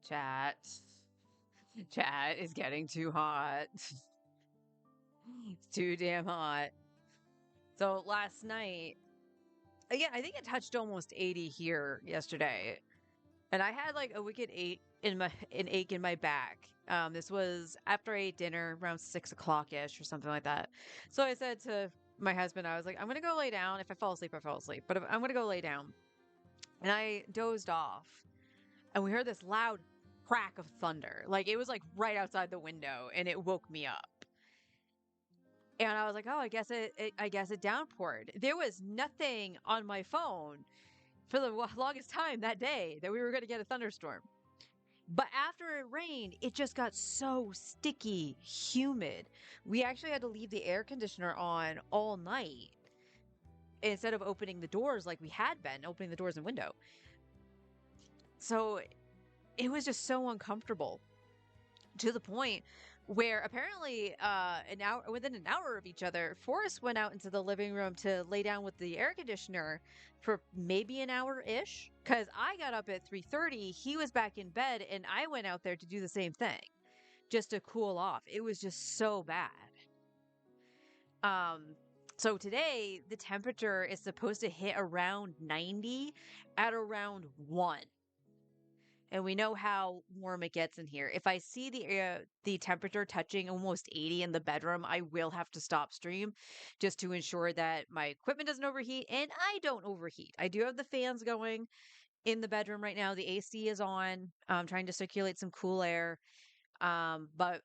Chat. Chat is getting too hot. It's too damn hot. So last night, again, I think it touched almost 80 here yesterday. And I had like a wicked an ache in my back. This was after I ate dinner around 6 o'clock ish or something like that. So I said to my husband, I was like, I'm gonna go lay down. If I fall asleep, I fall asleep. But I'm gonna go lay down. And I dozed off. And we heard this loud crack of thunder. Like it was like right outside the window and it woke me up. And I was like, "Oh, I guess it downpoured." There was nothing on my phone for the longest time that day that we were going to get a thunderstorm. But after it rained, it just got so sticky, humid. We actually had to leave the air conditioner on all night instead of opening the doors like we had been, opening the doors and window. So it was just so uncomfortable to the point where apparently an hour within an hour of each other, Forrest went out into the living room to lay down with the air conditioner for maybe an hour ish, because I got up at 3:30, he was back in bed, and I went out there to do the same thing just to cool off. It was just so bad. um so today the temperature is supposed to hit around 90 at around 1, and we know how warm it gets in here. If I see the temperature touching almost 80 in the bedroom, I will have to stop stream just to ensure that my equipment doesn't overheat and I don't overheat. I do have the fans going in the bedroom right now. The AC is on. I'm trying to circulate some cool air. But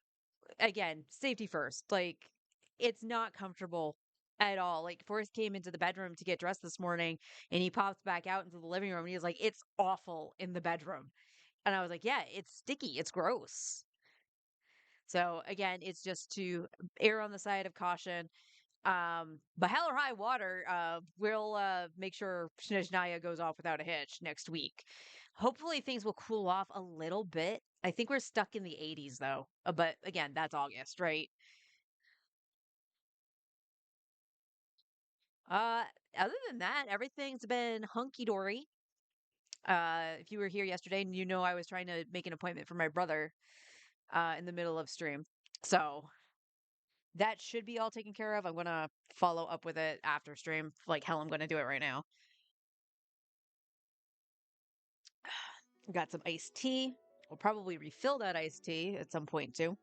again, safety first. Like it's not comfortable at all. Like Forrest came into the bedroom to get dressed this morning and he pops back out into the living room and he's like, "It's awful in the bedroom." And I was like, yeah, it's sticky. It's gross. So again, it's just to err on the side of caution. But hell or high water, we'll make sure Snezhnaya goes off without a hitch next week. Hopefully things will cool off a little bit. I think we're stuck in the 80s though. But again, that's August, right? Uh, Other than that, everything's been hunky dory. If you were here yesterday, you know I was trying to make an appointment for my brother in the middle of stream. So that should be all taken care of. I'm gonna follow up with it after stream. Like hell, I'm gonna do it right now. Got some iced tea. We'll probably refill that iced tea at some point too.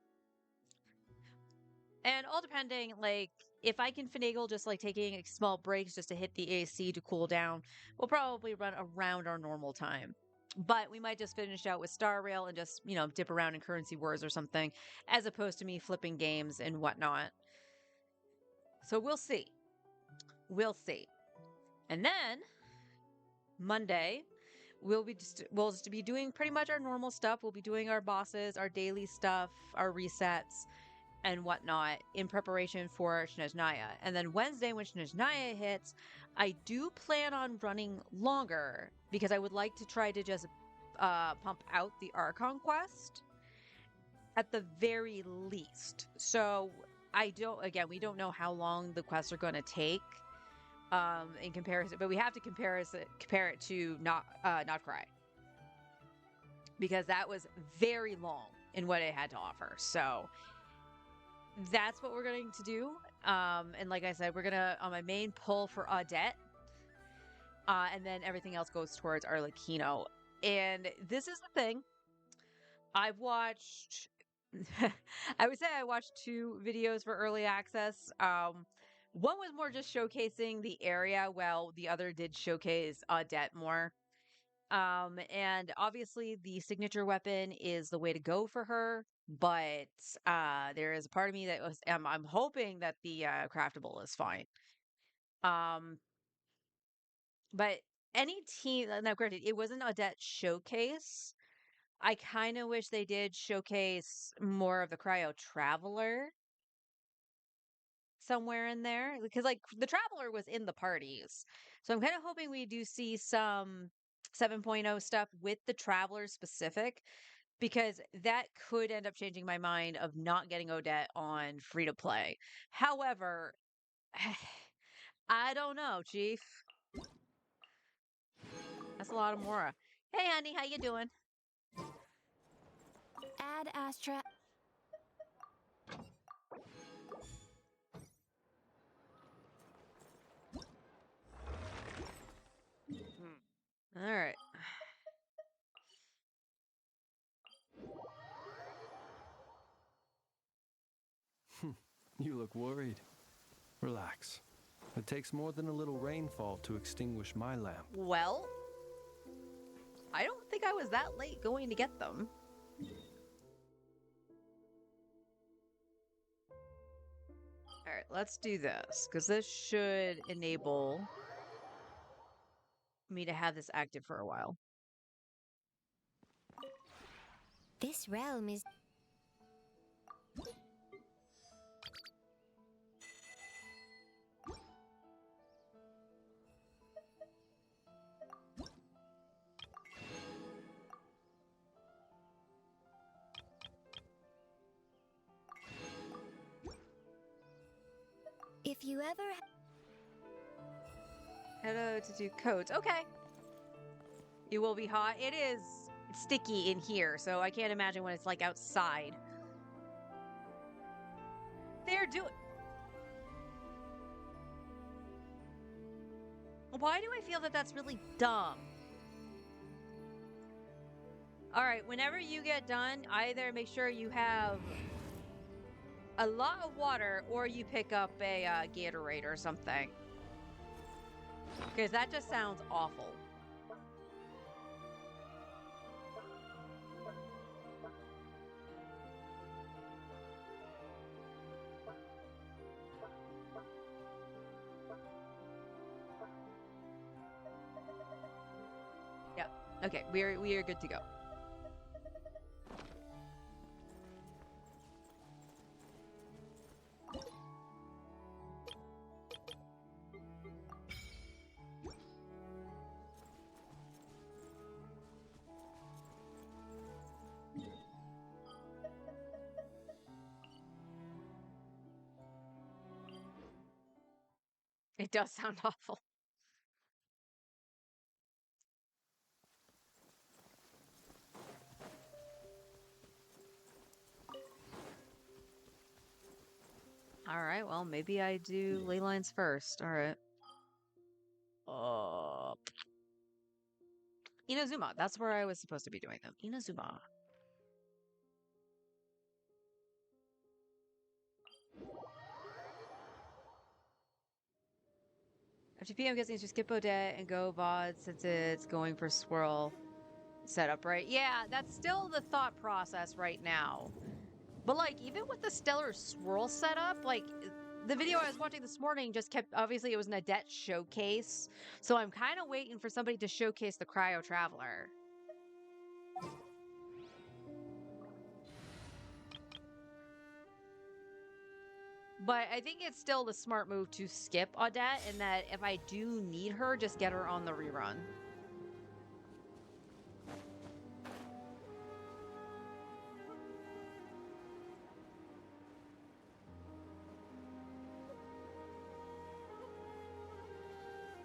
And all depending, like, if I can finagle just like taking small breaks just to hit the AC to cool down, we'll probably run around our normal time. But we might just finish out with Star Rail and just, dip around in Currency Wars or something, as opposed to me flipping games and whatnot. So we'll see. We'll see. And then Monday, we'll just be doing pretty much our normal stuff. We'll be doing our bosses, our daily stuff, our resets, and whatnot in preparation for Snezhnaya. And then Wednesday, when Snezhnaya hits, I do plan on running longer because I would like to try to just pump out the Archon quest at the very least. So I don't. Again, we don't know how long the quests are going to take in comparison, but we have to compare it to not cry, because that was very long in what it had to offer. So that's what we're going to do. And like I said, we're gonna on my main pull for Audette, and then everything else goes towards Arlecchino. And this is the thing. I've watched. I would say I watched two videos for early access. One was more just showcasing the area, while the other did showcase Audette more. And obviously the signature weapon is the way to go for her, but there is a part of me that I'm hoping that the craftable is fine. Um, but any team now, granted, it wasn't a Odette showcase. I kind of wish they did showcase more of the Cryo Traveler somewhere in there, because like the Traveler was in the parties. So I'm kind of hoping we do see some 7.0 stuff with the Traveler specific, because that could end up changing my mind of not getting Odette on free to play. However, I don't know, Chief. That's a lot of Mora. Hey, honey, how you doing? Ad Astra. All right. You look worried. Relax. It takes more than a little rainfall to extinguish my lamp. Well, I don't think I was that late going to get them. All right, let's do this because this should enable me to have this active for a while. This realm is. If you ever. Hello to do codes. Okay. It will be hot. It is sticky in here, so I can't imagine when it's like outside. They're doing. Why do I feel that that's really dumb? All right, whenever you get done, either make sure you have a lot of water or you pick up a Gatorade or something. Because that just sounds awful. Yep. Okay, we are good to go. It does sound awful. All right, well, maybe I do ley lines first. All right. Inazuma. That's where I was supposed to be doing them. Inazuma. After PM, I'm guessing it's just skip Odette and go VOD since it's going for swirl setup, right? Yeah, that's still the thought process right now. But like, even with the stellar swirl setup, like the video I was watching this morning just kept, obviously it was an Odette showcase. So I'm kind of waiting for somebody to showcase the Cryo Traveler. But I think it's still the smart move to skip Odette, and that if I do need her, just get her on the rerun.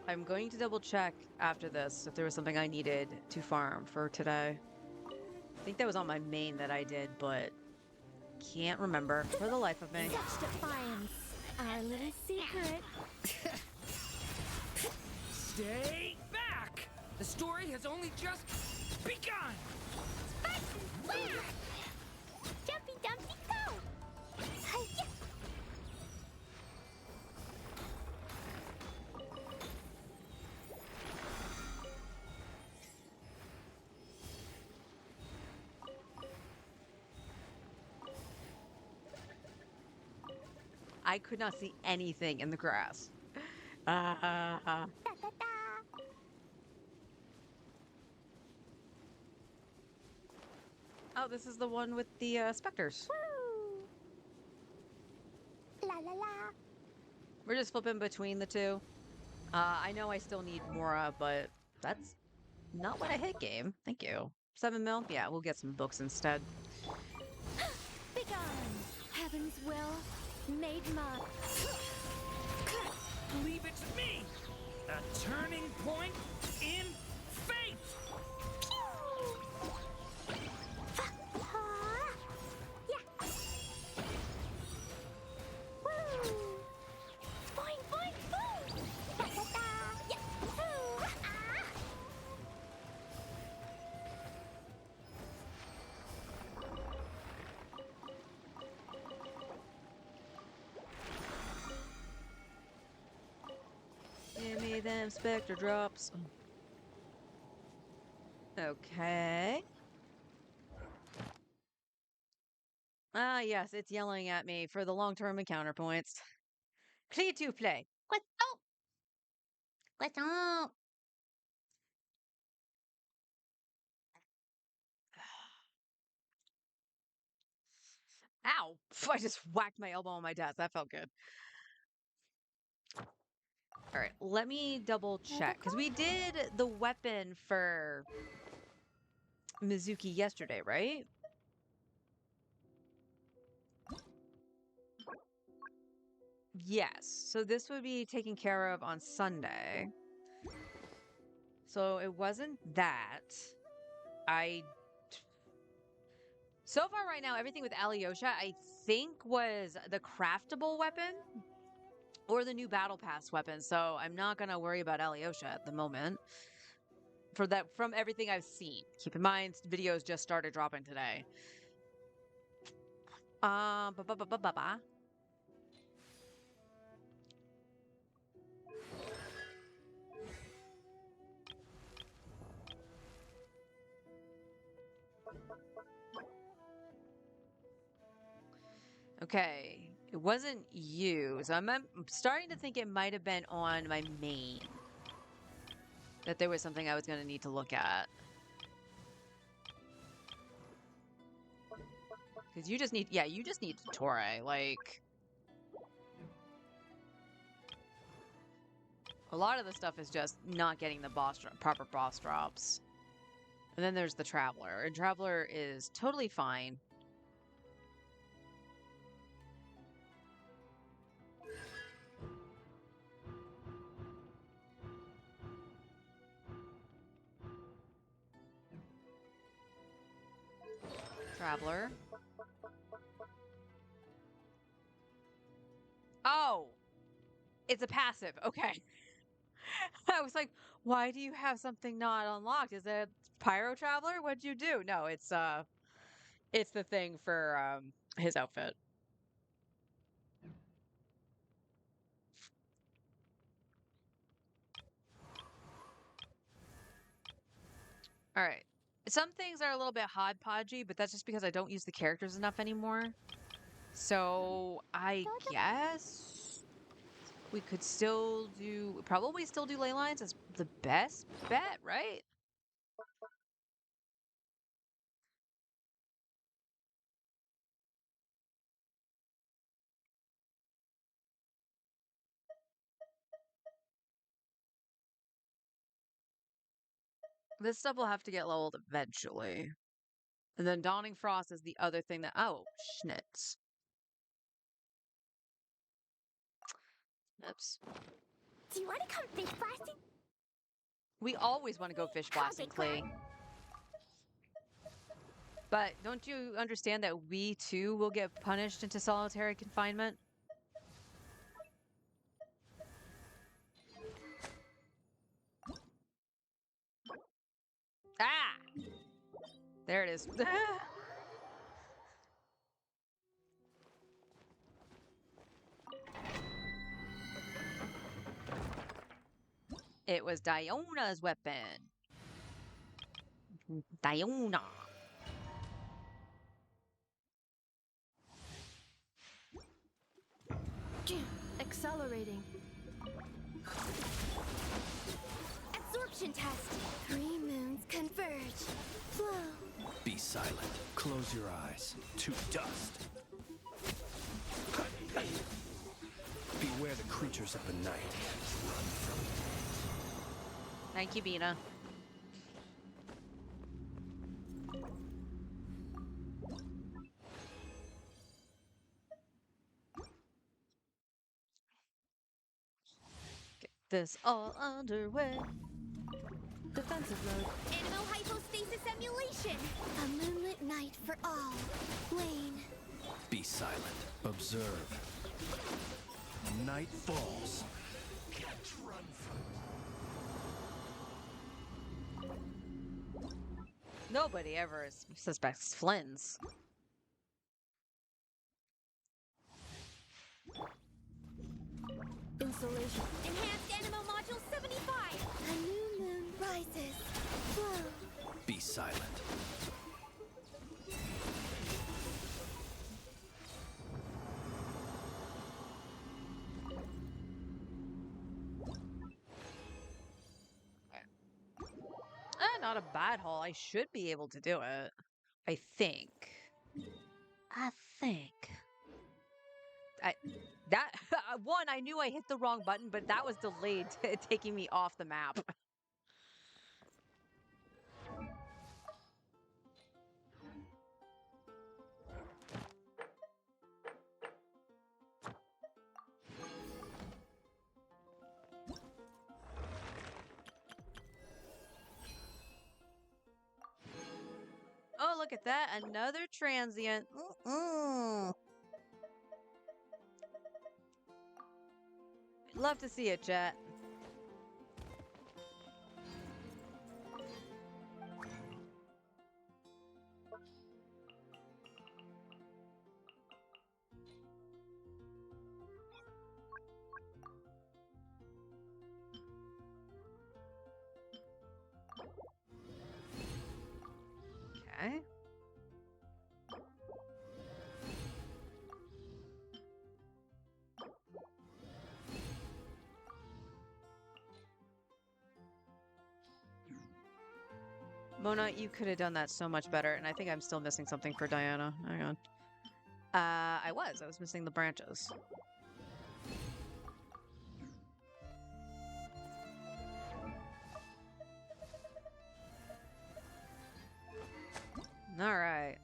I'm going to double check after this if there was something I needed to farm for today. I think that was on my main that I did, but can't remember for the life of me. Such defiance. Our little secret. Stay back! The story has only just begun! Jumpy Dumpty go! Hi-ya! I could not see anything in the grass. Da, da, da. Oh, this is the one with the specters. Woo! La la la. We're just flipping between the two. I know I still need Mora, but that's not what I hit game. Thank you. 7 mil? Yeah, we'll get some books instead. Begone! Heaven's will made mine. Leave it to me! A turning point in fate! Pew! Fa, la. them Spectre drops. Okay. Ah, yes, it's yelling at me for the long-term encounter points. Clear to play. What's up? What's up? Ow! I just whacked my elbow on my desk. That felt good. All right, let me double check because we did the weapon for Mizuki yesterday, right? Yes. So this would be taken care of on Sunday. So it wasn't that. So far right now, everything with Alyosha, I think was the craftable weapon or the new battle pass weapon. So I'm not gonna worry about Alyosha at the moment. For that, from everything I've seen. Keep in mind, videos just started dropping today. Ba ba ba ba ba ba. Okay, it wasn't you. So I'm starting to think it might have been on my main. That there was something I was going to need to look at. Because you just need, yeah, you just need Torre. Like, a lot of the stuff is just not getting the proper boss drops. And then there's the Traveler. And Traveler is totally fine. Traveler. Oh! It's a passive. Okay. I was like, why do you have something not unlocked? Is it Pyro Traveler? What'd you do? No, it's the thing for his outfit. All right. Some things are a little bit hodgepodgey, but that's just because I don't use the characters enough anymore. So I guess we could probably still do ley lines as the best bet, right? This stuff will have to get leveled eventually. And then Dawning Frost is the other thing that, oh, schnitz. Oops. Do you want to come fish blasting? We always want to go fish blasting, Klee. But don't you understand that we too will get punished into solitary confinement? Ah! There it is. It was Diona's weapon. Diona. Accelerating. Absorption test. 3 moons converge. Flow. Be silent. Close your eyes. To dust. Beware the creatures of the night. Thank you, Bina. Get this all underway. Defensive mode. Animal hypostasis emulation. A moonlit night for all. Lane. Be silent. Observe. Night falls. Nobody ever suspects Flynn's. Insulation. Enhanced Animo Module 75. silent. Not a bad haul. I should be able to do it. I think. I think. That one, I knew I hit the wrong button, but that was delayed, taking me off the map. Oh, look at that. Another transient. Love to see it, chat. Okay. Mona, you could have done that so much better, and I think I'm still missing something for Diana. Hang on. I was missing the branches. All right.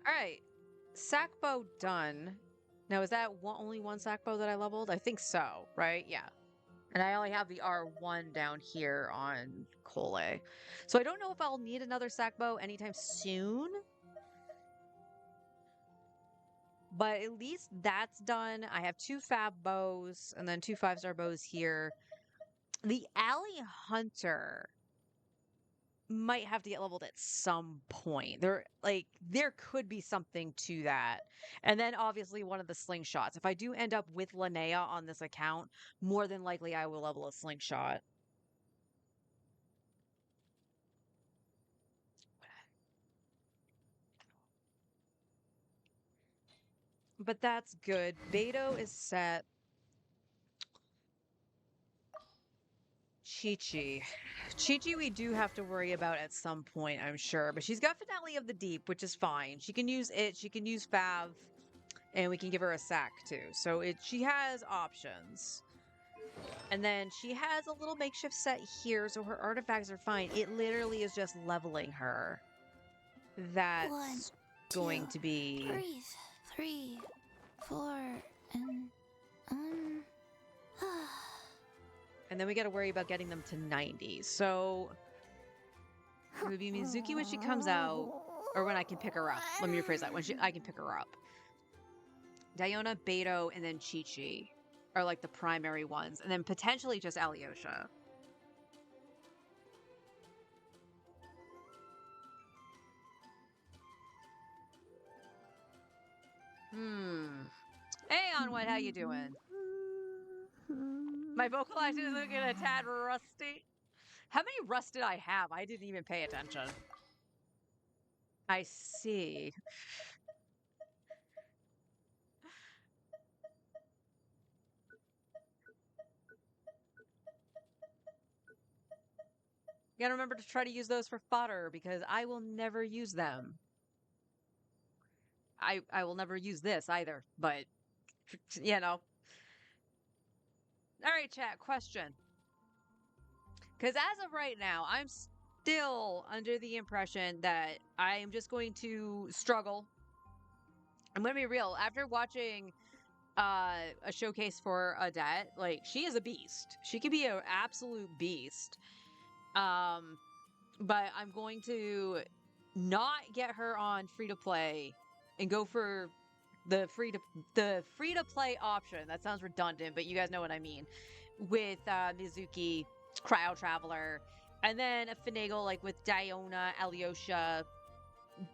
All right. Sackbow done. Now, is that only one Sackbow that I leveled? I think so, right? Yeah. And I only have the R1 down here on Cole. So I don't know if I'll need another Sackbow anytime soon. But at least that's done. I have 2 Fab bows and then 2 5-star bows here. The Alley Hunter might have to get leveled at some point. There could be something to that. And then obviously one of the slingshots. If I do end up with Linnea on this account, more than likely I will level a slingshot. But that's good. Beto is set. Chi-Chi. Chi-Chi we do have to worry about at some point, I'm sure. But she's got Finale of the Deep, which is fine. She can use it, she can use Fav, and we can give her a sack too. So she has options. And then she has a little makeshift set here, so her artifacts are fine. It literally is just leveling her. That's One, going two, to be... Breathe. 3, 4, and And then we got to worry about getting them to 90. So it would be Mizuki when she comes out, or when I can pick her up. Let me rephrase that. I can pick her up. Diona, Beto, and then Chi-Chi are like the primary ones, and then potentially just Alyosha. Hey, Onwet, how you doing? My vocal acting is looking a tad rusty. How many rusts did I have? I didn't even pay attention. I see. You gotta remember to try to use those for fodder, because I will never use them. I will never use this either, but, you know. All right, chat, question. Because as of right now, I'm still under the impression that I am just going to struggle. I'm going to be real. After watching a showcase for Odette, like, she is a beast. She can be an absolute beast. But I'm going to not get her on free-to-play and go for the free-to-play option. That sounds redundant, but you guys know what I mean. With Mizuki, Cryo Traveler, and then a finagle like with Diona, Alyosha,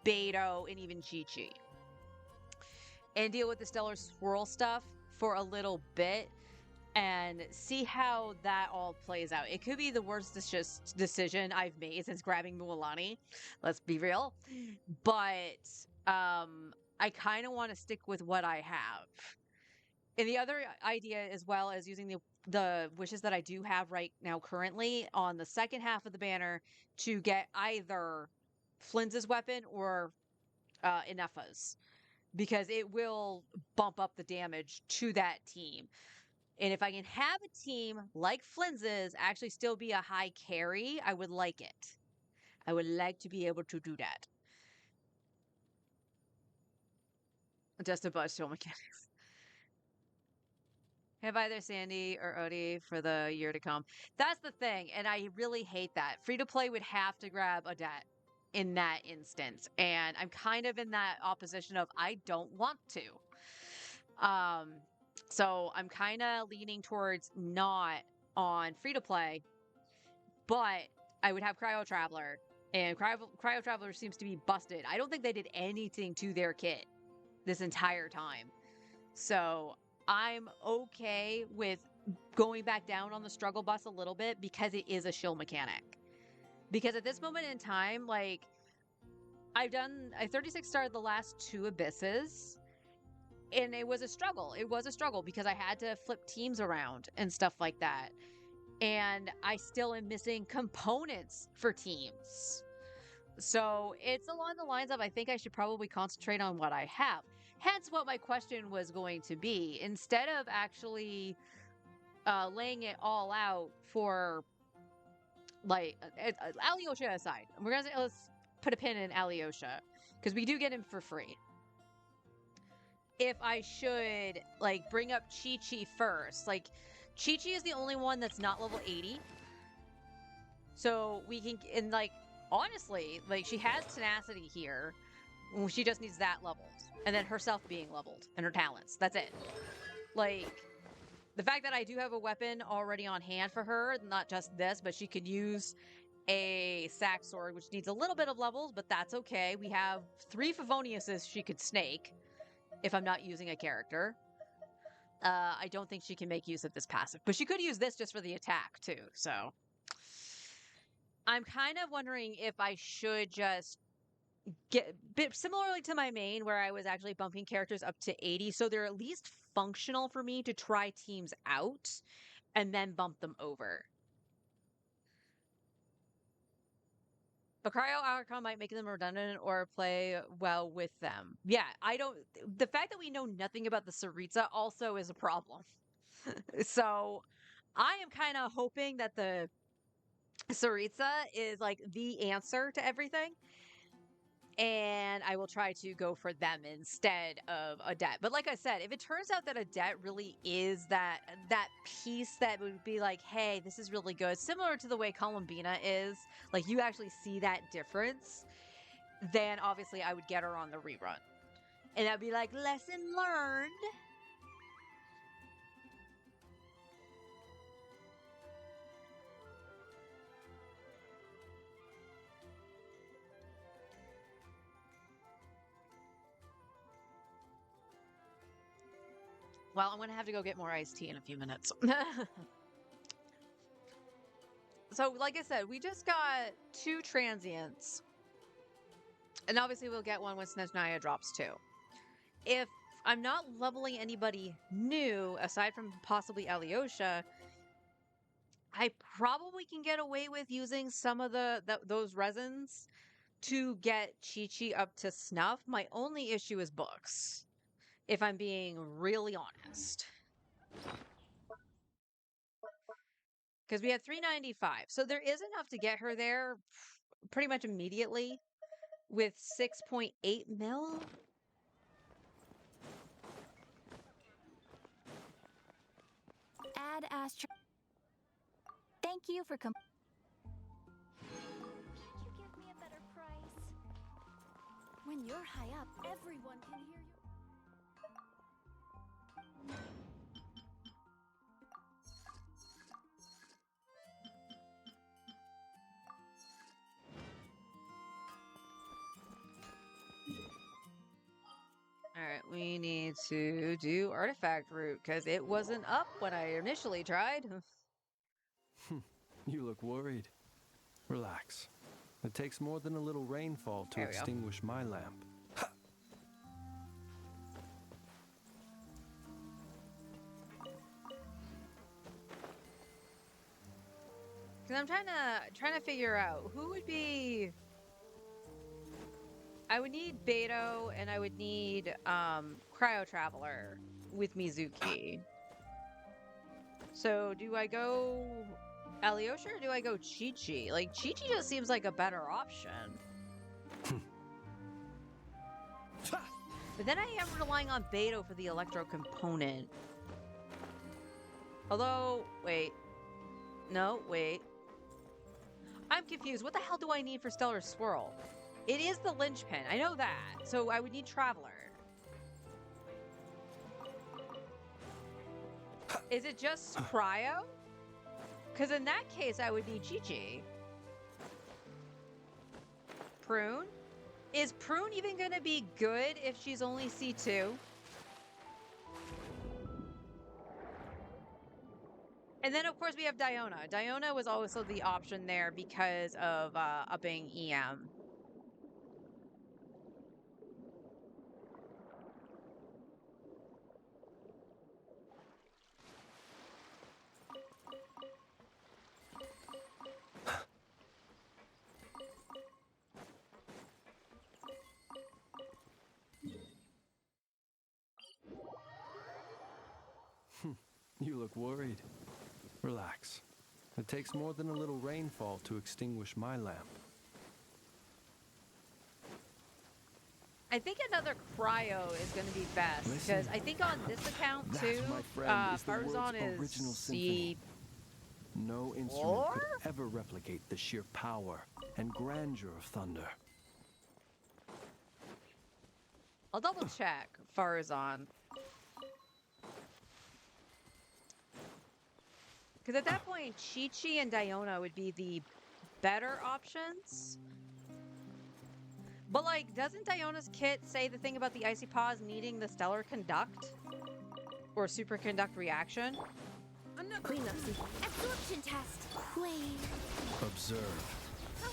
Beto, and even Chi-Chi. And deal with the Stellar Swirl stuff for a little bit. and see how that all plays out. It could be the worst decision I've made since grabbing Mualani. Let's be real. But I kind of want to stick with what I have. And the other idea, as well as using the wishes that I do have right now currently on the second half of the banner to get either Flynn's weapon or Inefa's, because it will bump up the damage to that team. And if I can have a team like Flynn's actually still be a high carry, I would like it. I would like to be able to do that. Just a bunch of mechanics. Have either Sandy or Odie for the year to come. That's the thing, and I really hate that. Free to play would have to grab Odette in that instance, and I'm kind of in that opposition of I don't want to. So I'm kind of leaning towards not on free to play, but I would have Cryo Traveler, and Cryo Traveler seems to be busted. I don't think they did anything to their kit this entire time, so I'm okay with going back down on the struggle bus a little bit because it is a shill mechanic. Because at this moment in time, like, I 36 starred the last 2 abysses, and it was a struggle. It was a struggle because I had to flip teams around and stuff like that. And I still am missing components for teams. So it's along the lines of, I think I should probably concentrate on what I have. Hence what my question was going to be. Instead of actually laying it all out for, like, Alyosha aside. We're going to say, let's put a pin in Alyosha, because we do get him for free. If I should, like, bring up Chi-Chi first. Like, Chi-Chi is the only one that's not level 80. So we can, and, like, honestly, like, she has tenacity here. She just needs that leveled. And then herself being leveled. And her talents. That's it. Like, the fact that I do have a weapon already on hand for her, not just this, but she could use a sack sword, which needs a little bit of levels, but that's okay. We have 3 Favoniuses she could snake, if I'm not using a character. I don't think she can make use of this passive, but she could use this just for the attack, too, so... I'm kind of wondering if I should just get bit similarly to my main, where I was actually bumping characters up to 80, so they're at least functional for me to try teams out and then bump them over. A Cryo Archon might make them redundant or play well with them. Yeah, the fact that we know nothing about the Tsaritsa also is a problem. So I am kind of hoping that the Tsaritsa is like the answer to everything. And I will try to go for them instead of Odette. But like I said, if it turns out that Odette really is that piece that would be like, hey, this is really good, similar to the way Columbina is, like you actually see that difference, then obviously I would get her on the rerun. And that'd be like, lesson learned. Well, I'm going to have to go get more iced tea in a few minutes. So, like I said, we just got 2 transients. And obviously we'll get one when Snezhnaya drops too. If I'm not leveling anybody new, aside from possibly Alyosha, I probably can get away with using some of those resins to get Chi-Chi up to snuff. My only issue is books, if I'm being really honest. Because we had 395. So there is enough to get her there pretty much immediately with 6.8 mil. Add Astro. Thank you for Can't you give me a better price? When you're high up, everyone can hear you. right, we need to do artifact route because it wasn't up when I initially tried. You look worried. Relax. It takes more than a little rainfall to There we go. extinguish my lamp. Because I'm trying to figure out who would be. I would need Beto and I would need Cryo Traveler with Mizuki. So do I go Alyosha or do I go Chi-Chi? Like Chi-Chi just seems like a better option. But then I am relying on Beto for the electro component. Although, wait. No, wait. I'm confused. What the hell do I need for Stellar Swirl? It is the linchpin. I know that. So I would need Traveler. Is it just Cryo? Because in that case, I would need Chi-Chi. Prune? Is Prune even going to be good if she's only C2? And then, of course, we have Diona. Diona was also the option there because of upping EM. You look worried. Relax. It takes more than a little rainfall to extinguish my lamp. I think another Cryo is going to be best because Listen. I think on this account That, too, my friend, is the world's Farazan original is symphony. No instrument Or? could ever replicate the sheer power and grandeur of thunder. I'll double check Farazan. Because at that point, Chi-Chi and Diona would be the better options. But, like, doesn't Diona's kit say the thing about the Icy Paws needing the Stellar Conduct? Or Superconduct reaction? Cleanup absorption test. Wayne. Observe. How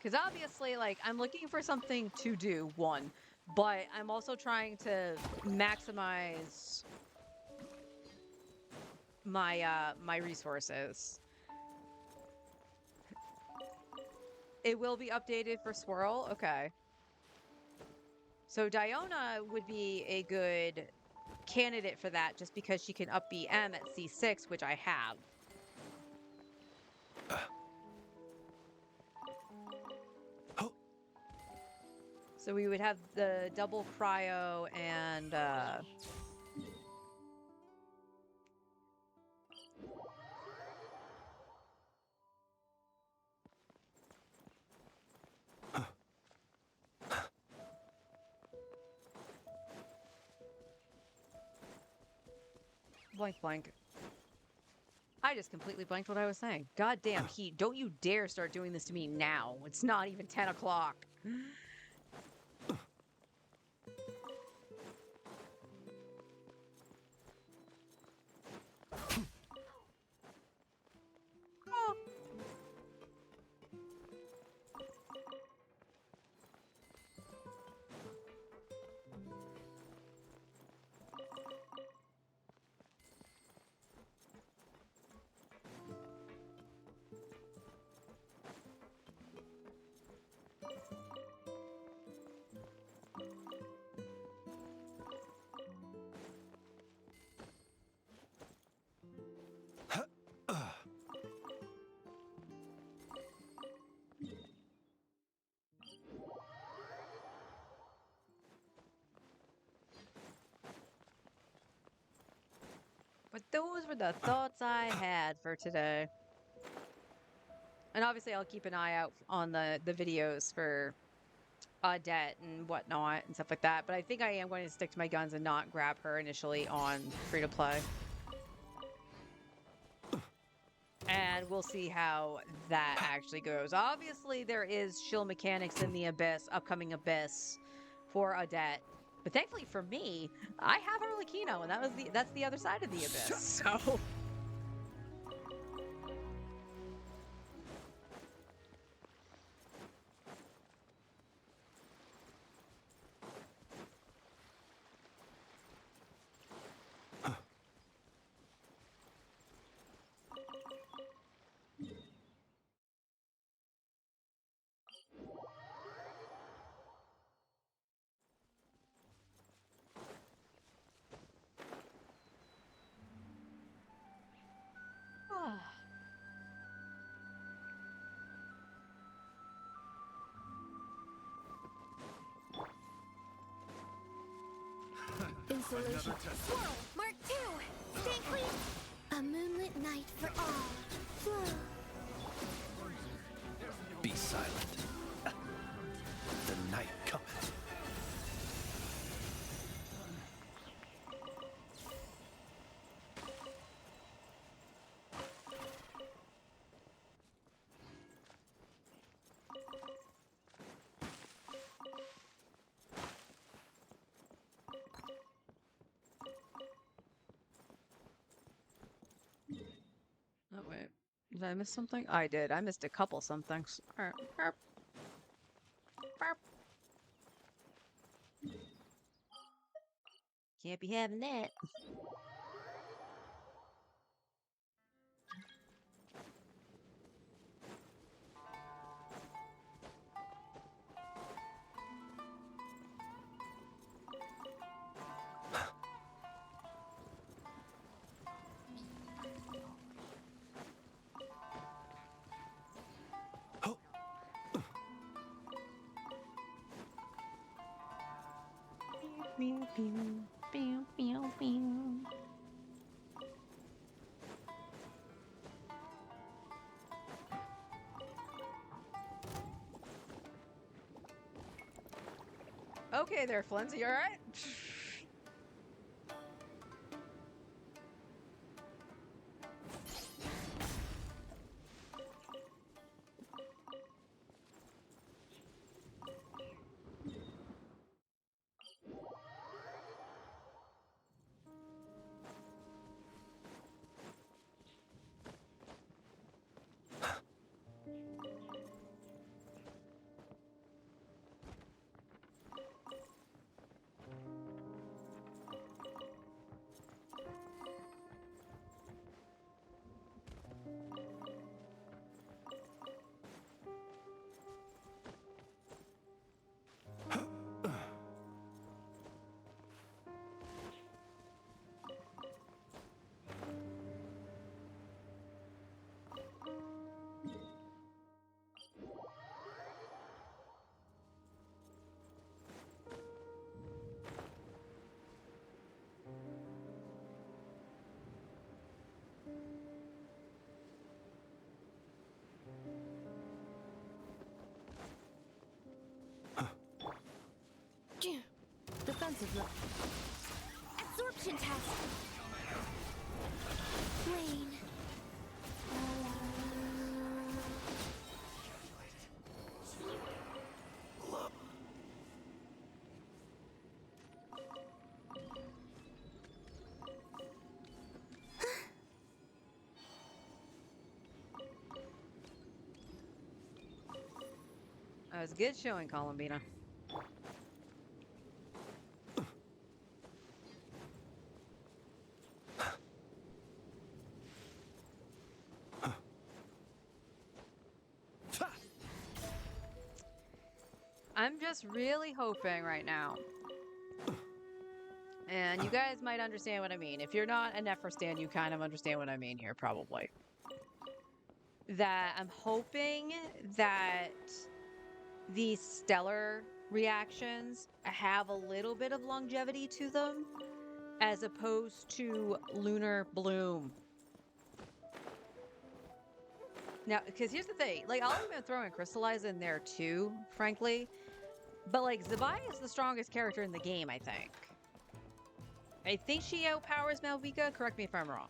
Because obviously, like, I'm looking for something to do, one. But I'm also trying to maximize my my resources. It will be updated for Swirl? Okay. So Diona would be a good candidate for that just because she can up BM at C6, which I have. So we would have the double cryo and blank blank. I just completely blanked what I was saying. Goddamn heat. Don't you dare start doing this to me now. It's not even 10 o'clock. Oh. But those were the thoughts I had for today. And obviously I'll keep an eye out on the videos for debt and whatnot and stuff like that. But I think I am going to stick to my guns and not grab her initially on free to play. And we'll see how that actually goes. Obviously, there is shield mechanics in the Abyss, upcoming Abyss, for Odette. But thankfully for me, I have Arlecchino, and that's the other side of the Abyss. So Insulation. Swirl, Mark 2. Stay clean. A moonlit night for all. Flow. Be silent. The night cometh. oh wait, did I miss something? I did. I missed a couple somethings. All right. Burp. Burp. Can't be having that. Pew, pew, pew, pew, pew. Okay there, Flenzy, you alright? Defensive look. Absorption test. Rain. That was a good showing, Columbina. I'm just really hoping right now, and you guys might understand what I mean. If you're not a Nefer stan, you kind of understand what I mean here, probably. That I'm hoping that these stellar reactions have a little bit of longevity to them, as opposed to lunar bloom. Now, because here's the thing, like, I'll even throw in Crystallize in there too, frankly. But like Zabai is the strongest character in the game, I think. I think she outpowers Malvika. Correct me if I'm wrong.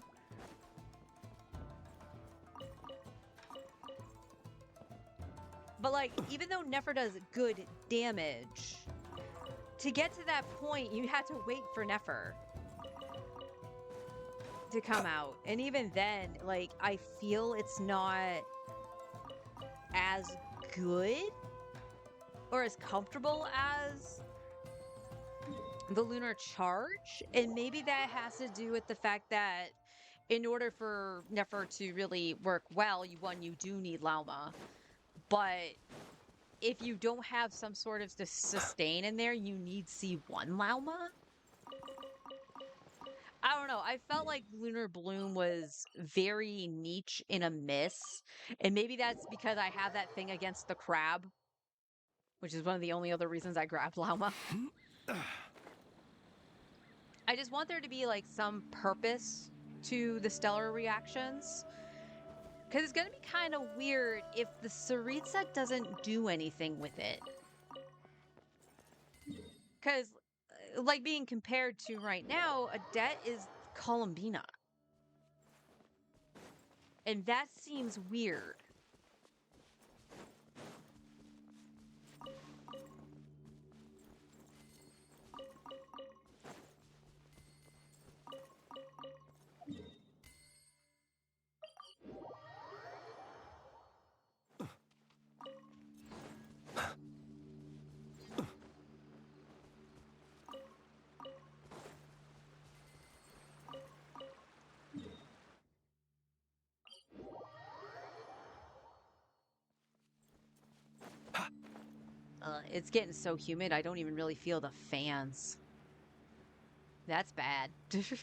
But like, even though Nefer does good damage, to get to that point, you had to wait for Nefer to come out. And even then, like, I feel it's not as good or as comfortable as the Lunar Charge. And maybe that has to do with the fact that in order for Nefer to really work well, you do need Lauma. But if you don't have some sort of sustain in there, you need C1 Lauma. I don't know. I felt like Lunar Bloom was very niche in a miss. And maybe that's because I have that thing against the crab, which is one of the only other reasons I grabbed Lauma. I just want there to be like some purpose to the stellar reactions. Because it's going to be kind of weird if the Tsaritsa doesn't do anything with it. Because, like, being compared to right now, Adet is Columbina. And that seems weird. It's getting so humid, I don't even really feel the fans. That's bad. Enhanced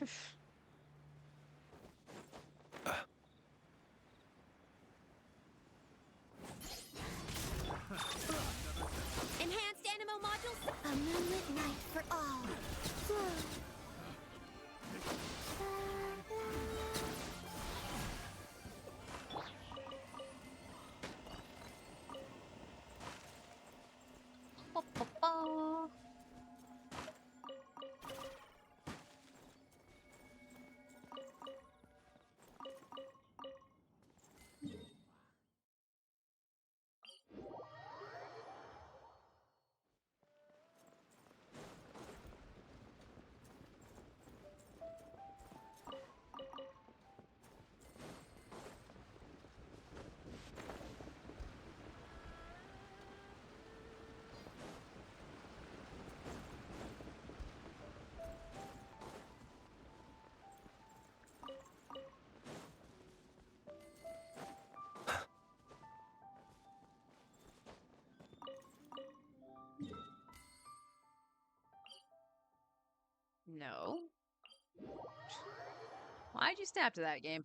animo modules. A moonlit night for all. Whoa. No. Why'd you snap to that game?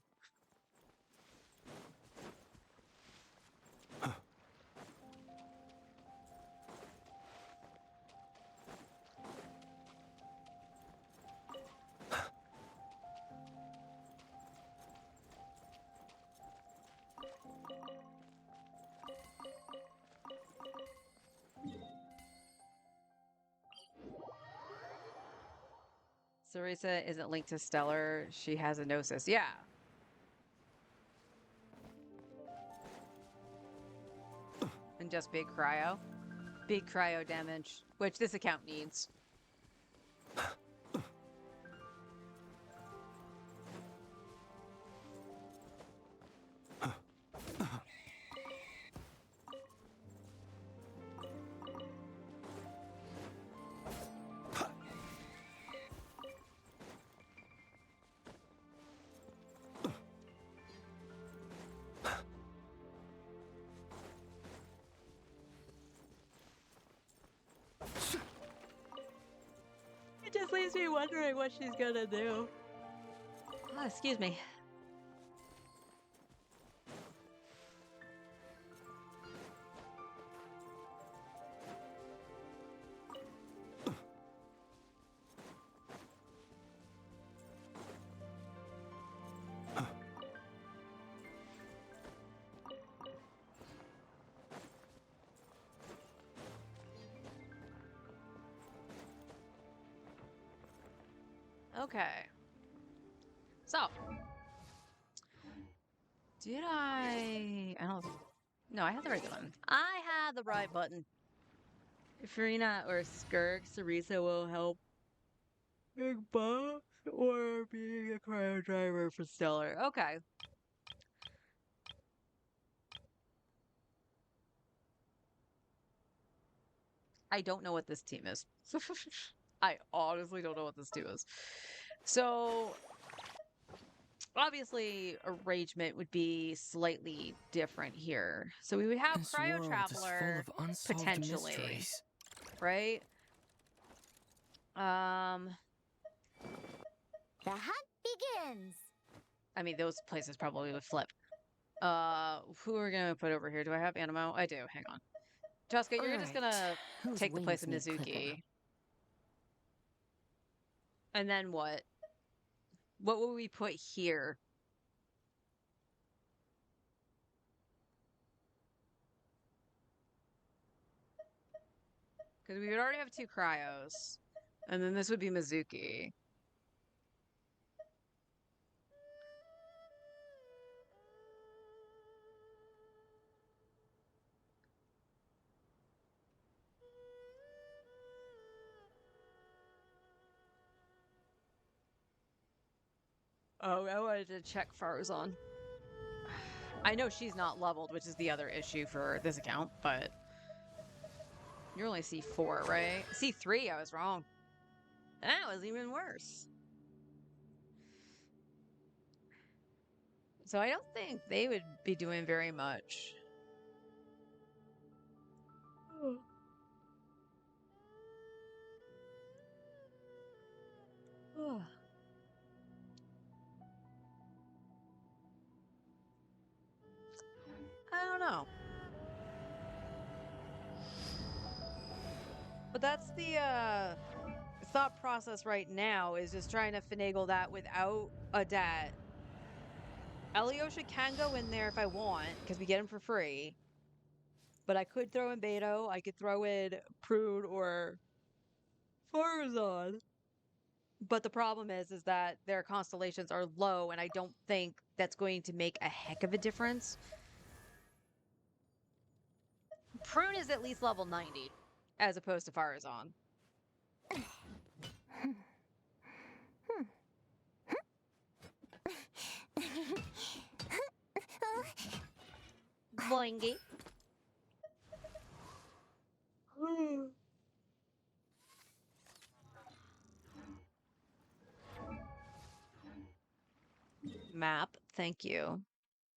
Tsaritsa isn't linked to Stellar. She has a Gnosis. Yeah. And just big cryo. Big cryo damage, which this account needs. It just leaves me wondering what she's gonna do. Oh, excuse me. Okay. So, did I don't. No, I had the right button. I had the right button. Farina or Skirk, Sarisa will help Big Boss or being a cryo driver for Stellar. Okay. I don't know what this team is. I honestly don't know what this team is. So, obviously, arrangement would be slightly different here. So we would have This Cryo world is full Traveler of unsolved potentially, mysteries. right? The hunt begins. I mean, those places probably would flip. Who are we gonna put over here? Do I have Animo? I do. Hang on. Jessica, you're just gonna Whose take the place of wings need clipping? Mizuki. And then what? What will we put here? Because we would already have 2 cryos. And then this would be Mizuki. Oh, I wanted to check Farzan. I know she's not leveled, which is the other issue for this account, but you're only C4, right? C3, I was wrong. That was even worse. So I don't think they would be doing very much. I don't know. But that's the thought process right now, is just trying to finagle that without a debt. Alyosha can go in there if I want, because we get him for free. But I could throw in Beto, I could throw in Prude or Farzan. But the problem is that their constellations are low, and I don't think that's going to make a heck of a difference. Prune is at least level 90, as opposed to Farazan. Boingy. Map, thank you.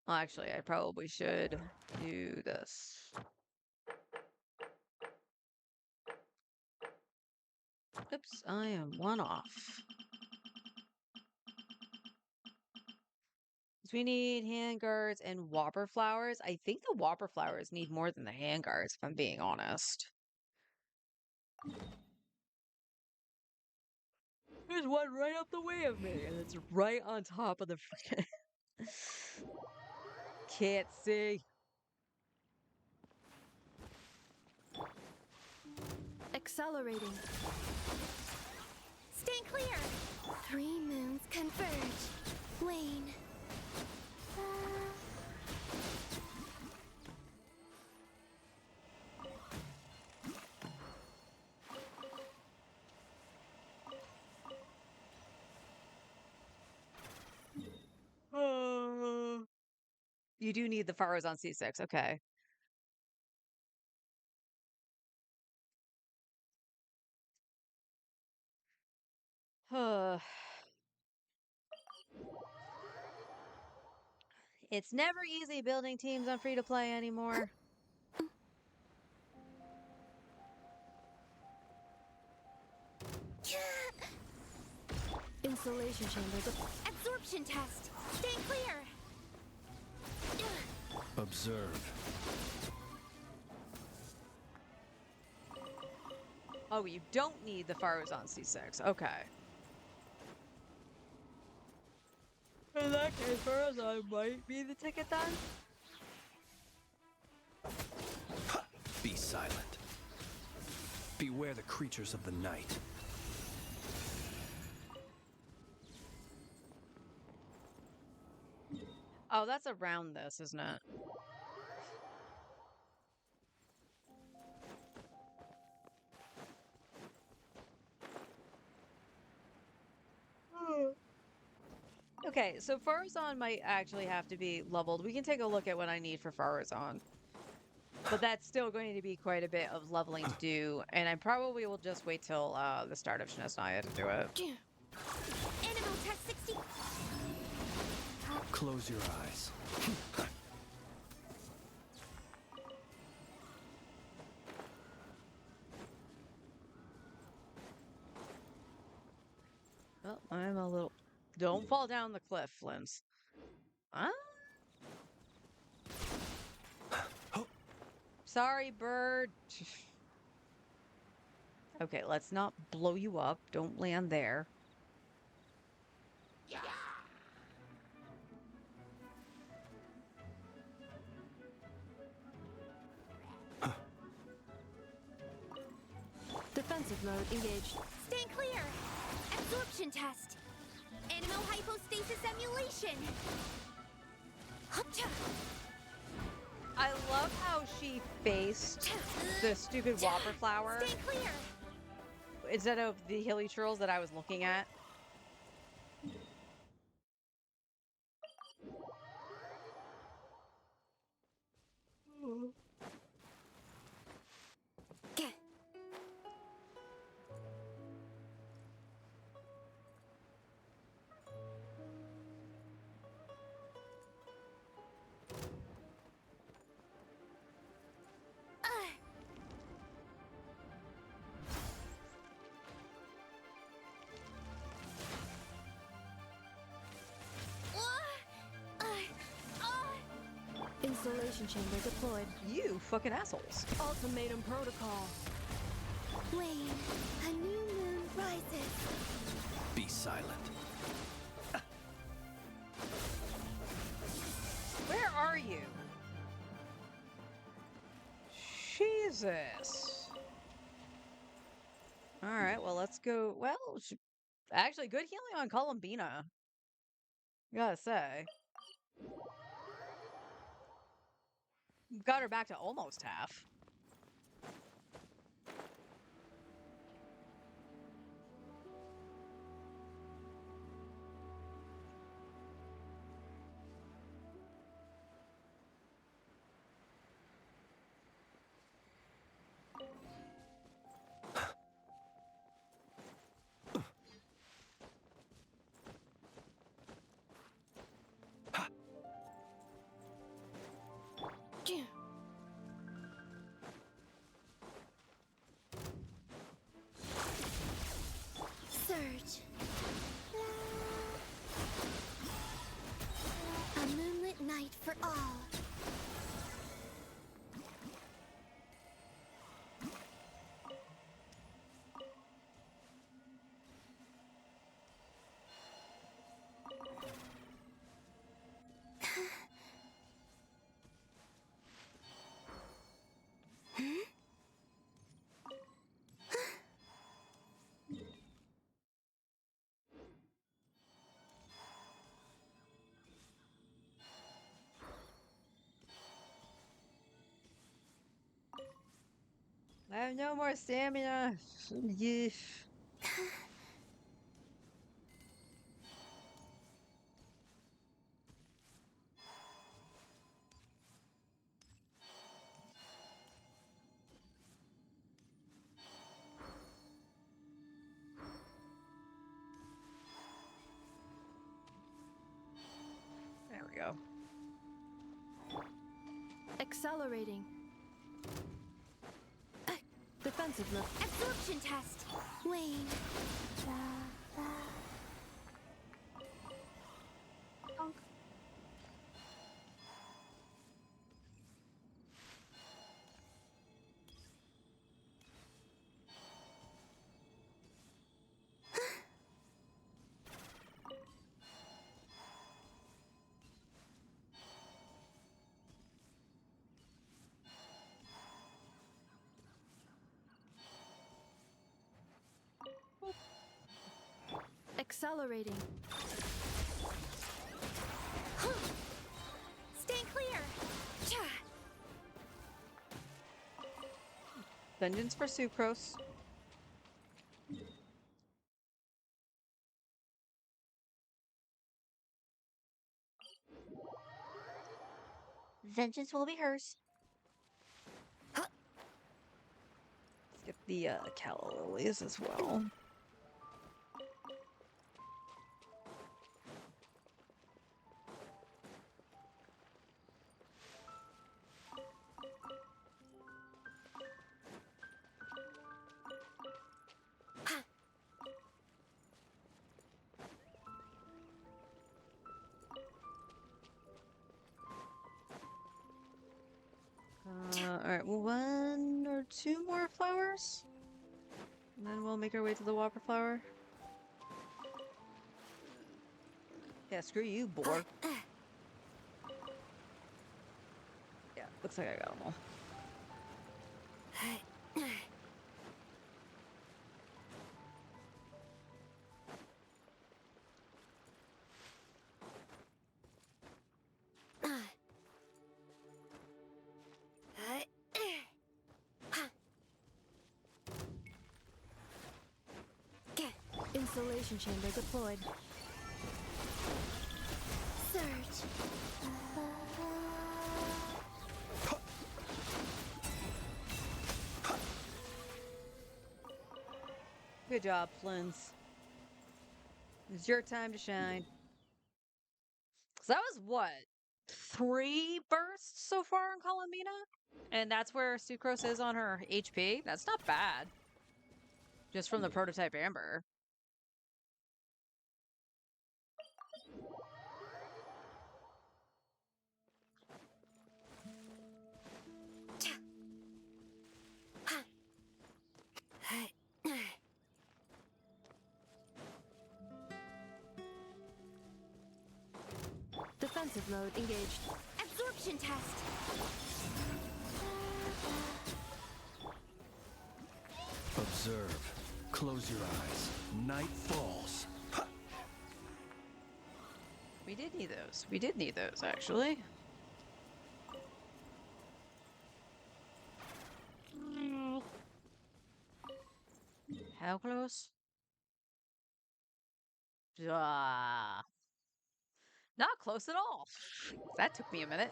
Well, actually, I probably should do this. Oops, I am 1 off. So we need handguards and whopper flowers. I think the whopper flowers need more than the handguards, if I'm being honest. There's one right up the way of me, and it's right on top of the freaking. Can't see. Accelerating. Stay clear. 3 moons converge. Wane. You do need the Faros on C6, okay. It's never easy building teams on free-to-play anymore. Insulation chambers. Absorption test. Stay clear. Observe. Oh, you don't need the Faros on C6, okay. In that case, Farazan might be the ticket then? Be silent. Beware the creatures of the night. Oh, that's around this, isn't it? Okay, so Farazan might actually have to be leveled. We can take a look at what I need for Farazan. But that's still going to be quite a bit of leveling to do, and I probably will just wait till the start of Shinesnaya to do it. Animal Test 60. Close your eyes. Well, I'm a little... Don't fall down the cliff, Flims. Huh? Sorry, bird. Okay, let's not blow you up. Don't land there. Defensive mode engaged. Stand clear. Absorption test. Animal hypostasis emulation. Hupcha. I love how she faced the stupid Whopper flower Stand clear. instead of the hilly churls that I was looking at. Gah. Installation chamber deployed. You fucking assholes. Ultimatum protocol. Wayne, a new moon rises. Be silent. Where are you? Jesus. All right, well, let's go. Well, actually, good healing on Columbina. Gotta say. Got her back to almost half. Surge. A moonlit night for all. I have no more stamina. Yeah. There we go. Accelerating. Defensive mode. Absorption test. Wayne. Accelerating. Vengeance for Sucrose. Vengeance will be hers. Let's get the calla lilies as well. Alright, well, 1 or 2 more flowers. And then we'll make our way to the whopper flower. Yeah, screw you, boar. Yeah, looks like I got them all. Installation chamber deployed. Surge. Good job, Flins. It's your time to shine. So that was what? 3 bursts so far in Columbina? And that's where Sucrose is on her HP? That's not bad. Just from the prototype Amber. Defensive mode engaged. Absorption test. Observe. Close your eyes. Night falls. We did need those. We did need those, actually. How close? Not close at all. That took me a minute.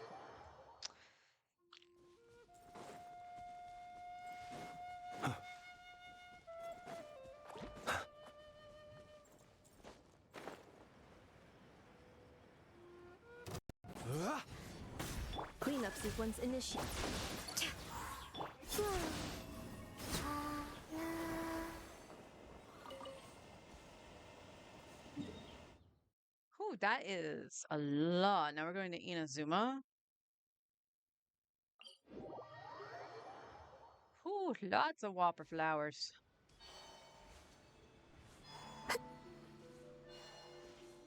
Cleanup sequence initiated. Whew, that is a lot. Now we're going to Inazuma. Whew, lots of whopper flowers.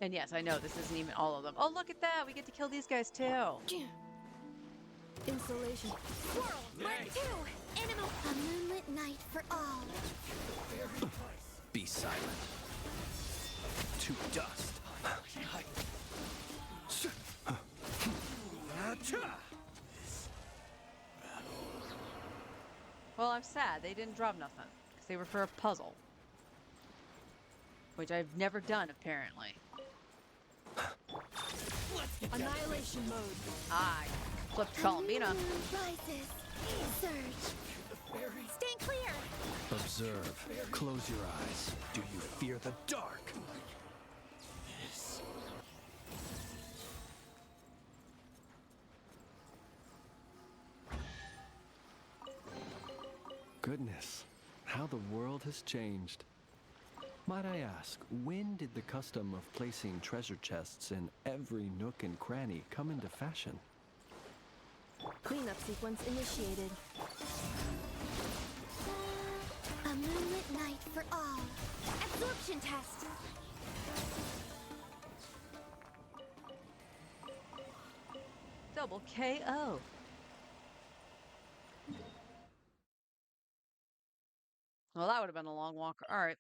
And yes, I know this isn't even all of them. Oh, look at that. We get to kill these guys too. Installation. Swirl. Mark 2. Animal. A moonlit night for all. Be silent. To dust. Well, I'm sad. They didn't drop nothing. Because they were for a puzzle. Which I've never done, apparently. Annihilation mode. I flipped Columbina. Rises. Surge. Stand clear. Observe. Close your eyes. Do you fear the dark? Goodness, how the world has changed. Might I ask, when did the custom of placing treasure chests in every nook and cranny come into fashion? Cleanup sequence initiated. A moonlit night for all. Absorption test. Double KO. Well, that would have been a long walk. All right.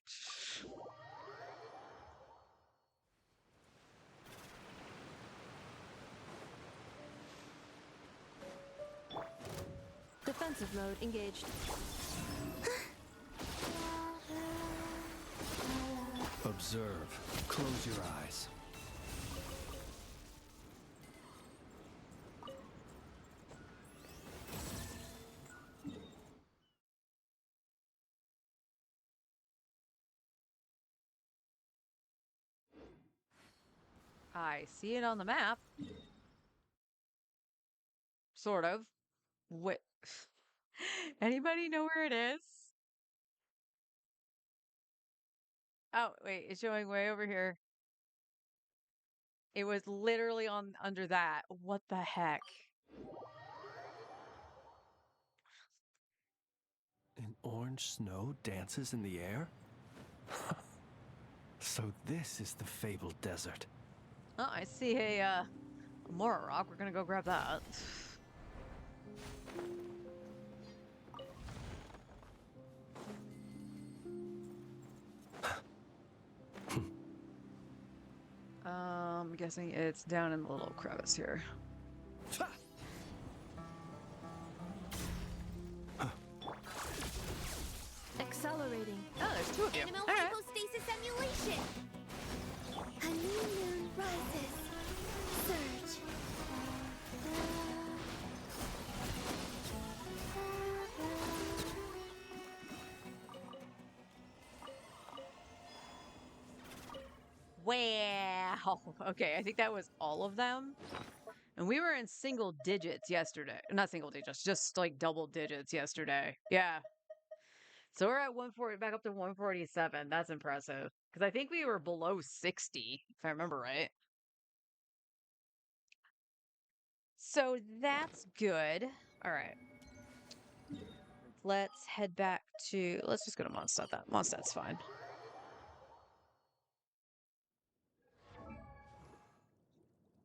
Defensive mode engaged. observe. Close your eyes. I see it on the map. Sort of. What? Anybody know where it is? Oh, wait, it's showing way over here. It was literally on under that. What the heck? An orange snow dances in the air? So this is the fabled desert. Oh, I see a Mora rock. We're gonna go grab that. I'm guessing it's down in the little crevice here. Accelerating. Oh, there's two of you. Animal All right. hypostasis emulation. A new moon rises. Surge. Wow. Okay, I think that was all of them. And we were in single digits yesterday. Not single digits, just like double digits yesterday. Yeah. So we're at 140, back up to 147. That's impressive. Because I think we were below 60, if I remember right. So that's good. All right. Let's head back to, let's just go to Mondstadt. Mondstadt's fine.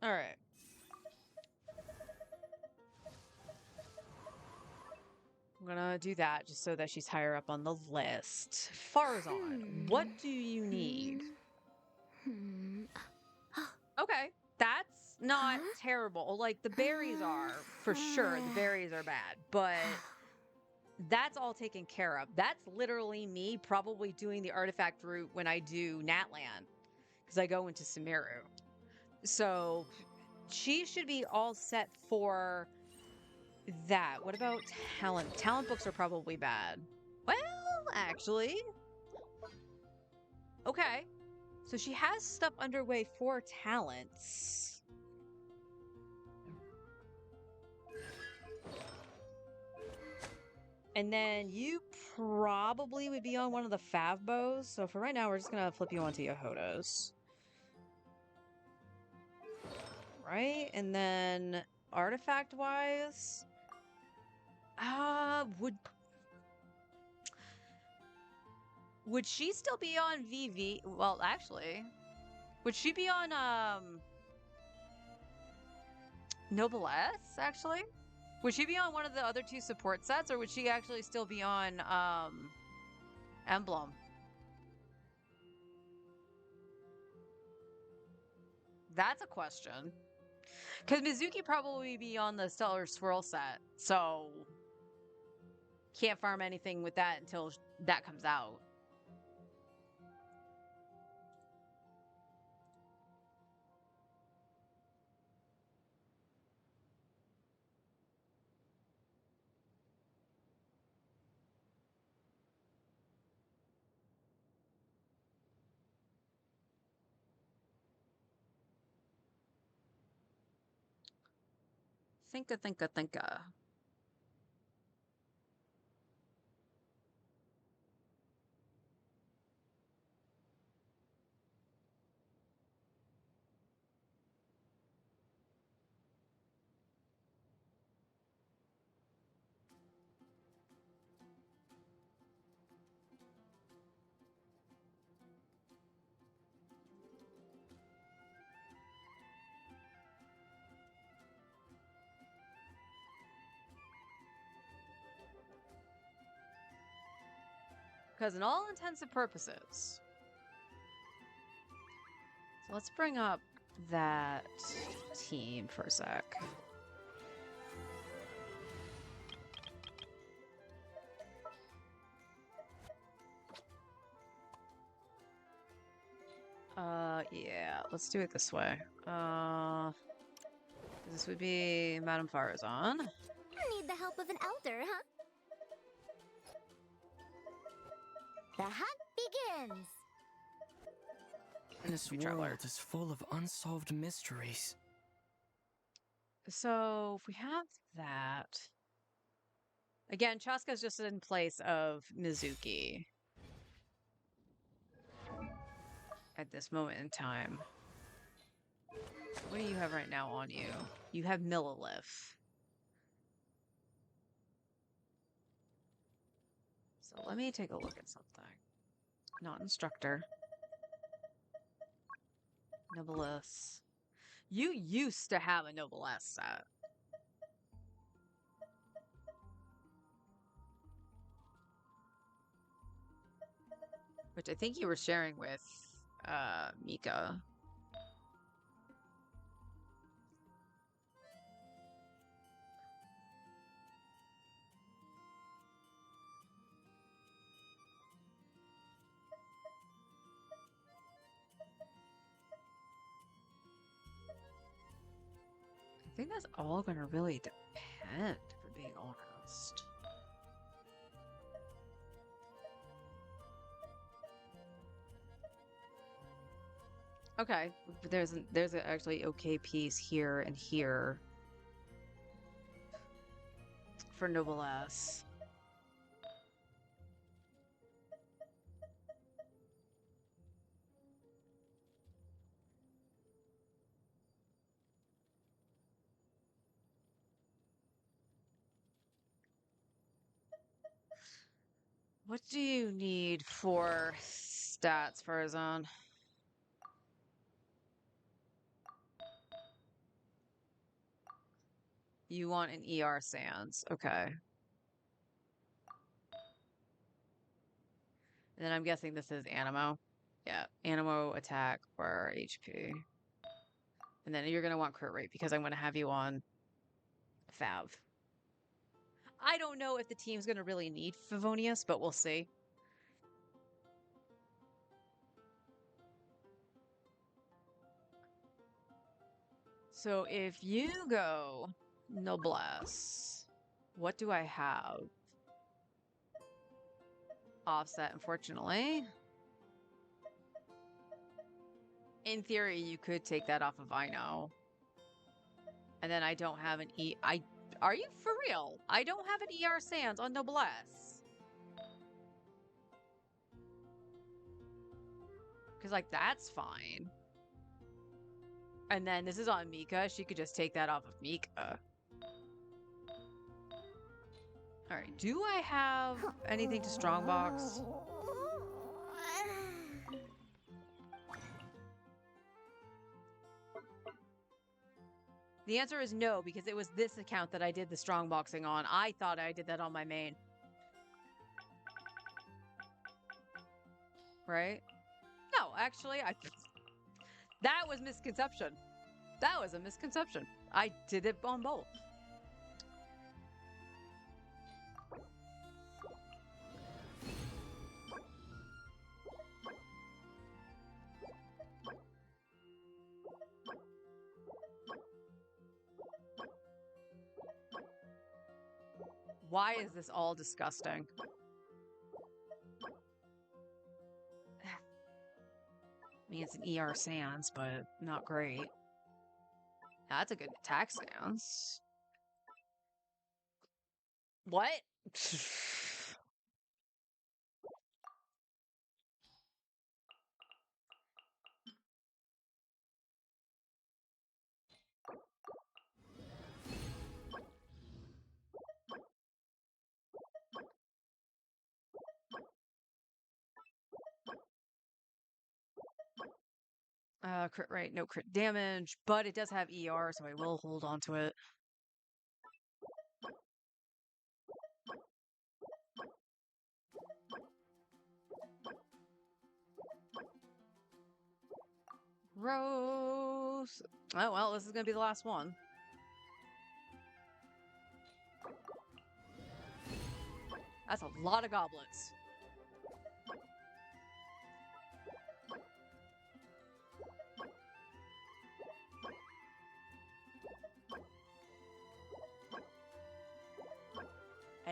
All right. I'm gonna do that just so that she's higher up on the list. Farzan, what do you need? Okay, that's not terrible. Like, the berries are, for sure, the berries are bad, but that's all taken care of. That's literally me probably doing the artifact route when I do Natlan, because I go into Sumeru. So she should be all set for that. What about talent? Talent books are probably bad. Well, actually. Okay. So she has stuff underway for talents. And then you probably would be on one of the Fav bows. So for right now, we're just going to flip you onto Yohodos. Right? And then artifact-wise... Would she still be on VV? Well, actually, would she be on Noblesse, actually? Would she be on one of the other two support sets, or would she actually still be on Emblem? That's a question. Because Mizuki probably be on the Stellar Swirl set, so can't farm anything with that until that comes out. Thinka. Because in all intents and purposes. So let's bring up that team for a sec. Yeah, let's do it this way. This would be Madame Farazan. Need the help of an elder, huh? The hunt begins. This world is full of unsolved mysteries. So if we have that, again, Chaska's just in place of Mizuki at this moment in time. What do you have right now on you? You have Millilith. So let me take a look at something. Not instructor. Noblesse. You used to have a Noblesse set. Which I think you were sharing with Mika. I think that's all going to really depend, if we're being honest. Okay, there's a actually okay piece here and here for Noblesse. What do you need for stats, Farazan? You want an ER Sans. Okay. And then I'm guessing this is Animo. Yeah, Animo, attack, or HP. And then you're going to want crit rate because I'm going to have you on Fav. I don't know if the team's going to really need Favonius, but we'll see. So if you go Noblesse, what do I have? Offset, unfortunately. In theory, you could take that off of Ino. And then I don't have an are you for real? I don't have an ER Sans on Noblesse. Because, like, that's fine. And then this is on Mika. She could just take that off of Mika. Alright, do I have anything to Strongbox? The answer is no, because it was this account that I did the Strongboxing on. I thought I did that on my main. Right? No, actually, that was misconception. That was a misconception. I did it on both. Why is this all disgusting? I mean, it's an ER Sans, but not great. That's a good attack stance. What? Crit rate, no crit damage, but it does have ER, so I will hold on to it. Gross. Oh, well, this is going to be the last one. That's a lot of goblets.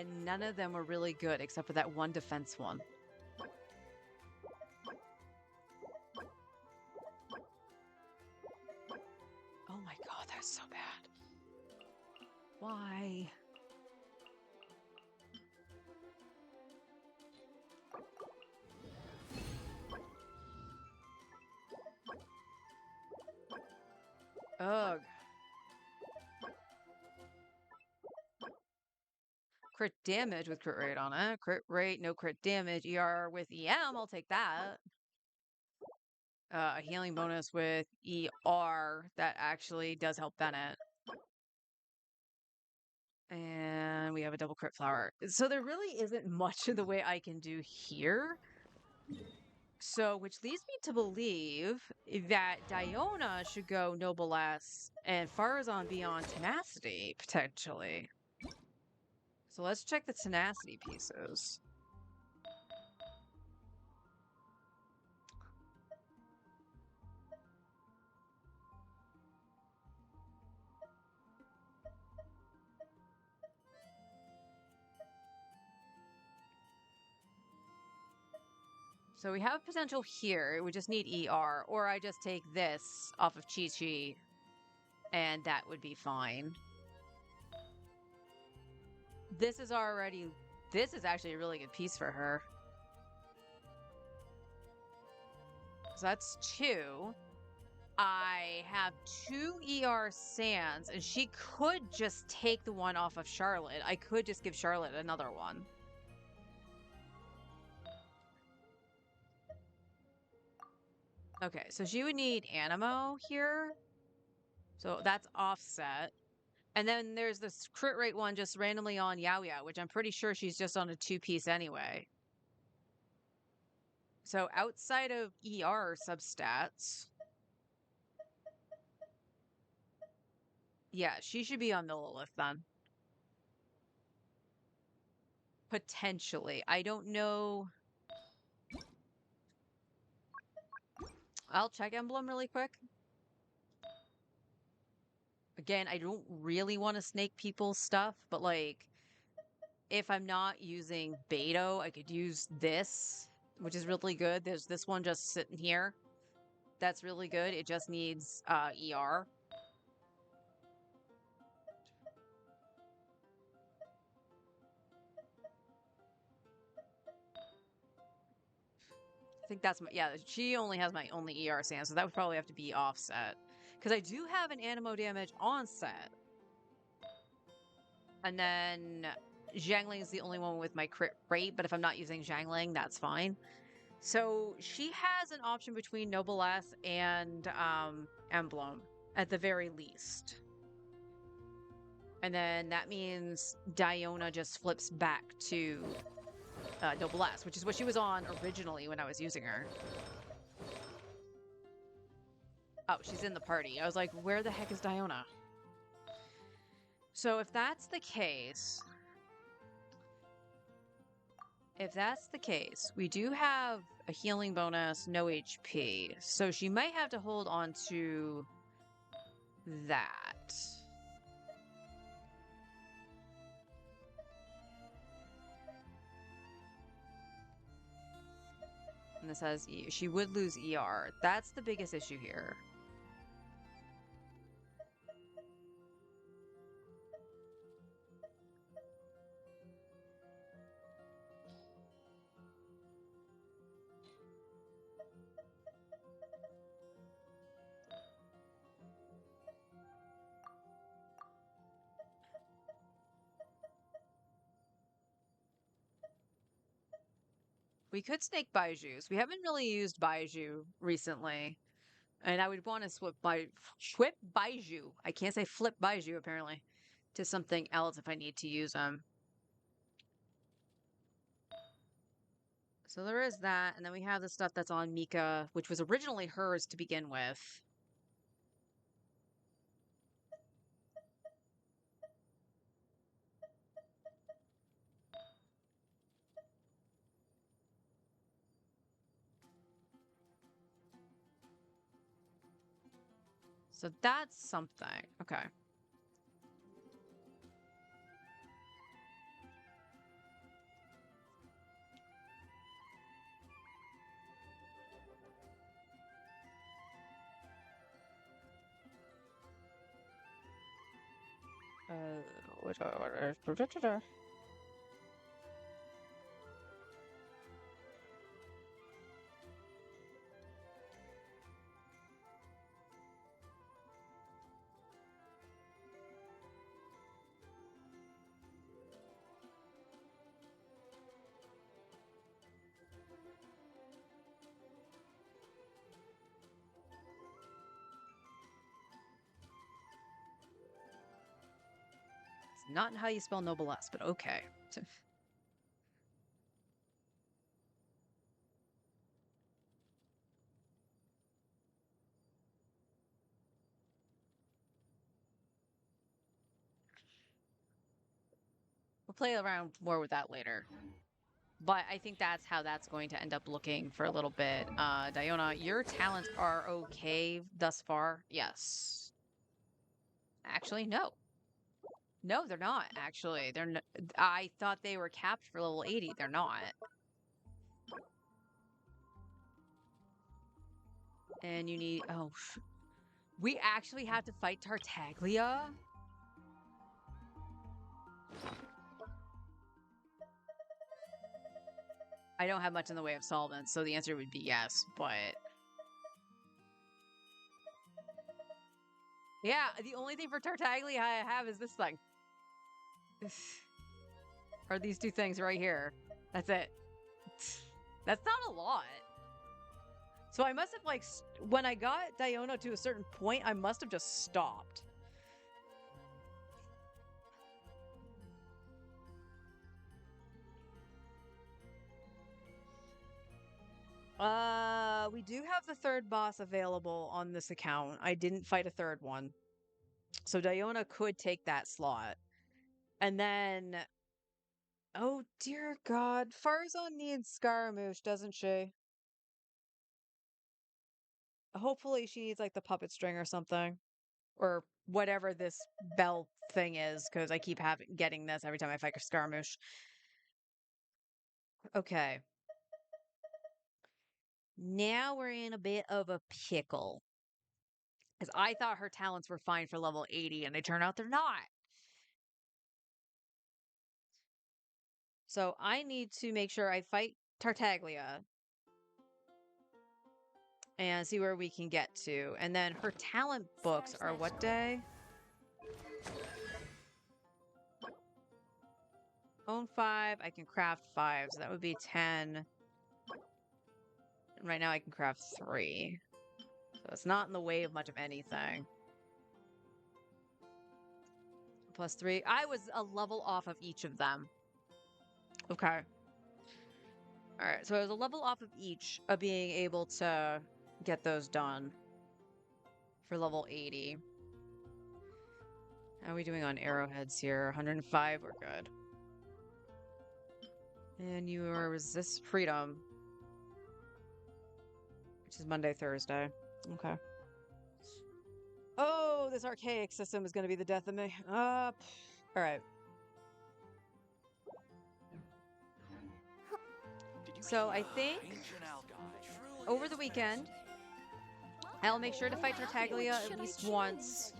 And none of them were really good except for that one defense one. Oh my god, that's so bad. Why? Ugh. Crit damage with crit rate on it. Crit rate, no crit damage. ER with EM, I'll take that. A healing bonus with ER that actually does help Bennett. And we have a double crit flower. So there really isn't much in the way I can do here. So, which leads me to believe that Diona should go Noblesse and Farazan be on Tenacity, potentially. So let's check the Tenacity pieces. So we have potential here. We just need ER, or I just take this off of Chi-Chi, and that would be fine. This is actually a really good piece for her. So that's 2. I have 2 ER Sands, and she could just take the one off of Charlotte. I could just give Charlotte another one. Okay, so she would need Animo here. So that's offset. And then there's this crit rate one just randomly on Yaoya, which I'm pretty sure she's just on a 2-piece anyway. So outside of ER substats, yeah, she should be on Millilith then. Potentially. I don't know. I'll check Emblem really quick. Again, I don't really want to snake people's stuff, but like, if I'm not using Beto, I could use this, which is really good. There's this one just sitting here. That's really good. It just needs ER. I think that's my, yeah, she only has my only ER sand, so that would probably have to be offset. Because I do have an Animo damage onset. And then Zhangling is the only one with my crit rate, but if I'm not using Zhangling, that's fine. So she has an option between Noblesse and Emblem, at the very least. And then that means Diona just flips back to Noblesse, which is what she was on originally when I was using her. Oh, she's in the party. I was like, where the heck is Diona? So if that's the case, we do have a healing bonus, no HP. So she might have to hold on to that. And this says she would lose ER. That's the biggest issue here. We could snake Baijus. We haven't really used Baiju recently. And I would want to swip Baiju. I can't say flip Baiju, apparently. To something else if I need to use them. So there is that. And then we have the stuff that's on Mika, which was originally hers to begin with. So that's something. Okay. Which order? It's not how you spell noblesse, but okay. We'll play around more with that later. But I think that's how that's going to end up looking for a little bit. Diona, your talents are okay thus far. Yes. Actually, no. No, they're not, actually. I thought they were capped for level 80. They're not. And you need... Oh, we actually have to fight Tartaglia? I don't have much in the way of solvents, so the answer would be yes, but... Yeah, the only thing for Tartaglia I have is this thing. Or these two things right here. That's it. That's not a lot. So I must have, like, when I got Diona to a certain point, I must have just stopped. We do have the third boss available on this account. I didn't fight a third one. So Diona could take that slot. And then... Oh, dear God. Farzan needs Scaramouche, doesn't she? Hopefully she needs, like, the puppet string or something. Or whatever this bell thing is, because I keep getting this every time I fight Scaramouche. Okay. Now we're in a bit of a pickle. Because I thought her talents were fine for level 80, and they turn out they're not. So I need to make sure I fight Tartaglia. And see where we can get to. And then her talent books are what day? Own 5. I can craft 5. So that would be 10. And right now I can craft 3. So it's not in the way of much of anything. Plus 3. I was a level off of each of them. Okay. Alright, so I was a level off of each of being able to get those done for level 80. How are we doing on arrowheads here? 105, we're good. And you are resist freedom. Which is Monday, Thursday. Okay. Oh, this archaic system is going to be the death of me. Alright. So I think over the weekend, I'll make sure to fight Tartaglia at least once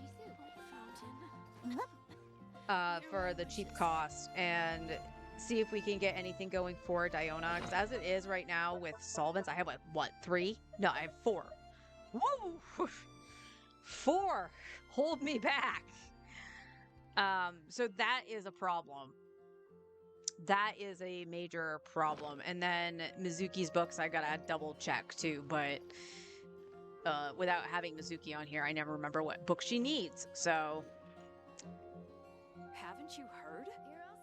for the cheap cost and see if we can get anything going for Diona. Because as it is right now with solvents, I have what 3? No, I have 4. Woo! 4! Hold me back! So that is a problem. That is a major problem. And then Mizuki's books I gotta double check too, but without having Mizuki on here, I never remember what book she needs, so... Haven't you heard?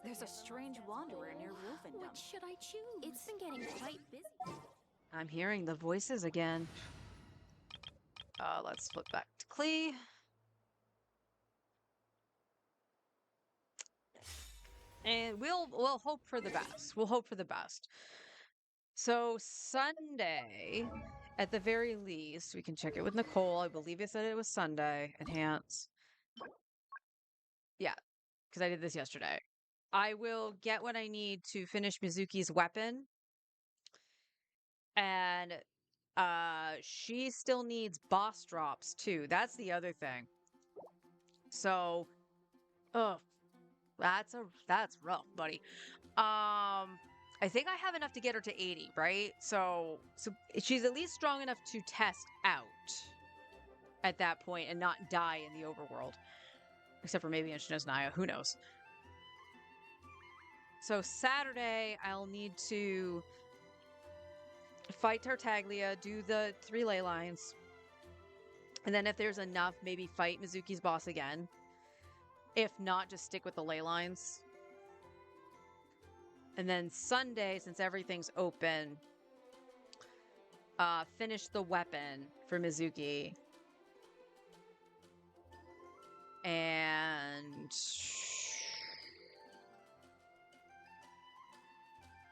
There's a strange wanderer near Wolfendom. What should I choose? It's been getting quite busy. I'm hearing the voices again. Let's flip back to Klee. And we'll hope for the best. We'll hope for the best. So Sunday, at the very least, we can check it with Nicole. I believe I said it was Sunday. Enhance. Yeah, because I did this yesterday. I will get what I need to finish Mizuki's weapon. And she still needs boss drops too. That's the other thing. So Oh, that's rough, buddy. I think I have enough to get her to 80, right? So she's at least strong enough to test out at that point and not die in the overworld. Except for maybe in Shiznaya, who knows? So Saturday, I'll need to fight Tartaglia, do the 3 ley lines, and then if there's enough, maybe fight Mizuki's boss again. If not, just stick with the ley lines. And then Sunday, since everything's open, finish the weapon for Mizuki. And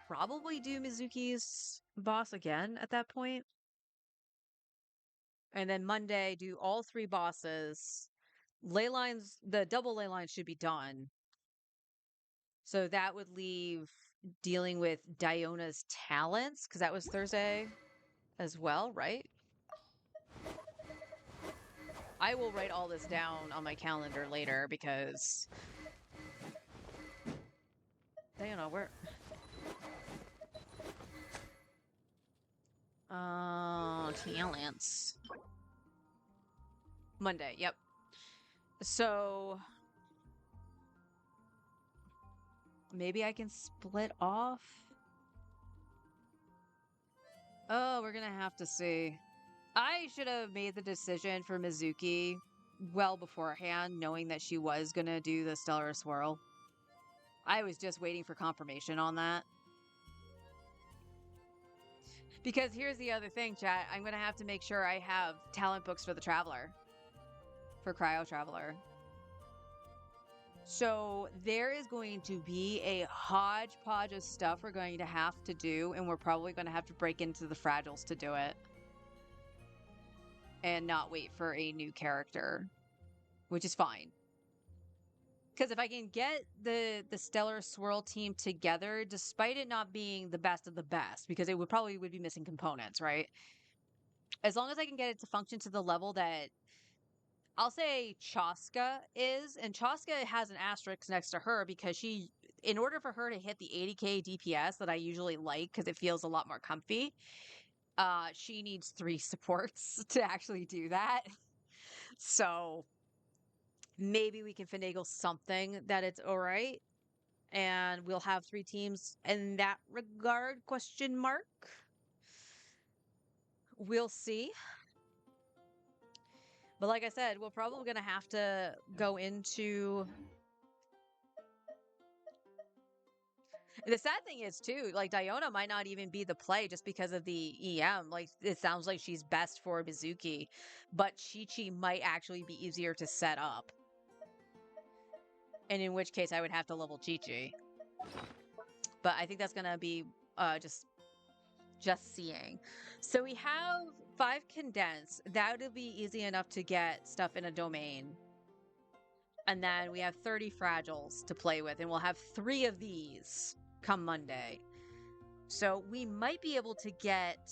probably do Mizuki's boss again at that point. And then Monday, do all 3 bosses. Ley lines, the double ley lines should be done. So that would leave dealing with Diona's talents, because that was Thursday as well, right? I will write all this down on my calendar later because Diona, where? Talents. Monday, yep. So maybe I can split off. Oh, we're gonna have to see. I should have made the decision for Mizuki well beforehand, knowing that she was gonna do the Stellar Swirl. I was just waiting for confirmation on that. Because here's the other thing, chat. I'm gonna have to make sure I have talent books for the Traveler. For Cryo Traveler. So there is going to be a hodgepodge of stuff we're going to have to do, and we're probably going to have to break into the Fragiles to do it. And not wait for a new character. Which is fine. Because if I can get the Stellar Swirl team together, despite it not being the best of the best, because it would probably be missing components, right? As long as I can get it to function to the level that I'll say Chaska is, and Chaska has an asterisk next to her because she, in order for her to hit the 80k DPS that I usually like because it feels a lot more comfy, she needs 3 supports to actually do that. So maybe we can finagle something that it's all right, and we'll have 3 teams in that regard, question mark. We'll see. But like I said, we're probably going to have to go into... The sad thing is, too, like, Diona might not even be the play just because of the EM. Like, it sounds like she's best for Mizuki, but Chi-Chi might actually be easier to set up. And in which case, I would have to level Chi-Chi. But I think that's going to be just seeing. So we have 5 condensed. That would be easy enough to get stuff in a domain. And then we have 30 fragiles to play with, and we'll have 3 of these come Monday. So we might be able to get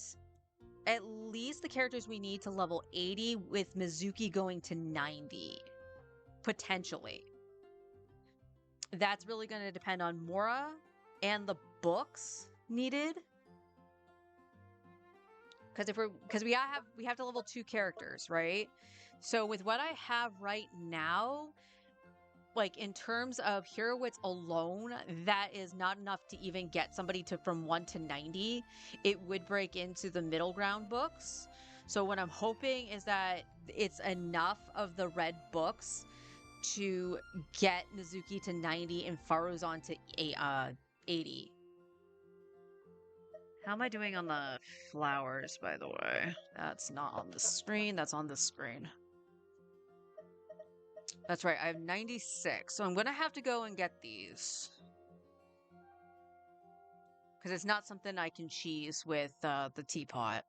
at least the characters we need to level 80 with Mizuki going to 90. Potentially. That's really going to depend on Mora and the books needed. Because we have to level 2 characters, right? So with what I have right now, like in terms of Hurwitz alone, that is not enough to even get somebody from 1 to 90. It would break into the middle ground books. So what I'm hoping is that it's enough of the red books to get Mizuki to 90 and Faruzan to 80. How am I doing on the flowers, by the way? That's not on the screen. That's on the screen. That's right. I have 96. So I'm going to have to go and get these. Because it's not something I can cheese with the teapot.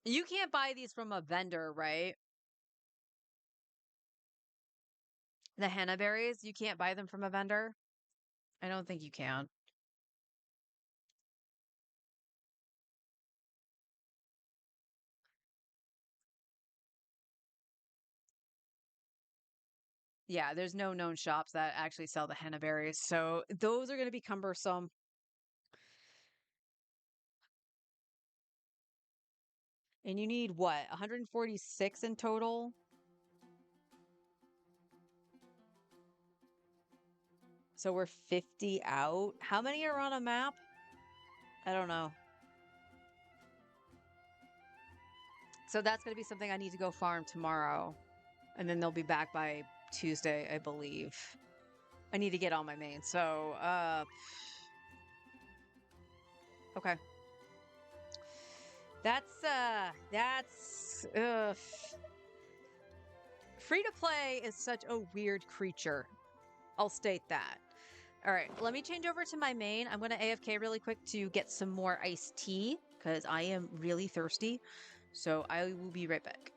You can't buy these from a vendor, right? The henna berries, you can't buy them from a vendor? I don't think you can. Yeah, there's no known shops that actually sell the henna berries, so those are going to be cumbersome. And you need what? 146 in total? So we're 50 out. How many are on a map? I don't know. So that's going to be something I need to go farm tomorrow. And then they'll be back by Tuesday, I believe. I need to get on my main. So, okay. That's free to play is such a weird creature. I'll state that. All right, let me change over to my main. I'm going to AFK really quick to get some more iced tea because I am really thirsty. So I will be right back.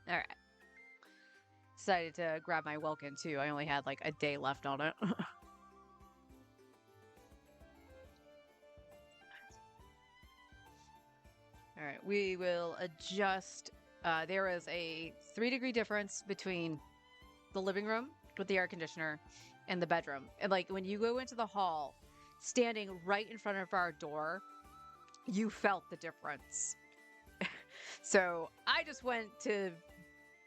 All right. Decided to grab my Welkin too. I only had like a day left on it. All right, we will adjust. There is a 3-degree difference between the living room with the air conditioner and the bedroom. And like when you go into the hall, standing right in front of our door, you felt the difference. So I just went to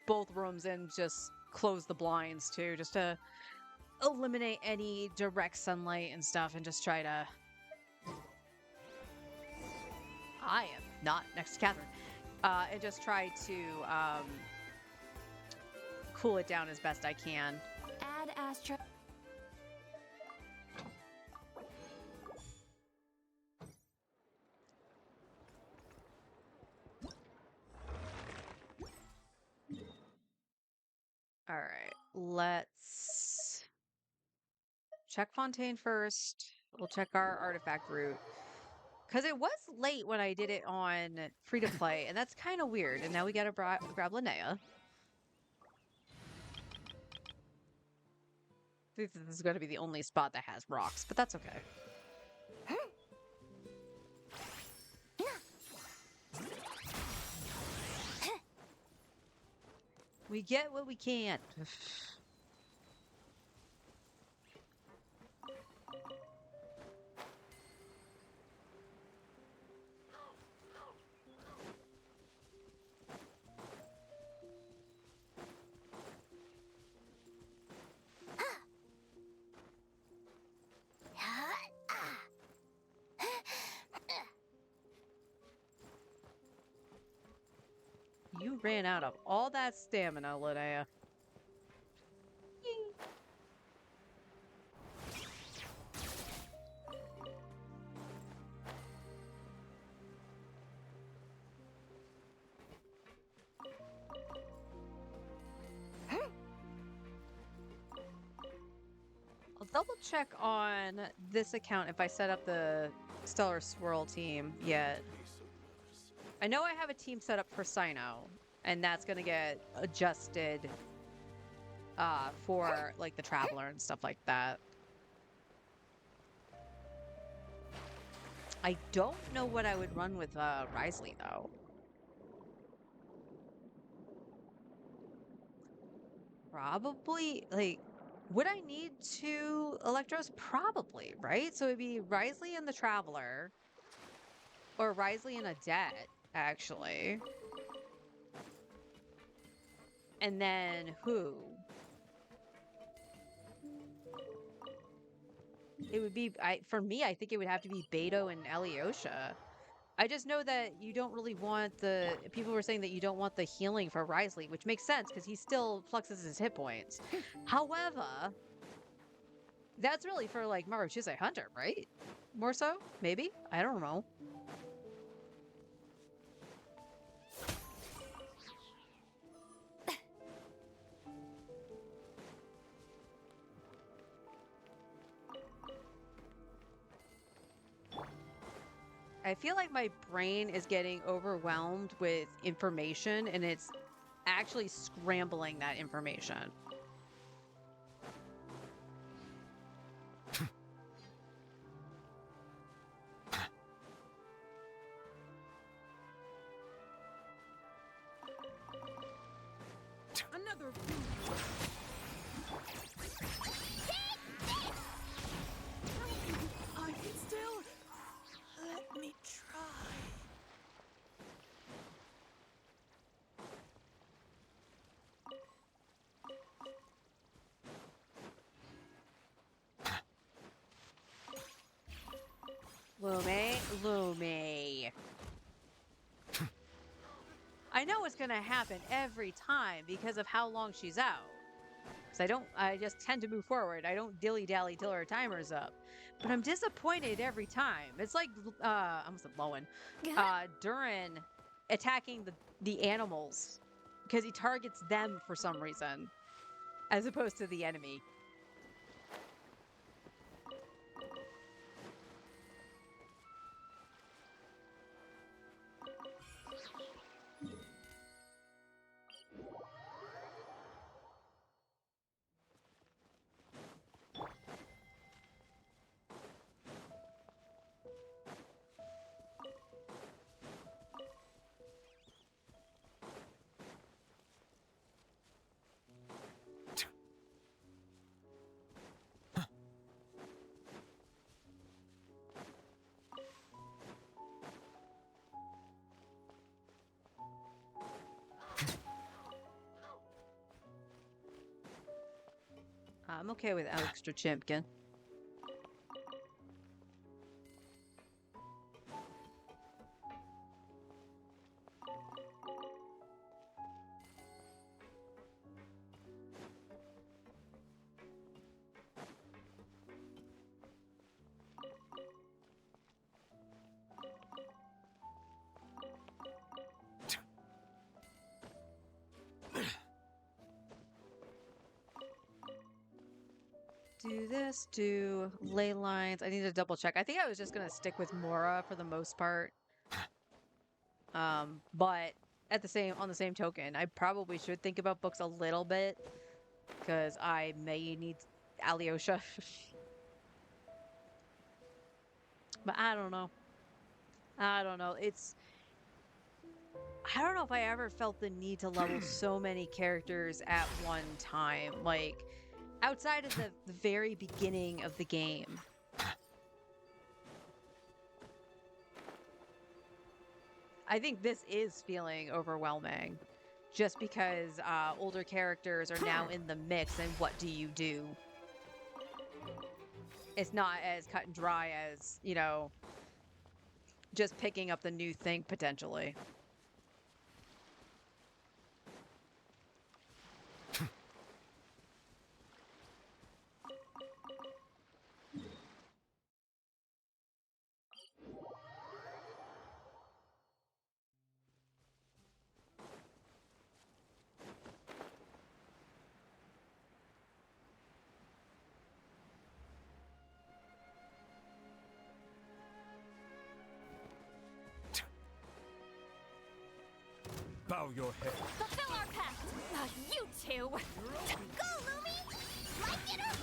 both rooms and just closed the blinds too, just to eliminate any direct sunlight and stuff and just try to... I am not next to Catherine. And just try to cool it down as best I can. Add Astra. All right, let's check Fontaine first. We'll check our artifact route. Because it was late when I did it on free to play, and that's kind of weird. And now we gotta grab Linnea. This is going to be the only spot that has rocks, but that's okay. We get what we can. You ran out of all that stamina, Linnea. I'll double check on this account if I set up the Stellar Swirl team yet. I know I have a team set up for Sino, and that's gonna get adjusted for like the Traveler and stuff like that. I don't know what I would run with Wriothesley though. Probably like, would I need 2 Electros? Probably, right? So it'd be Wriothesley and the Traveler, or Wriothesley and a Adet, actually. And then who? It would be, for me, I think it would have to be Beto and Alyosha. I just know that you don't really want the... People were saying that you don't want the healing for Wriothesley, which makes sense because he still fluxes his hit points. However, that's really for like Maruchisei Hunter, right? More so? Maybe? I don't know. I feel like my brain is getting overwhelmed with information and it's actually scrambling that information. Another. I can still. Let me try. Lume. I know it's gonna happen every time because of how long she's out. Because I just tend to move forward. I don't dilly-dally till her timer's up. But I'm disappointed every time. It's like, I almost said Lowen. Durin attacking the animals. Because he targets them for some reason. As opposed to the enemy. I'm okay with extra Chimpkin. Do this, do ley lines. I need to double check. I think I was just gonna stick with Mora for the most part. But at on the same token, I probably should think about books a little bit because I may need Alyosha. But I don't know. I don't know. I don't know if I ever felt the need to level so many characters at one time. Like, outside of the very beginning of the game. I think this is feeling overwhelming. Just because older characters are now in the mix, and what do you do? It's not as cut and dry as, you know, just picking up the new thing, potentially. Bow your head. Fulfill our pact! Not you two! Go, Lumi! Like it or...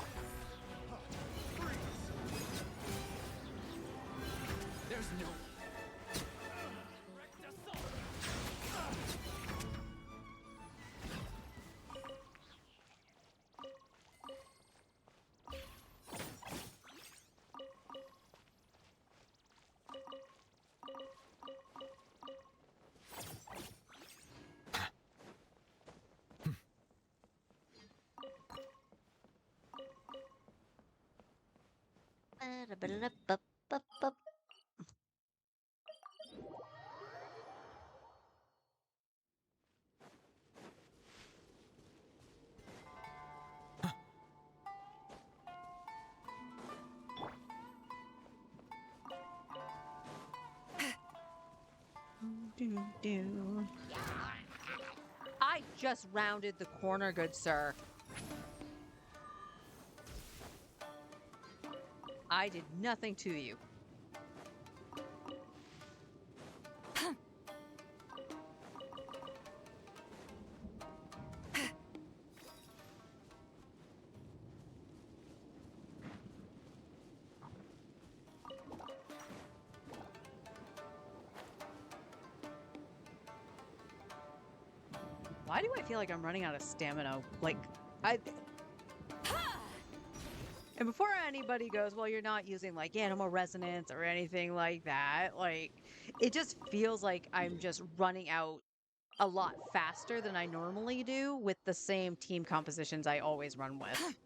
There's no. I just rounded the corner, good sir. I did nothing to you. Why do I feel like I'm running out of stamina? Like, And before anybody goes, well, you're not using like animal resonance or anything like that, like, it just feels like I'm just running out a lot faster than I normally do with the same team compositions I always run with.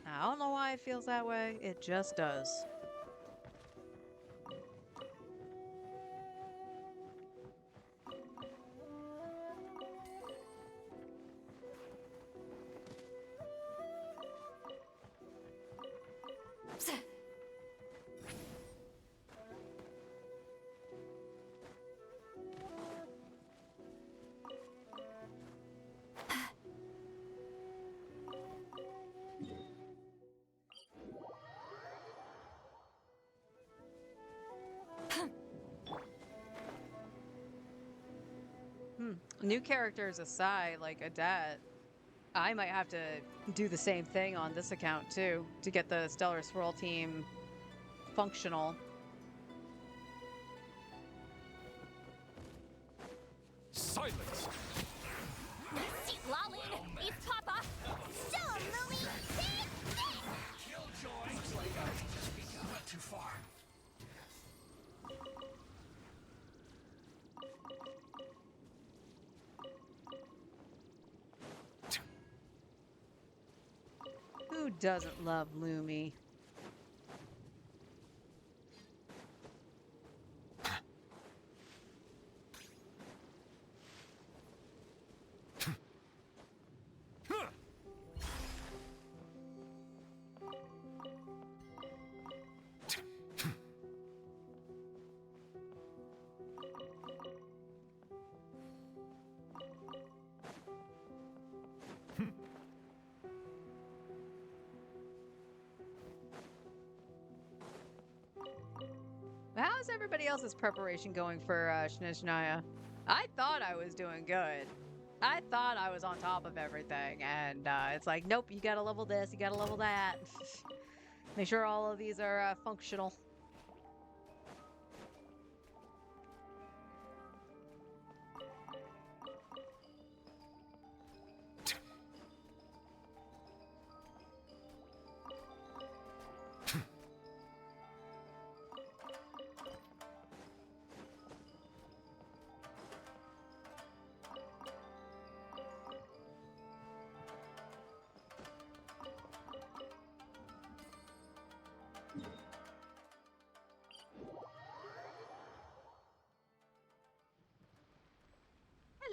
I don't know why it feels that way. It just does. New characters aside, like Adet, I might have to do the same thing on this account too to get the Stellar Swirl team functional. Silence! Seat Lalin! Eat Papa! So, Lumi! Take this! Killjoy! Looks like I just went too far. doesn't love Lumi? How's everybody else's preparation going for Shnezhnaya? I thought I was doing good. I thought I was on top of everything, and it's like, nope, you gotta level this, you gotta level that. Make sure all of these are functional.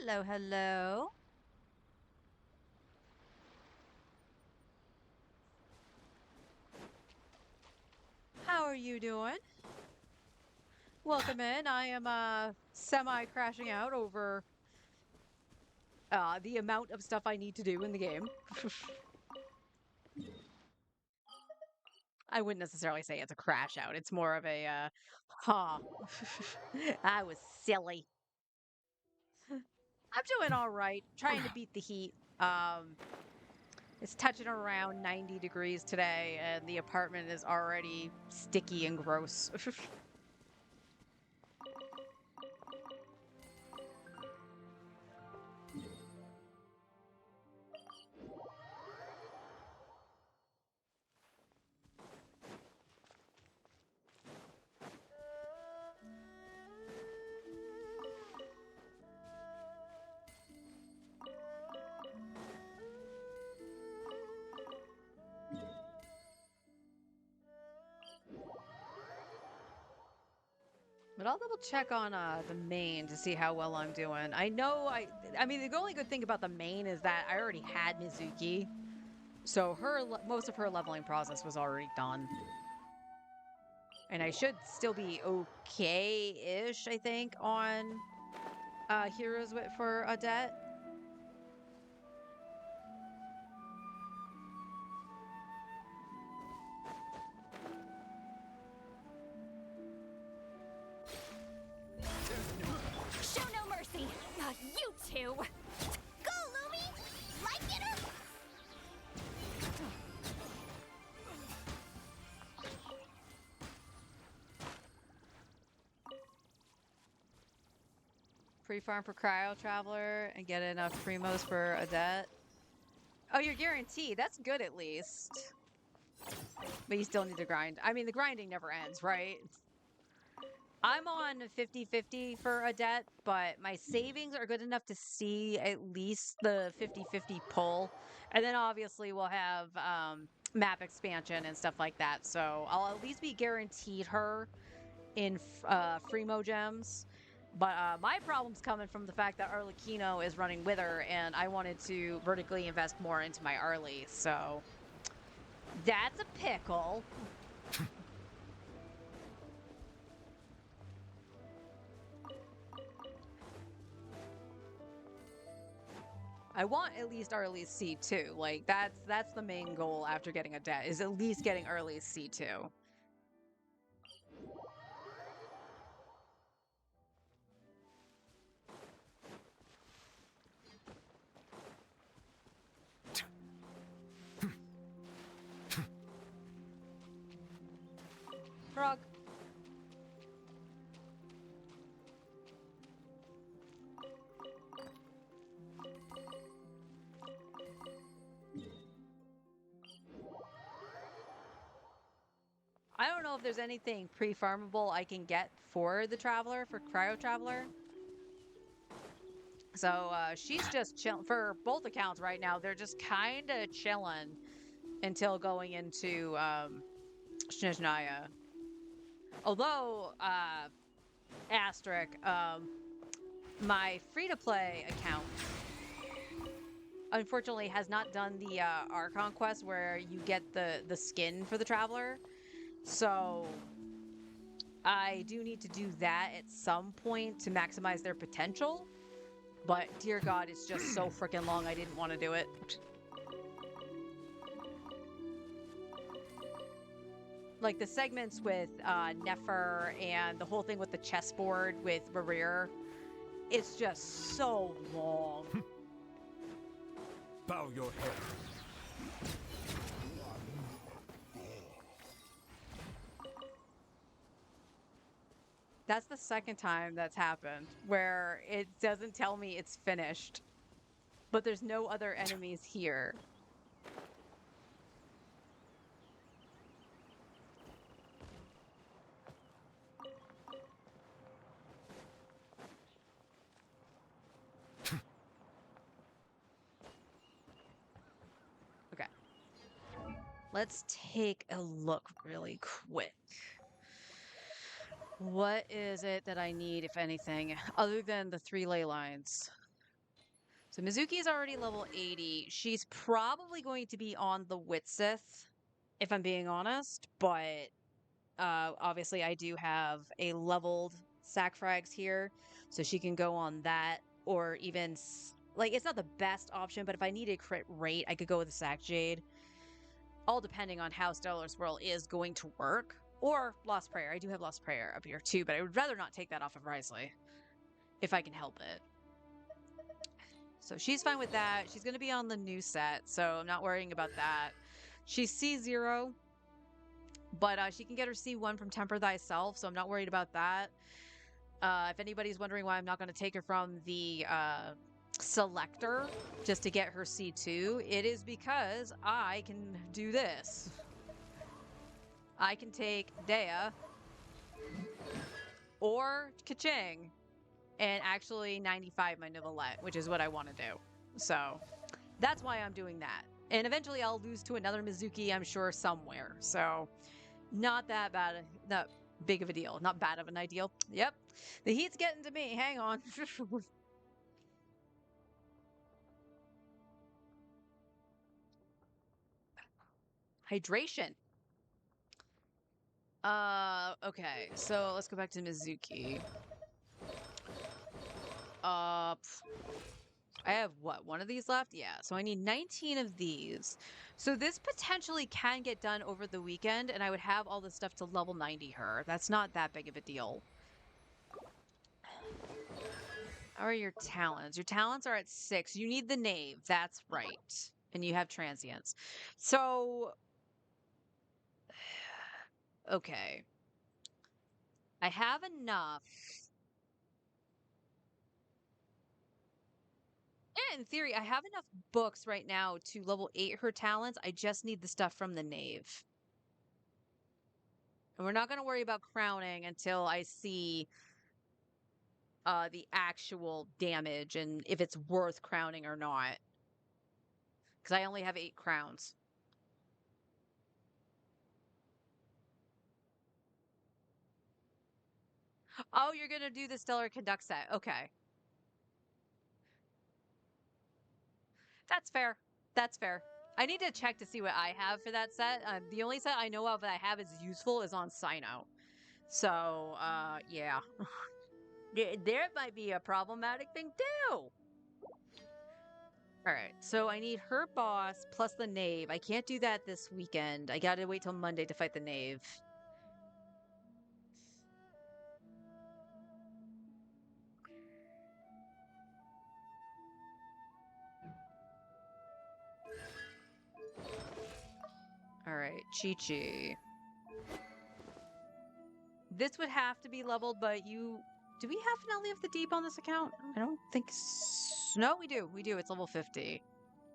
Hello, hello. How are you doing? Welcome in. I am semi crashing out over the amount of stuff I need to do in the game. I wouldn't necessarily say it's a crash out. It's more of a huh. I was silly. I'm doing all right. Trying to beat the heat. It's touching around 90 degrees today, and the apartment is already sticky and gross. But I'll double check on the main to see how well I'm doing. I know I mean the only good thing about the main is that I already had Mizuki. So most of her leveling process was already done. And I should still be okay-ish, I think, on Heroes for Adet. Show no mercy! Not you two! Go, Lumi! Like it or... Pre-farm for Cryo Traveler and get enough primos for Adet. Oh, you're guaranteed. That's good at least. But you still need to grind. I mean, the grinding never ends, right? I'm on 50-50 for Adet, but my savings are good enough to see at least the 50-50 pull. And then obviously we'll have map expansion and stuff like that. So I'll at least be guaranteed her in Freemo gems. But my problem's coming from the fact that Arlecchino is running Wither, and I wanted to vertically invest more into my Arlie. So that's a pickle. I want at least Arlie's C2. Like that's the main goal after getting Adet, is at least getting Arlie's C2. Frog. I don't know if there's anything pre-farmable I can get for the Traveler, for Cryo Traveler. So she's just chilling for both accounts right now. They're just kind of chilling until going into Snezhnaya. Although, asterisk, my free-to-play account unfortunately has not done the Archon quest where you get the skin for the Traveler. So I do need to do that at some point to maximize their potential. But dear God, it's just so freaking long. I didn't want to do it. Like the segments with Nefer and the whole thing with the chessboard with Marir, it's just so long. Bow your head. That's the second time that's happened, where it doesn't tell me it's finished, but there's no other enemies here. Okay. Let's take a look really quick. What is it that I need, if anything, other than the 3 ley lines? So Mizuki is already level 80. She's probably going to be on the Witsith, if I'm being honest, but obviously I do have a leveled Sackfrags here, so she can go on that, or even, like, it's not the best option, but if I need a crit rate, I could go with the Sack Jade. All depending on how Stellar Swirl is going to work. Or Lost Prayer. I do have Lost Prayer up here too, but I would rather not take that off of Wriothesley, if I can help it. So she's fine with that. She's going to be on the new set, so I'm not worrying about that. She's C0, but she can get her C1 from Temper Thyself, so I'm not worried about that. If anybody's wondering why I'm not going to take her from the Selector just to get her C2, it is because I can do this. I can take Dea or Kaching and actually 95 my Nivelette, which is what I want to do. So that's why I'm doing that. And eventually I'll lose to another Mizuki, I'm sure, somewhere. So not that bad, not big of a deal. Not bad of an ideal. Yep. The heat's getting to me. Hang on. Hydration. Okay, so let's go back to Mizuki. I have what, one of these left? Yeah, so I need 19 of these. So this potentially can get done over the weekend, and I would have all the stuff to level 90 her. That's not that big of a deal. How are your talents? Your talents are at 6. You need the Knave, that's right. And you have transients. So okay. I have enough. And in theory, I have enough books right now to level 8 her talents. I just need the stuff from the Knave. And we're not going to worry about crowning until I see the actual damage and if it's worth crowning or not. Because I only have 8 crowns. Oh, you're going to do the Stellar Conduct set. Okay. That's fair. That's fair. I need to check to see what I have for that set. The only set I know of that I have is useful is on Cyno. So, yeah. There might be a problematic thing too. Alright, so I need her boss plus the Knave. I can't do that this weekend. I gotta wait till Monday to fight the Knave. Alright, Chi-Chi. This would have to be leveled, but you... Do we have Finale of the Deep on this account? I don't think so. No, we do. We do. It's level 50.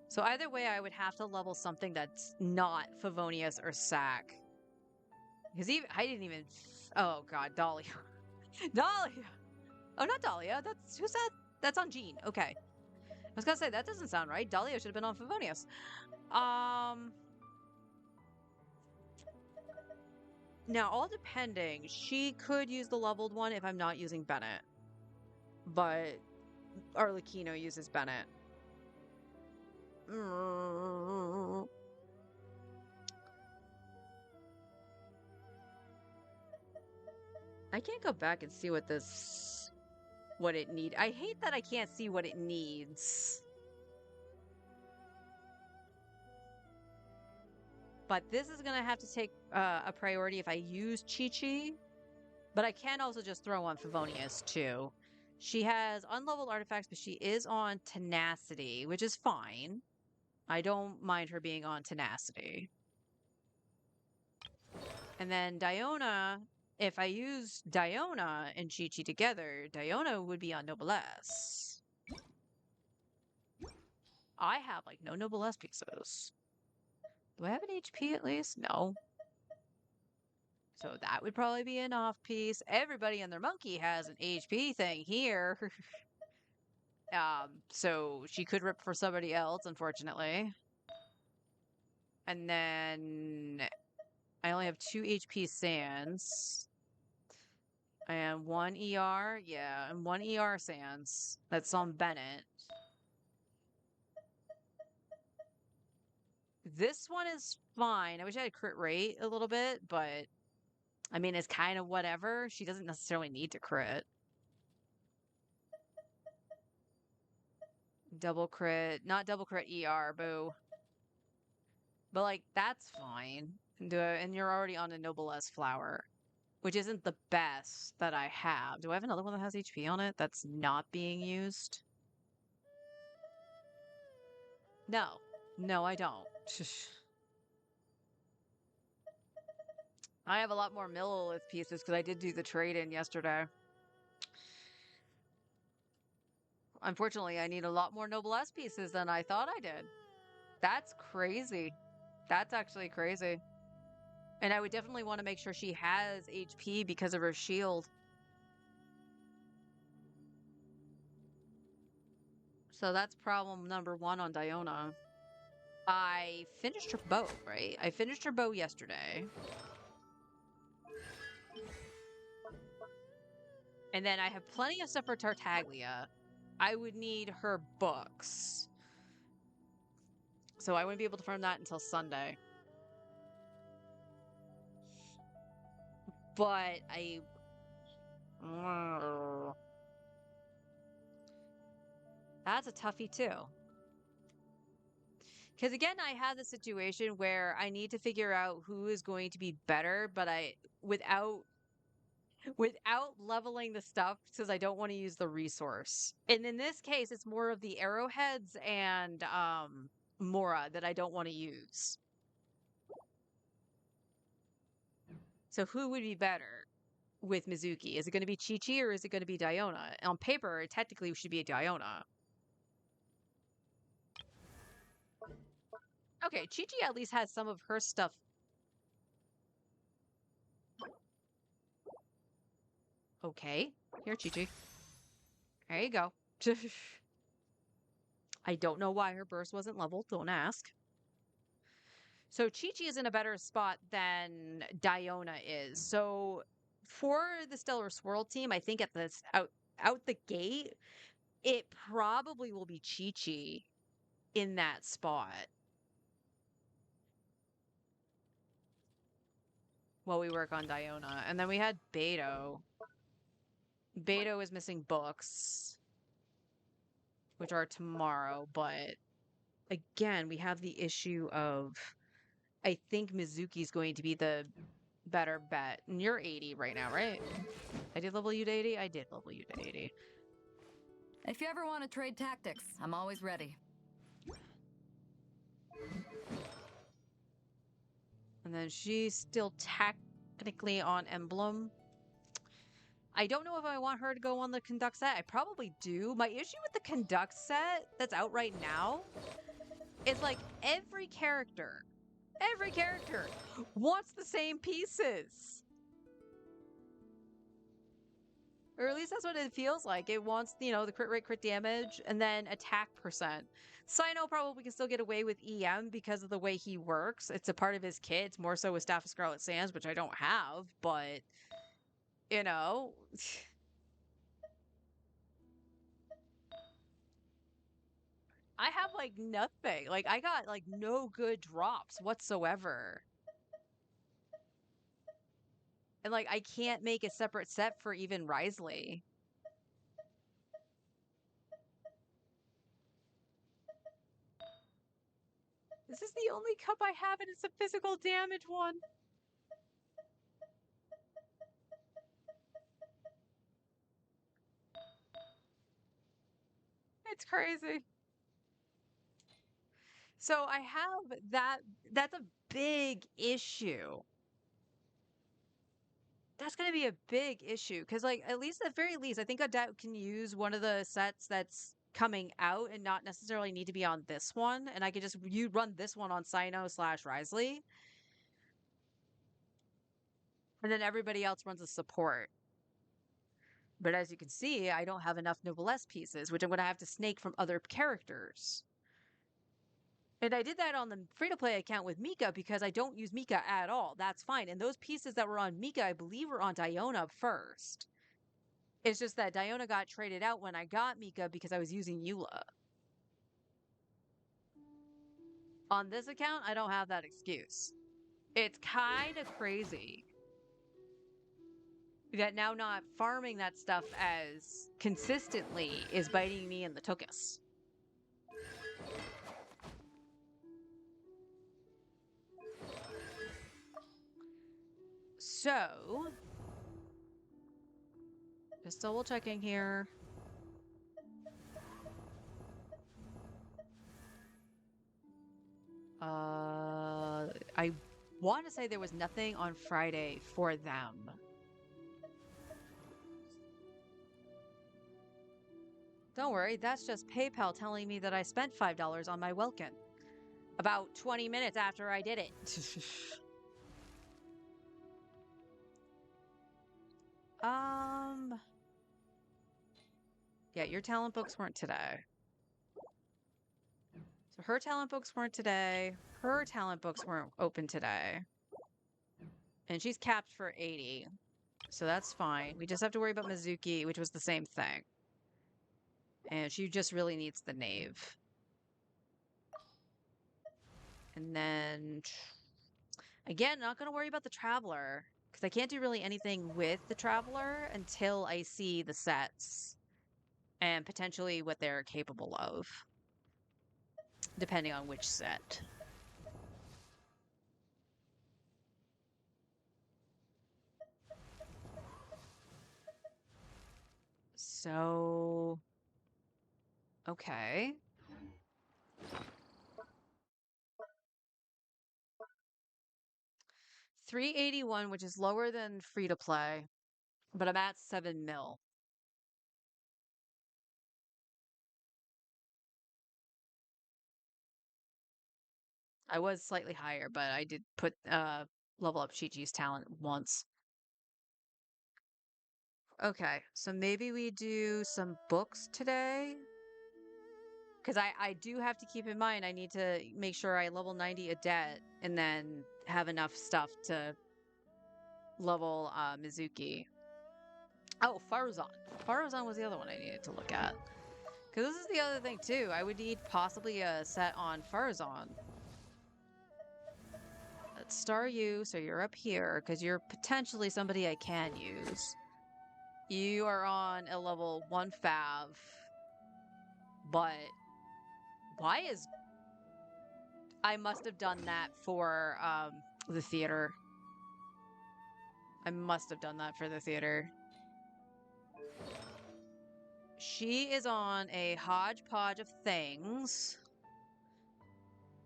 So either way, I would have to level something that's not Favonius or Sack. Because I didn't even... Oh, God. Dahlia. Dahlia! Oh, not Dahlia. That's... Who's that? That's on Jean. Okay. I was gonna say, that doesn't sound right. Dahlia should have been on Favonius. Now, all depending, she could use the leveled one if I'm not using Bennett. But Arlecchino uses Bennett. I can't go back and see what it needs. I hate that I can't see what it needs. But this is going to have to take a priority if I use Chi-Chi. But I can also just throw on Favonius, too. She has unleveled artifacts, but she is on Tenacity, which is fine. I don't mind her being on Tenacity. And then Diona, if I use Diona and Chi-Chi together, Diona would be on Noblesse. I have, like, no Noblesse pieces. Do I have an HP at least? No. So that would probably be an off piece. Everybody and their monkey has an HP thing here. So she could rip for somebody else, unfortunately. And then I only have 2 HP Sands. And 1 ER. Yeah, and 1 ER Sands. That's on Bennett. This one is fine. I wish I had crit rate a little bit, but I mean, it's kind of whatever. She doesn't necessarily need to crit. Double crit. Not double crit ER, boo. But, like, that's fine. And you're already on a Noblesse Flower, which isn't the best that I have. Do I have another one that has HP on it that's not being used? No. No, I don't. I have a lot more Millilith pieces because I did do the trade-in yesterday. Unfortunately, I need a lot more Noblesse pieces than I thought I did. That's crazy. That's actually crazy. And I would definitely want to make sure she has HP because of her shield. So that's problem number 1 on Diona. I finished her bow, right? I finished her bow yesterday. And then I have plenty of stuff for Tartaglia. I would need her books. So I wouldn't be able to farm that until Sunday. But that's a toughie too. Because again, I have the situation where I need to figure out who is going to be better, but without leveling the stuff because I don't want to use the resource. And in this case, it's more of the arrowheads and Mora that I don't want to use. So who would be better with Mizuki? Is it going to be Chi-Chi or is it going to be Diona? On paper, it technically should be a Diona. Okay, Chi-Chi at least has some of her stuff. Okay, here, Chi-Chi. There you go. I don't know why her burst wasn't leveled. Don't ask. So Chi-Chi is in a better spot than Diona is. So for the Stellar Swirl team, I think at this out the gate, it probably will be Chi-Chi in that spot. While we work on Diona. And then we had Beto. Beto is missing books, which are tomorrow, but again, we have the issue of I think Mizuki's going to be the better bet. And you're 80 right now, right? I did level you to 80? I did level you to 80. If you ever want to trade tactics, I'm always ready. And then she's still technically on Emblem. I don't know if I want her to go on the Conduct set. I probably do. My issue with the Conduct set that's out right now is like every character wants the same pieces. Or at least that's what it feels like. It wants, you know, the crit rate, crit damage, and then attack percent. Sino probably can still get away with EM because of the way he works. It's a part of his kit. It's more so with Staff of Scarlet Sands, which I don't have, but, you know. I have, like, nothing. Like, I got, like, no good drops whatsoever. And, like, I can't make a separate set for even Risley. This is the only cup I have, and it's a physical damage one. It's crazy. So I have that. That's a big issue. That's going to be a big issue because, like, at least at the very least, I think Adet can use one of the sets that's coming out and not necessarily need to be on this one. And I could just run this one on Sino / Risley. And then everybody else runs a support. But as you can see, I don't have enough Noblesse pieces, which I'm going to have to snake from other characters. And I did that on the free-to-play account with Mika because I don't use Mika at all. That's fine. And those pieces that were on Mika, I believe, were on Diona first. It's just that Diona got traded out when I got Mika because I was using Eula. On this account, I don't have that excuse. It's kind of crazy that now not farming that stuff as consistently is biting me in the tuchus. So, just double checking here. I want to say there was nothing on Friday for them. Don't worry, that's just PayPal telling me that I spent $5 on my Welkin. About 20 minutes after I did it. Yeah, your talent books weren't today. So her talent books weren't today. Her talent books weren't open today. And she's capped for 80. So that's fine. We just have to worry about Mizuki, which was the same thing. And she just really needs the Knave. And then, again, not going to worry about the Traveler. Because I can't do really anything with the Traveler until I see the sets. And potentially what they're capable of. Depending on which set. So, okay. $381, which is lower than free to play, but I'm at 7 mil. I was slightly higher, but I did put level up Chi-Chi's talent once. Okay, so maybe we do some books today. Because I do have to keep in mind, I need to make sure I level 90 Adet and then have enough stuff to level Mizuki. Oh, Faruzan. Faruzan was the other one I needed to look at. Because this is the other thing, too. I would need possibly a set on Faruzan. Let's star you, so you're up here, because you're potentially somebody I can use. You are on a level 1 fav. But why is... I must have done that for the theater. I must have done that for the theater. She is on a hodgepodge of things.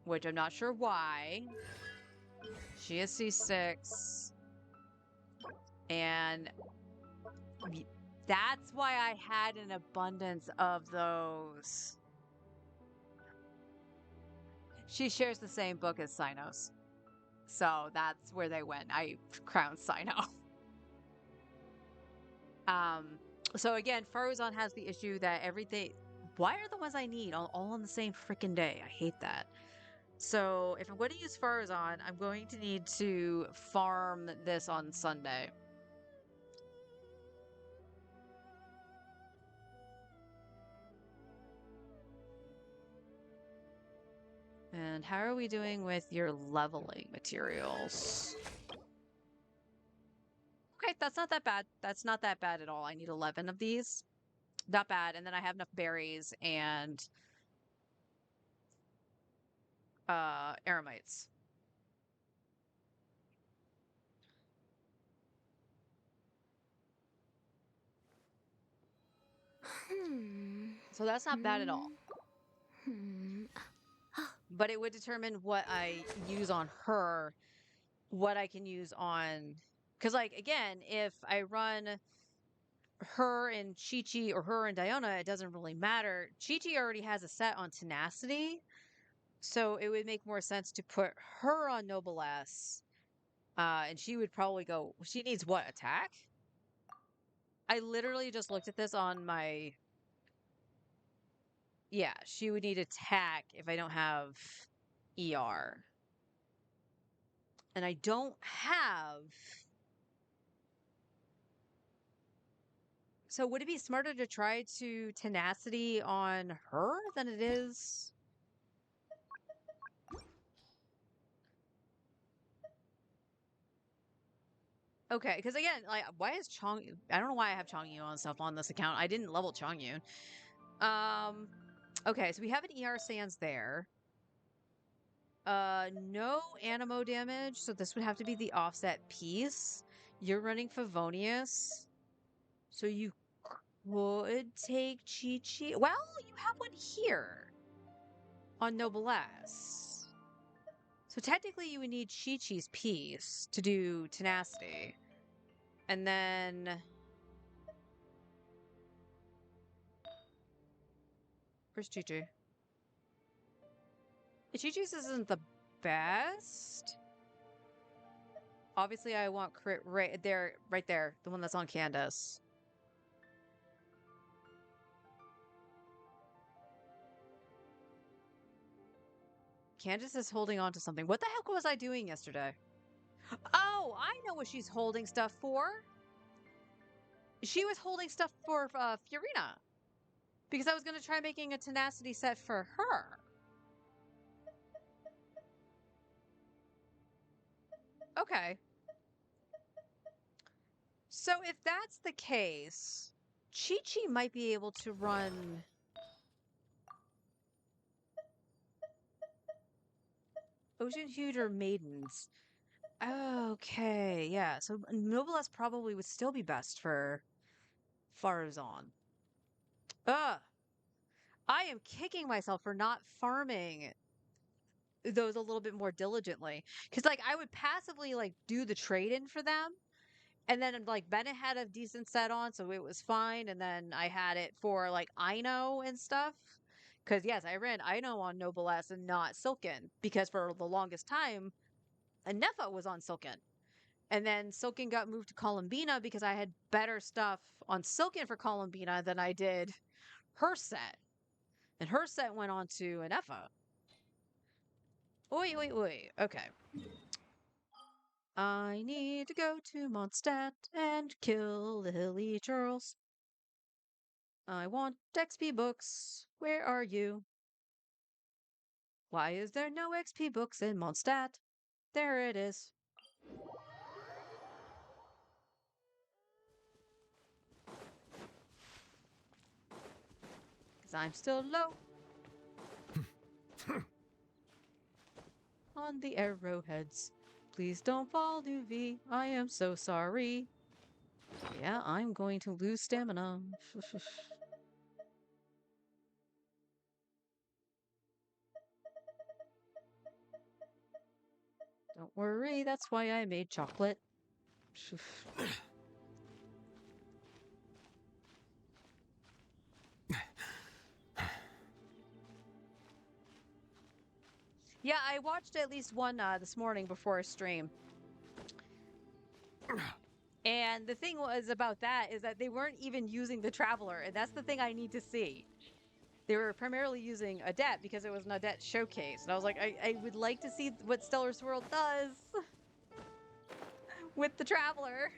Which I'm not sure why. She is C6. And that's why I had an abundance of those. She shares the same book as Sinos. So that's where they went. I crowned Sino. So again, Faruzan has the issue that everything. Why are the ones I need all on the same freaking day? I hate that. So if I'm going to use Faruzan, I'm going to need to farm this on Sunday. And how are we doing with your leveling materials? Okay, that's not that bad. That's not that bad at all. I need 11 of these. Not bad. And then I have enough berries and aramites. So that's not bad at all. But it would determine what I use on her, what I can use on. Because, like, again, if I run her and Chi-Chi or her and Diona, it doesn't really matter. Chi-Chi already has a set on tenacity. So it would make more sense to put her on Noblesse. And she would probably go. She needs what? Attack? I literally just looked at this on my. Yeah, she would need attack if I don't have ER. And I don't have. So would it be smarter to try to tenacity on her than it is? Okay, because again, like, why is Chong? I don't know why I have Chongyun on stuff on this account. I didn't level Chongyun. Okay, so we have an ER Sans there. No Animo damage, so this would have to be the offset piece. You're running Favonius, so you could take Chi-Chi. Well, you have one here on Noblesse. So technically you would need Chi-Chi's piece to do tenacity. And then... Where's Chi-Chi? Chi-Chi's isn't the best. Obviously I want crit right there, the one that's on Candace. Candace is holding on to something. What the heck was I doing yesterday? Oh, I know what she's holding stuff for. She was holding stuff for Fiorina. Because I was going to try making a tenacity set for her. Okay. So if that's the case, Chi-Chi might be able to run... Ocean Huge or Maidens. Okay, yeah. So Noblesse probably would still be best for Faruzan. Ugh. I am kicking myself for not farming those a little bit more diligently. Because, like, I would passively, like, do the trade-in for them. And then, like, Bennett had a decent set on, so it was fine. And then I had it for, like, Aino and stuff. Because, yes, I ran Aino on Noblesse and not Silken. Because for the longest time, Anefa was on Silken. And then Silken got moved to Columbina because I had better stuff on Silken for Columbina than I did her set. And her set went on to Anefa. Oi. Okay. I need to go to Mondstadt and kill Lily Charles. I want XP books. Where are you? Why is there no XP books in Mondstadt? There it is. Because I'm still low. On the arrowheads. Please don't fall, Nuvi. I am so sorry. Yeah, I'm going to lose stamina. Don't worry, that's why I made chocolate. Yeah, I watched at least one this morning before a stream. And And the thing was about that is that they weren't even using the Traveler, and that's the thing I need to see. They were primarily using Adet because it was an Adet showcase. And I was like, I would like to see what Stellar Swirl does with the Traveler.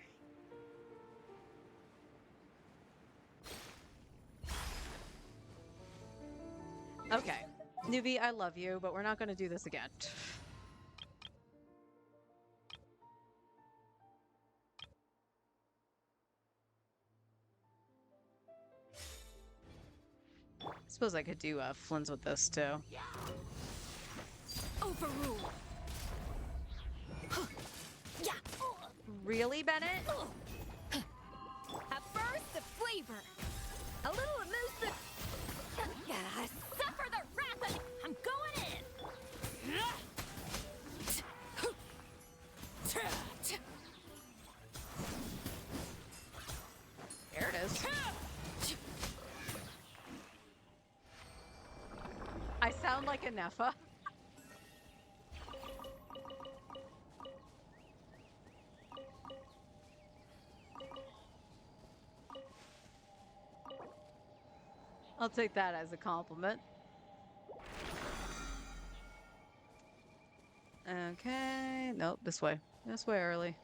Okay. Newbie, I love you, but we're not going to do this again. Suppose I could do Flynn's with this too. Overrule. Yeah. Really, Bennett? At first, the flavor. A little amuse the. Suffer the wrath of. I'm going in. There it is. I sound like a Neffa. I'll take that as a compliment. Okay. Nope, this way. This way early.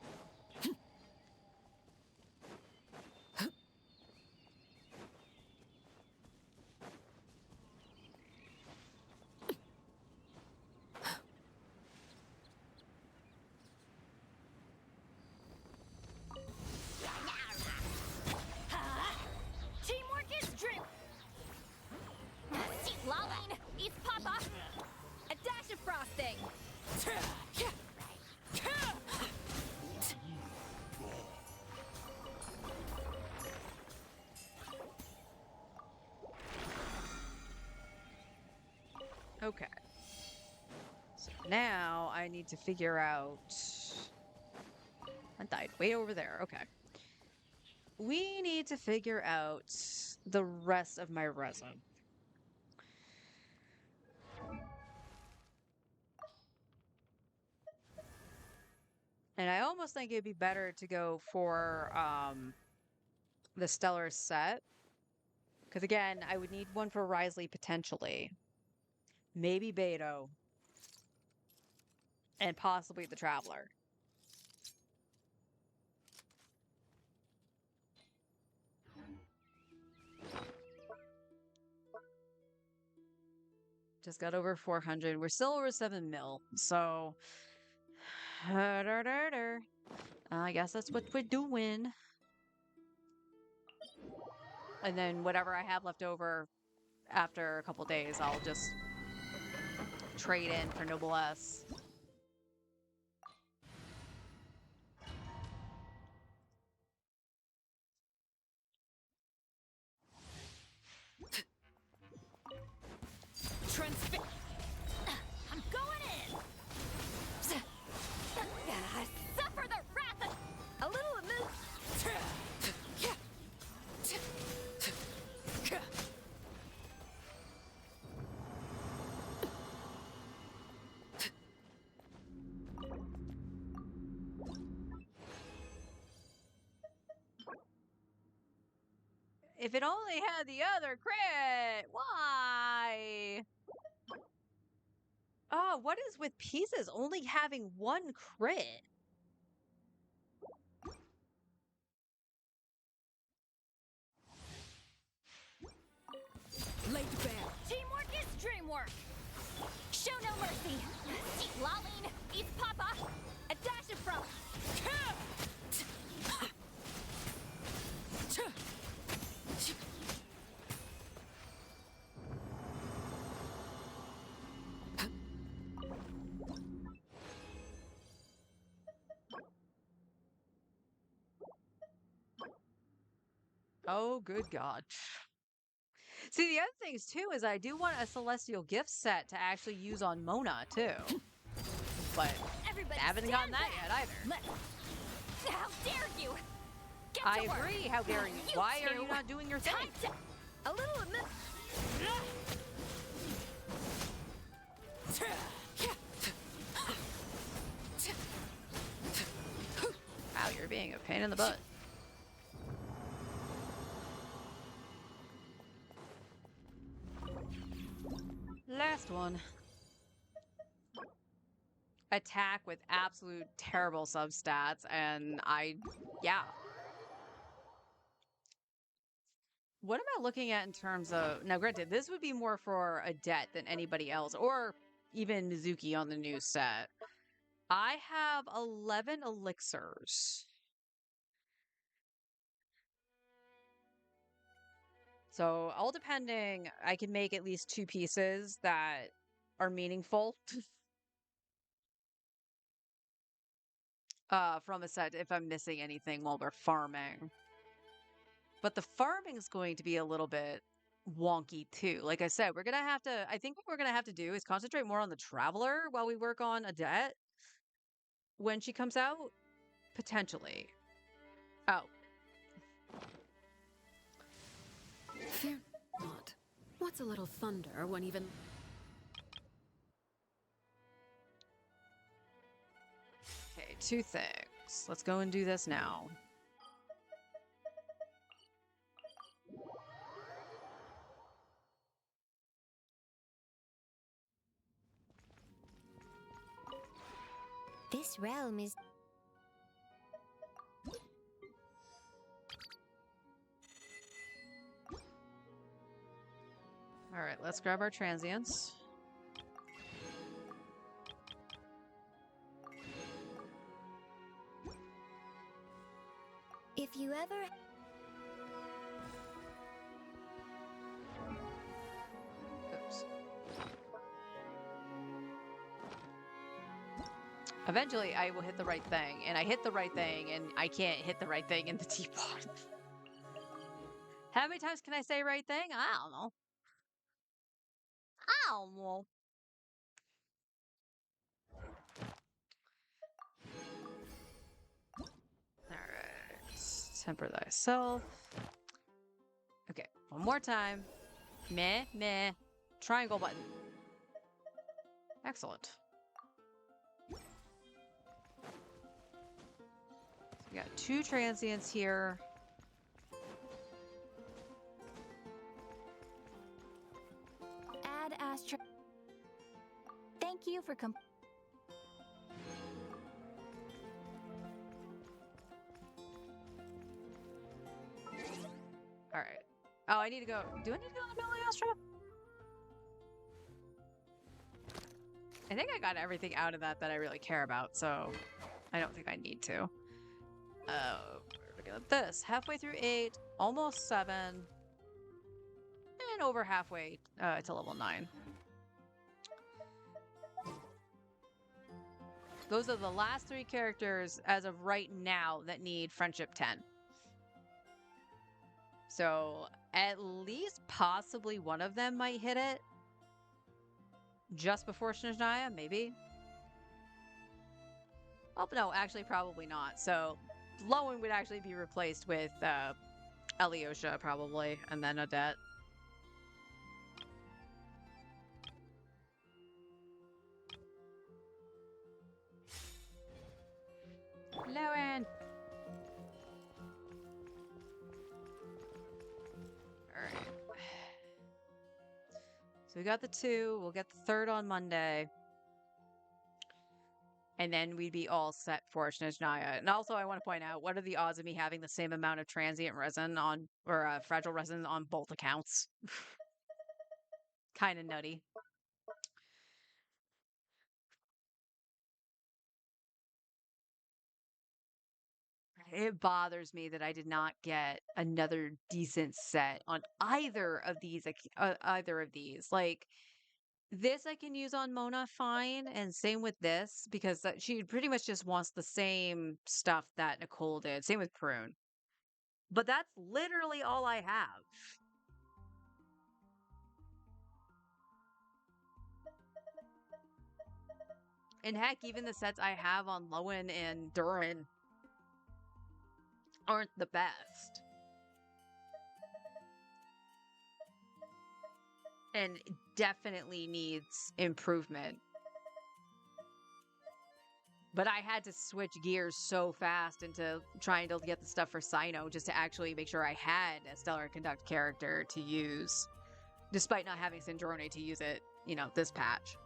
Teamwork is dream. See, Lolling eats Papa. A dash of frosting. Okay. So now I need to figure out. I died way over there. Okay. We need to figure out the rest of my resin. And I almost think it'd be better to go for the Stellar set. Because again, I would need one for Risley potentially. Maybe Beto. And possibly the Traveler. Just got over 400. We're still over 7 mil. So, I guess that's what we're doing. And then whatever I have left over after a couple days, I'll just trade in for Noblesse. I'm going in. Suffer the wrath of. A little amuse. If it only had the other crit! Why? Oh, what is with pieces only having one crit? Laid bare. Teamwork is dreamwork. Show no mercy. See, Lolling eats Papa. A dash of frost. Oh, good God. See, the other things too is I do want a Celestial Gift set to actually use on Mona too. But Everybody I haven't gotten that yet either. How dare you? Get I to work. agree, how dare you? You Why are two. you not doing your thing? Time to. A little Wow, you're being a pain in the butt. Last one. Attack with absolute terrible substats, and yeah. What am I looking at in terms of... Now, granted, this would be more for Adet than anybody else, or even Mizuki on the new set. I have 11 elixirs. So, all depending, I can make at least 2 pieces that are meaningful. From a set if I'm missing anything while we're farming. But the farming is going to be a little bit wonky too. Like I said, we're gonna have to, I think what we're gonna have to do is concentrate more on the Traveler while we work on Adet when she comes out. Potentially. Oh. Fear not. What's a little thunder when even... Okay, 2 things. Let's go and do this now. This realm is... All right, let's grab our transients. If you ever... Oops. Eventually, I will hit the right thing, and I hit the right thing, and I can't hit the right thing in the teapot. How many times can I say right thing? I don't know. I don't know. Alright. Temper thyself. Okay, one more time. Meh, meh. Triangle button. Excellent. We got 2 transients here. Add Astra. Thank you for All right. Oh, I need to go. Do I need to go to the Millie Astra? I think I got everything out of that I really care about, so I don't think I need to. We're looking at this. Halfway through 8, almost 7, and over halfway to level 9. Those are the last 3 characters as of right now that need Friendship 10. So at least possibly one of them might hit it. Just before Snezhnaya, maybe. Oh, no, actually probably not. So Lowen would actually be replaced with Alyosha probably, and then Adet. Lowen! Alright. So we got the 2. We'll get the 3rd on Monday. And then we'd be all set for Snezhnaya. And also, I want to point out, what are the odds of me having the same amount of transient resin on, or fragile resin on both accounts? Kind of nutty. It bothers me that I did not get another decent set on either of these. Like, this I can use on Mona fine, and same with this, because she pretty much just wants the same stuff that Nicole did. Same with Prune. But that's literally all I have. And heck, even the sets I have on Lowen and Durin aren't the best. And definitely needs improvement. But I had to switch gears so fast into trying to get the stuff for Cyno just to actually make sure I had a Stellar Conduct character to use, despite not having Syndrome to use it you know, this patch.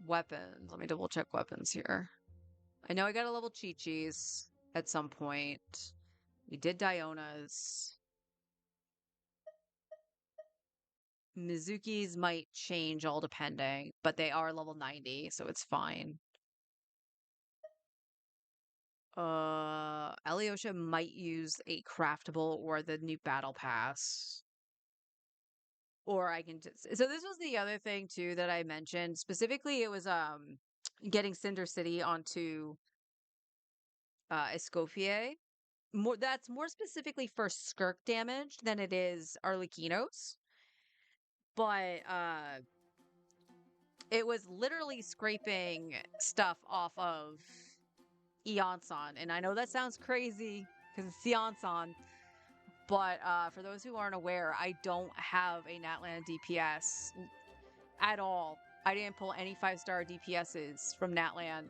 Weapons. Let me double check weapons here. I know I got a level Chi-Chi's at some point. We did Diona's. Mizuki's might change all depending, but they are level 90, so it's fine. Alyosha might use a craftable or the new battle pass. Or I can just so this was the other thing too that I mentioned. Specifically, it was getting Cinder City onto Escoffier. That's more specifically for Skirk damage than it is Arlekinos. But it was literally scraping stuff off of Eonson. And I know that sounds crazy because it's Eonson. But for those who aren't aware, I don't have a Natlan DPS at all. I didn't pull any 5-star DPSs from Natlan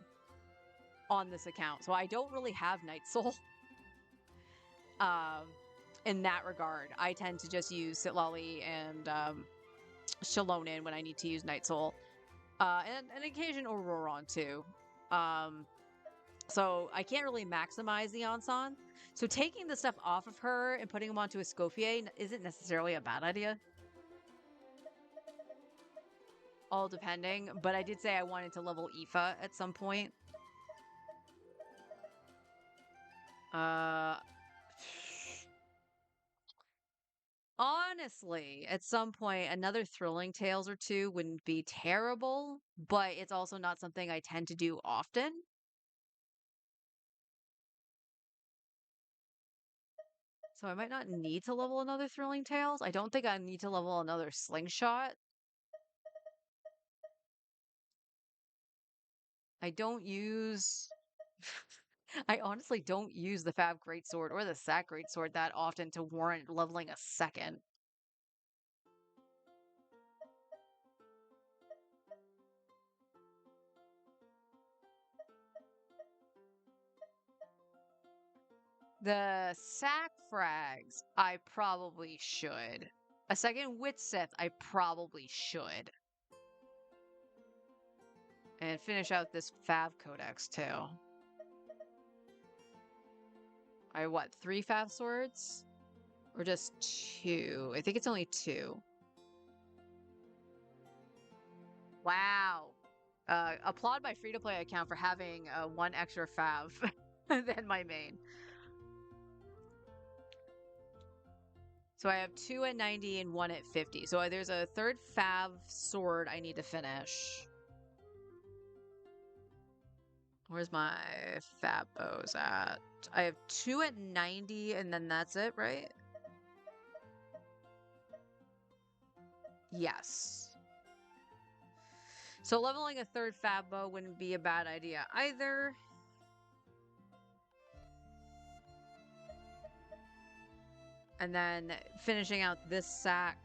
on this account. So I don't really have Night Soul in that regard. I tend to just use Sitlali and Shalonin when I need to use Night Soul. And an occasion Auroron too. So I can't really maximize the Onson. So taking the stuff off of her and putting them onto Escoffier isn't necessarily a bad idea. All depending. But I did say I wanted to level Aoife at some point. Honestly, at some point, another Thrilling Tales or two wouldn't be terrible, but it's also not something I tend to do often. So I might not need to level another Thrilling Tales. I don't think I need to level another Slingshot. I don't use... I honestly don't use the Fab Greatsword or the Sack Greatsword that often to warrant leveling a second. The Sack Frags, I probably should. A second Wit Sith, I probably should. And finish out this Fab Codex, too. I have, what, 3 Fab Swords? Or just 2? I think it's only 2. Wow. Applaud my free-to-play account for having 1 extra Fav than my main. So I have 2 at 90 and 1 at 50. So there's a 3rd Fav sword I need to finish. Where's my Fab bows at? I have 2 at 90 and then that's it, right? Yes. So leveling a 3rd Fab bow wouldn't be a bad idea either. And then finishing out this Sack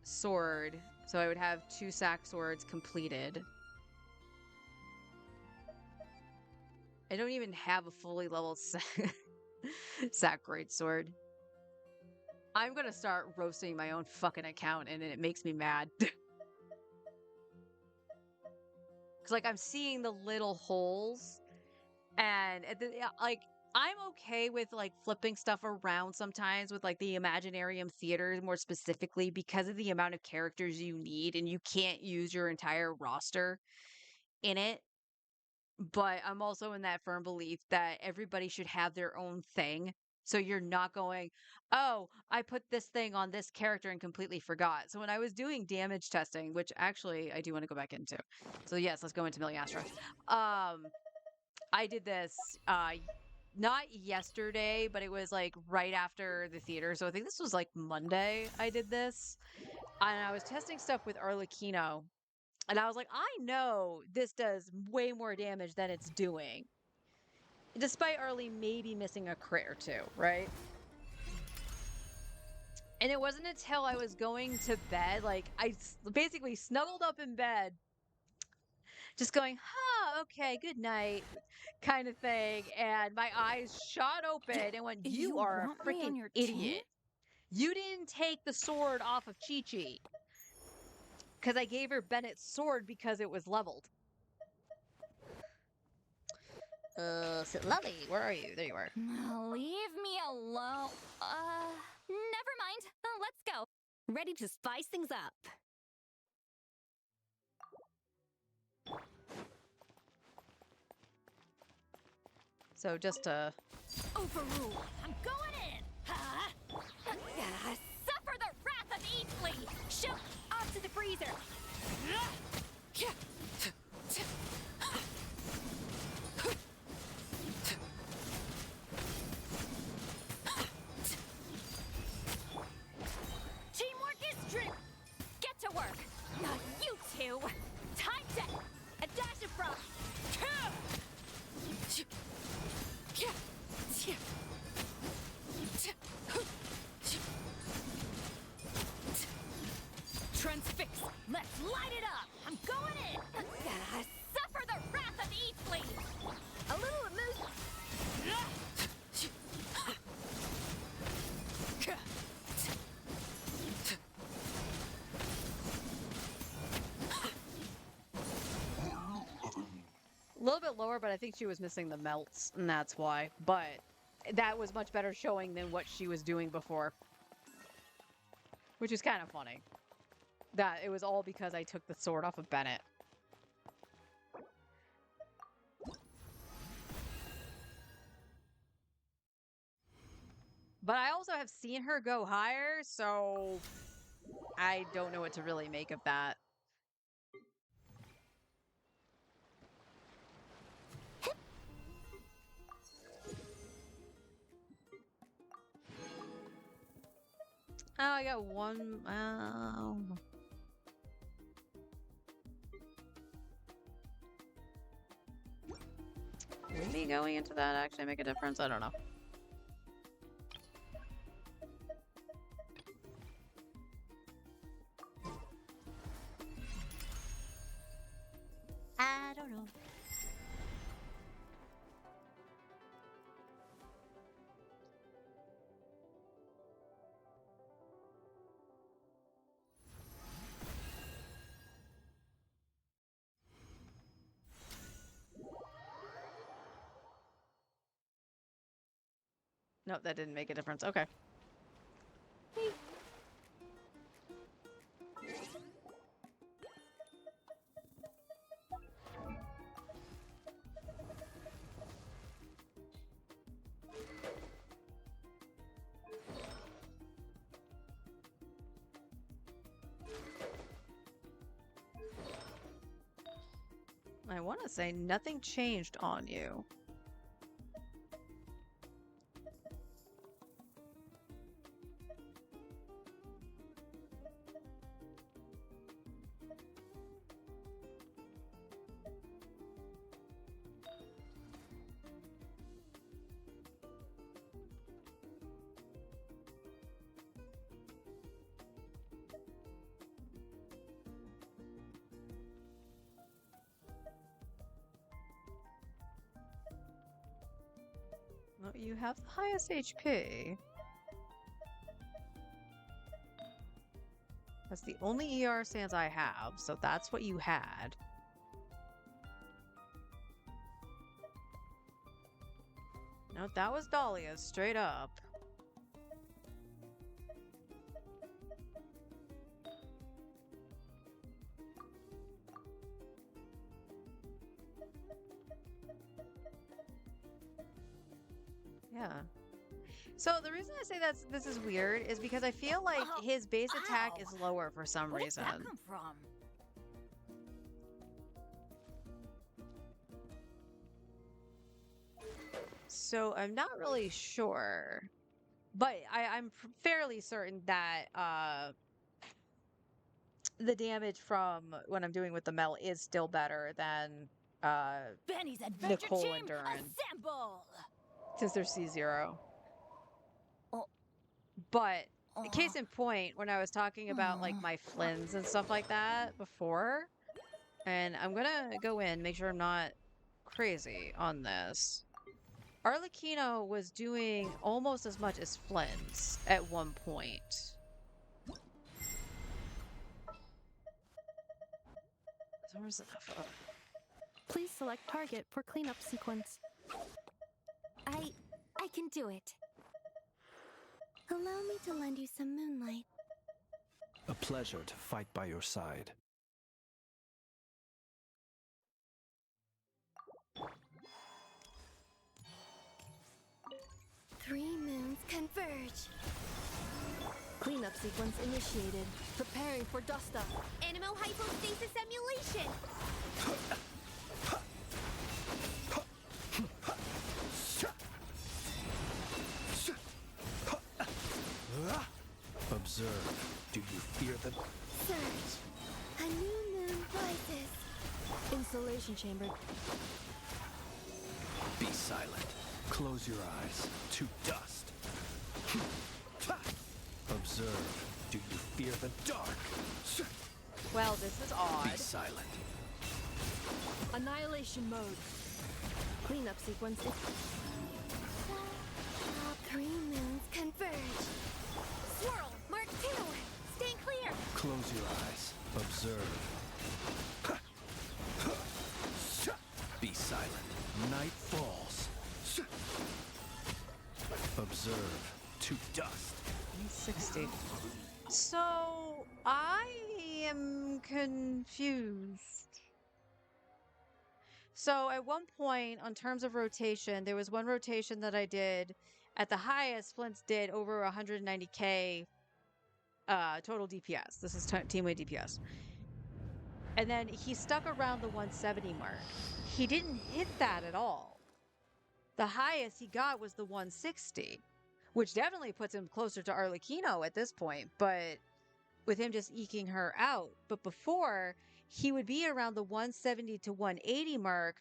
sword. So I would have 2 Sack swords completed. I don't even have a fully leveled Sack Greatsword. I'm gonna start roasting my own fucking account and it makes me mad. Cause like I'm seeing the little holes and like I'm okay with like flipping stuff around sometimes with like the Imaginarium Theater more specifically because of the amount of characters you need and you can't use your entire roster in it. But I'm also in that firm belief that everybody should have their own thing. So you're not going, oh, I put this thing on this character and completely forgot. So when I was doing damage testing, which actually I do want to go back into. So yes, let's go into Miliastra. I did this not yesterday, but it was like right after the theater. So I think this was like Monday I did this. And I was testing stuff with Arlecchino. And I was like, I know this does way more damage than it's doing. Despite Arlie maybe missing a crit or 2, right? And it wasn't until I was going to bed, like I basically snuggled up in bed, just going, huh, okay, good night, kind of thing. And my eyes shot open and went, you are want a me on freaking your team? idiot. You didn't take the sword off of Chi-Chi. Because I gave her Bennett's sword because it was leveled. Lolly, where are you? There you are. Leave me alone. Never mind. Let's go. Ready to spice things up. So just Overrule. I'm going in. Suffer the wrath of Eatfleet. Shoot off to the freezer. Teamwork is true. Get to work. Not you two. Time to a dash of frost. Transfix. Let's light it up. I'm going in. Suffer the wrath of Eatfleet. A little emotion. a little bit lower, but I think she was missing the melts, and that's why. But that was much better showing than what she was doing before. Which is kind of funny. That it was all because I took the sword off of Bennett. But I also have seen her go higher, so I don't know what to really make of that. Oh, I got one. Would me going into that actually make a difference? I don't know. I don't know. Nope, that didn't make a difference. Okay. I want to say nothing changed on you. Well, you have the highest HP. That's the only ER stance I have, so that's what you had. No, that was Dahlia's, straight up. Yeah. So the reason I say this is weird is because I feel like his base attack Ow. is lower for some Where did reason. that come from? So I'm not really sure. But I'm fairly certain that the damage from when I'm doing with the melt is still better than Benny's adventure Nicole team, and Durin, assemble! since they're C0. Oh. But case in point, when I was talking about like my Flins and stuff like that before, And I'm gonna go in, make sure I'm not crazy on this. Arlecchino was doing almost as much as Flint's at one point. So where's the Please select target for cleanup sequence. I can do it. Allow me to lend you some moonlight. A pleasure to fight by your side. Three moons converge. Cleanup sequence initiated. Preparing for dust up. Animo hypostasis emulation. Observe. Do you fear them? Surge. A new moon rises. Insulation chamber. Be silent. Close your eyes. To dust. Observe. Do you fear the dark? Well, this is odd. Be silent. Annihilation mode. Cleanup sequence. Three moons converge. Swirl. Mark 2. Stay clear. Close your eyes. Observe. Be silent. Night falls. Observe. To dust. 60. So I am confused. So at one point, on terms of rotation, there was one rotation that I did at the highest. Flint's did over 190k total DPS. This is teamway DPS. And then he stuck around the 170 mark. He didn't hit that at all. The highest he got was the 160, which definitely puts him closer to Arlecchino at this point, but with him just eking her out. But before, he would be around the 170 to 180 mark,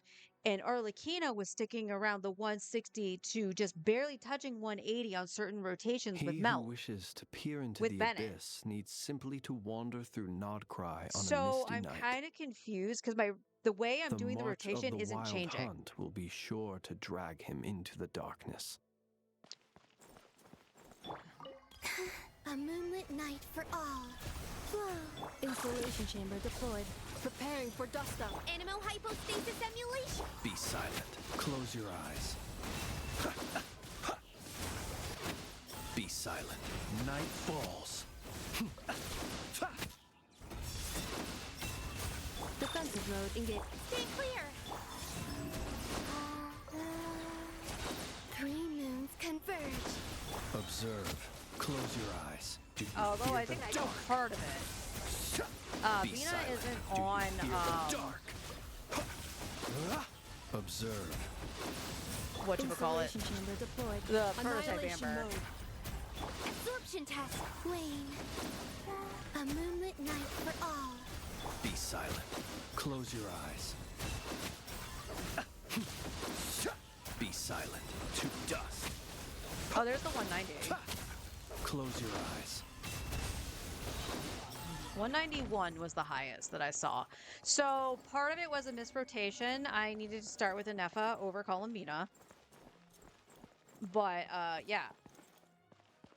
and Arlecchino was sticking around the 160 to just barely touching 180 on certain rotations with He Melt. who wishes to peer into with the Bennett. abyss needs simply to wander through Nodcry on So a misty I'm night. kind of confused because the way I'm doing the march of rotation the isn't wild changing. hunt will be sure to drag him into the darkness. A moonlit night for all. Flow. Insulation chamber deployed. Preparing for dust up. Animo hypostasis emulation. Be silent. Close your eyes. Be silent. Night falls. Defensive mode engage. Stay clear. Three moons converge. Observe. Close your eyes. Do you Although fear I think the I know dark? part of it. Be Bina silent. isn't Do you on fear the dark? Observe. whatchamacallit, Insulation chamber deployed. the prototype Annihilation Amber. mode. Absorption test. Wayne. A moonlit night for all. Be silent. Close your eyes. Be silent. To dust. Oh, there's the 190. Close your eyes. 191 was the highest that I saw. So part of it was a misrotation. I needed to start with Anefa over Columbina. But yeah.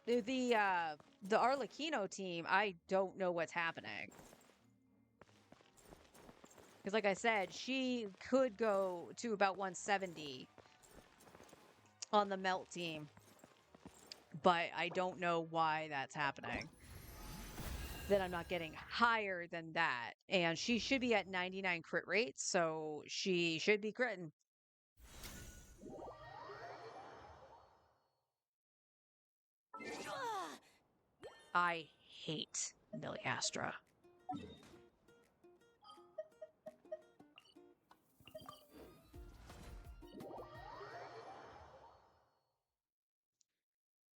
The Arlecchino team, I don't know what's happening. Because like I said, she could go to about 170 on the Melt team. But I don't know why that's happening. That I'm not getting higher than that. And she should be at 99 crit rates, so she should be critting. I hate Millie Astra.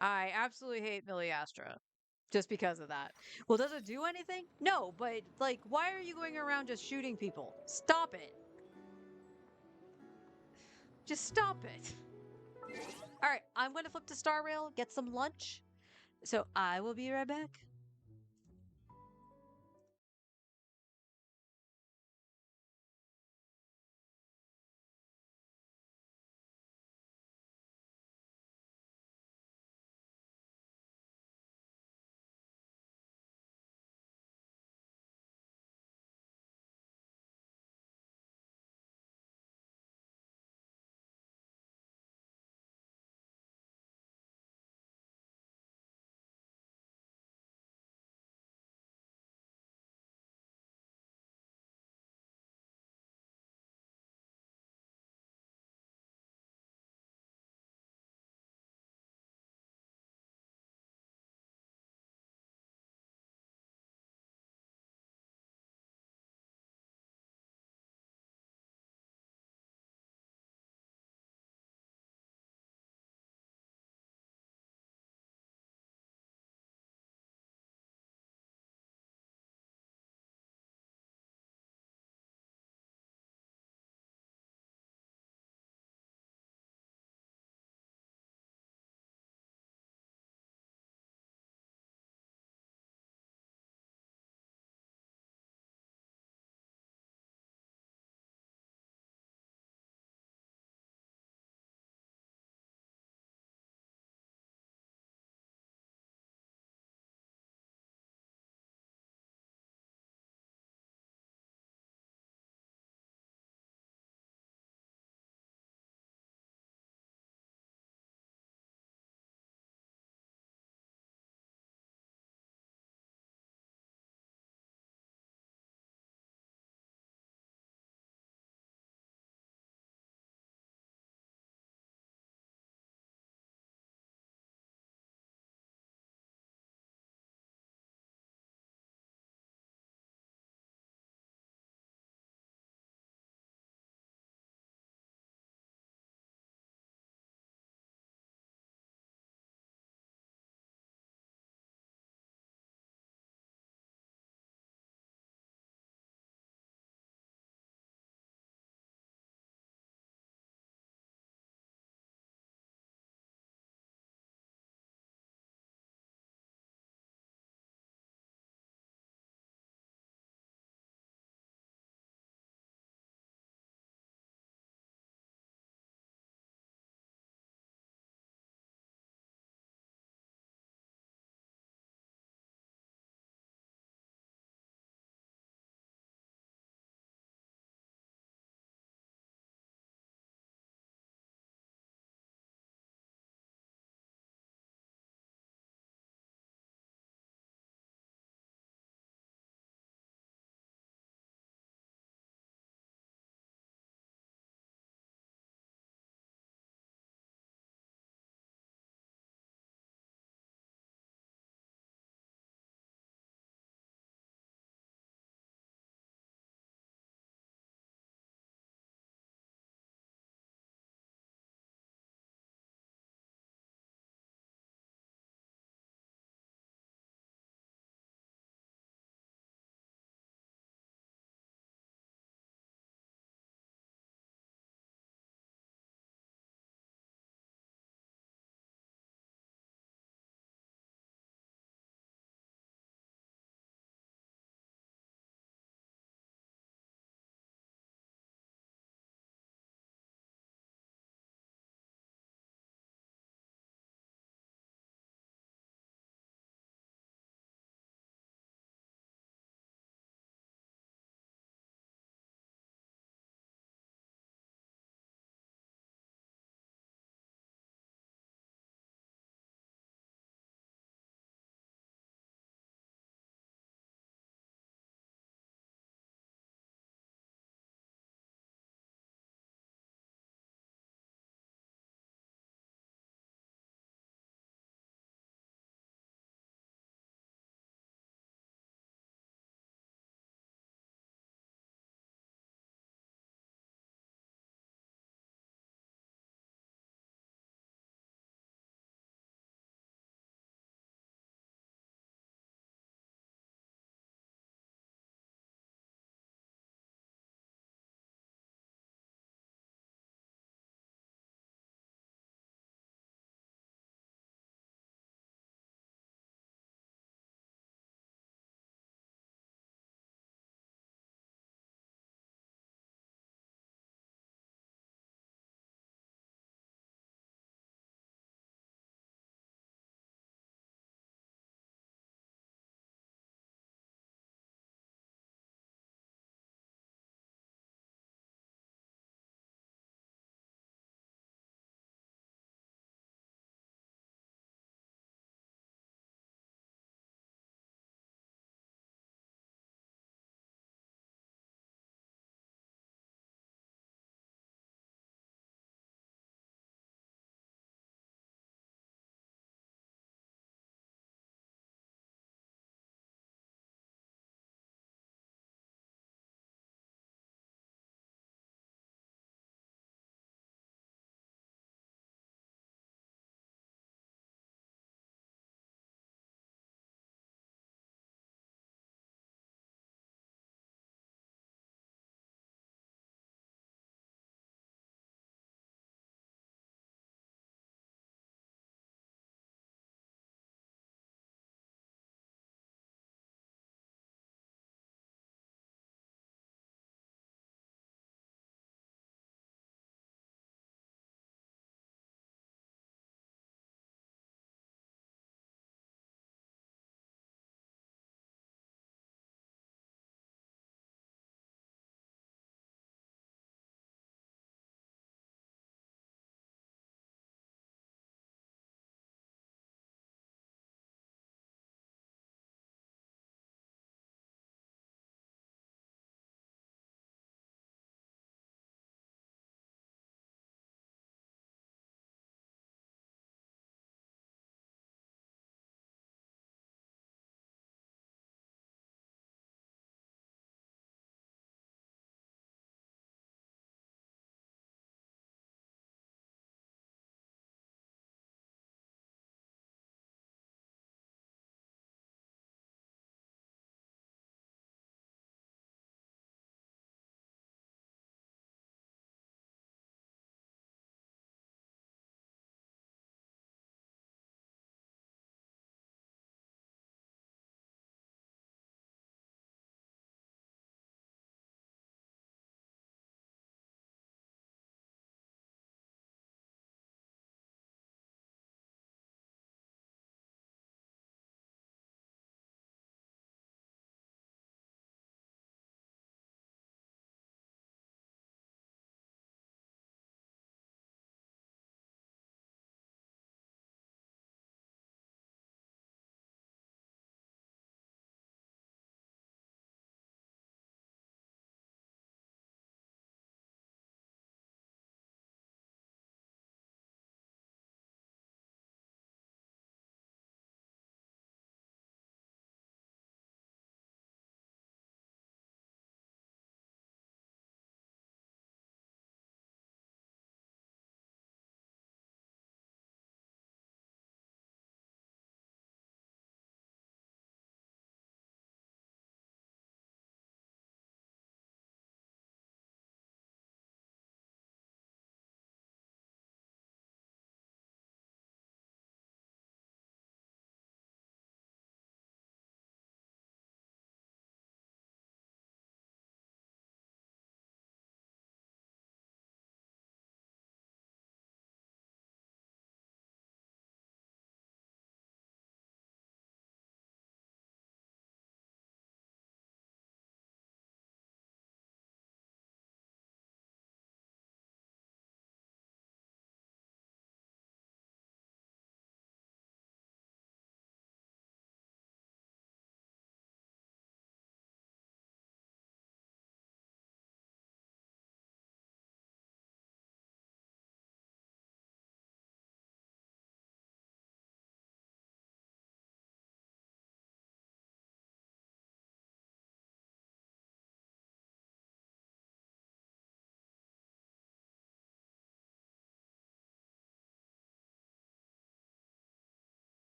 I absolutely hate Millie Astra. Just because of that. Well, does it do anything? No, but, like, why are you going around just shooting people? Stop it. Just stop it. All right, I'm going to flip to Star Rail, get some lunch. So I will be right back.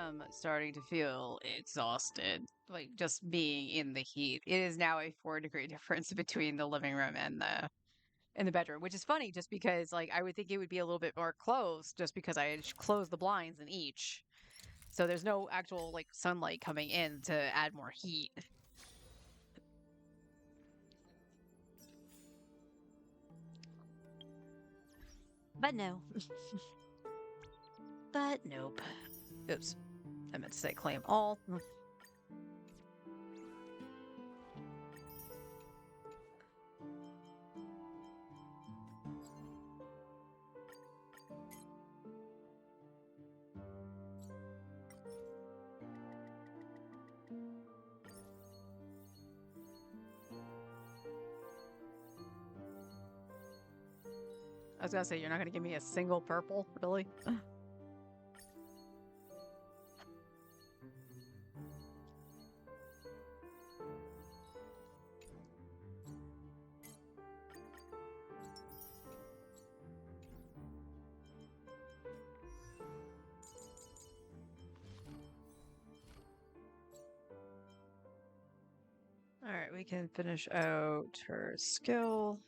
am starting to feel exhausted, like just being in the heat. It is now a 4-degree difference between the living room and the bedroom, which is funny just because like I would think it would be a little bit more close just because I had closed the blinds in each. So there's no actual like sunlight coming in to add more heat. But no. But nope. Oops. I meant to say claim all. I was gonna say, you're not gonna give me a single purple, really? Alright, we can finish out her skill.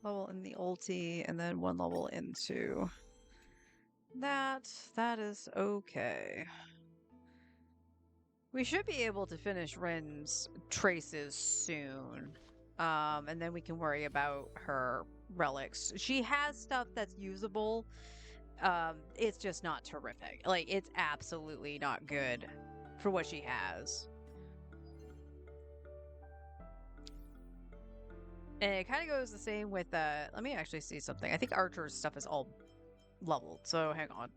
Level in the ulti, and then 1 level into that. That is okay. We should be able to finish Rin's traces soon. And then we can worry about her relics. She has stuff that's usable. It's just not terrific. Like, it's absolutely not good for what she has. And it kind of goes the same with, let me actually see something. I think Archer's stuff is all leveled, so hang on.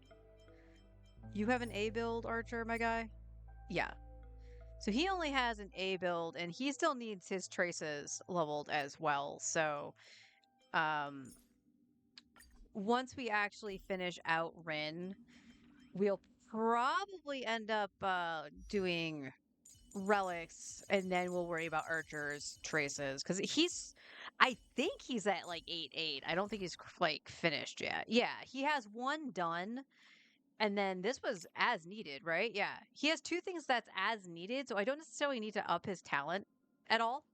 You have an A build, Archer, my guy? Yeah. So he only has an A build, and he still needs his traces leveled as well, so, once we actually finish out Rin, we'll probably end up, doing relics, and then we'll worry about Archer's traces, because I think he's at like 8-8. I don't think he's like finished yet. Yeah, he has 1 done, and then this was as needed, right? Yeah, he has 2 things that's as needed, so I don't necessarily need to up his talent at all.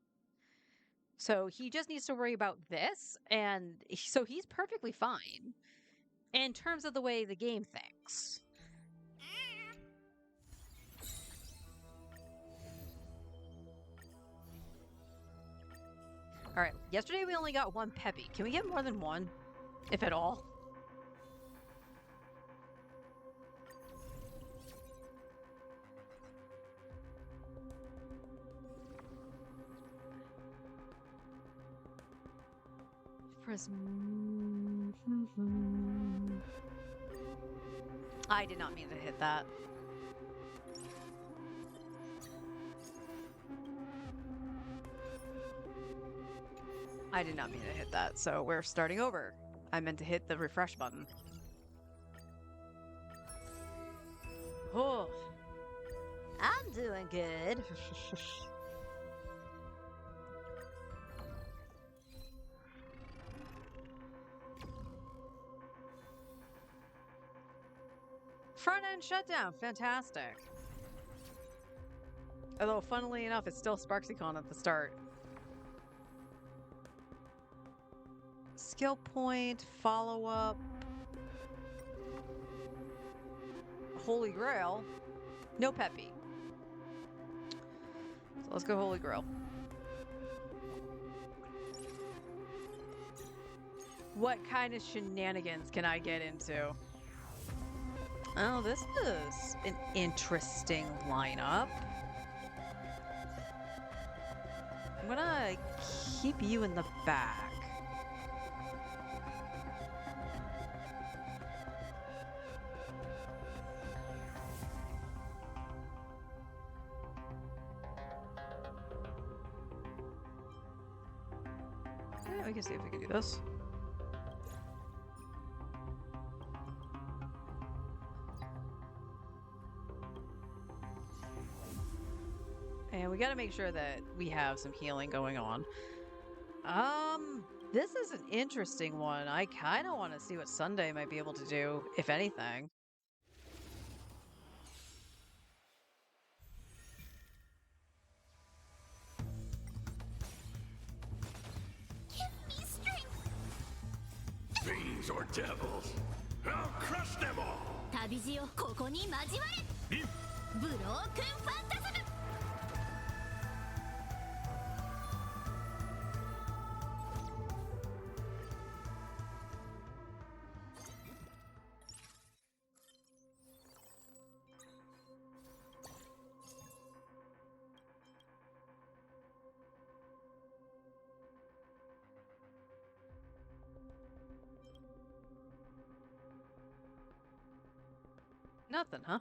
So he just needs to worry about this, and so he's perfectly fine in terms of the way the game thinks. All right, yesterday we only got 1 Peppy. Can we get more than 1, if at all? I did not mean to hit that. I did not mean to hit that, so we're starting over. I meant to hit the refresh button. Oh, I'm doing good. Front end shutdown, fantastic. Although, funnily enough, it's still SparksyCon at the start. Skill point, follow-up. Holy Grail. No Peppy. So let's go Holy Grail. What kind of shenanigans can I get into? Oh, this is an interesting lineup. I'm gonna keep you in the back. Yeah, we can see if we can do this. And we gotta make sure that we have some healing going on. This is an interesting one. I kind of want to see what Sunday might be able to do, if anything. Give me strength! Fiends or devils, I'll crush them all! 旅路よここに交われブロークンファンタズム Nothing, huh?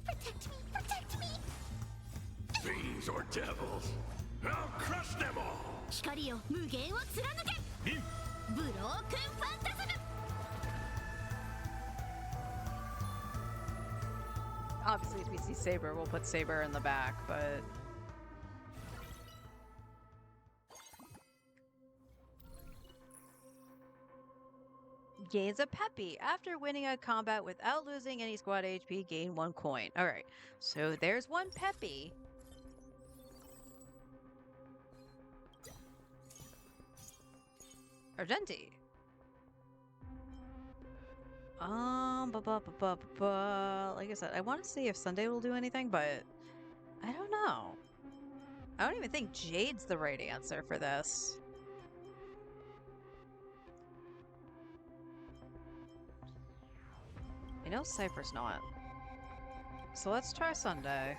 Protect me! Protect me! Fiends or devils, I'll crush them all! 光よ無限を貫けブロークンファンタズム Obviously, if we see Saber, we'll put Saber in the back, but... Gains a Peppy. After winning a combat without losing any squad HP, gain 1 coin. Alright, so there's 1 Peppy. Argenti. Like I said, I want to see if Sunday will do anything, but I don't know. I don't even think Jade's the right answer for this. I know Cypher's not. So let's try Sunday.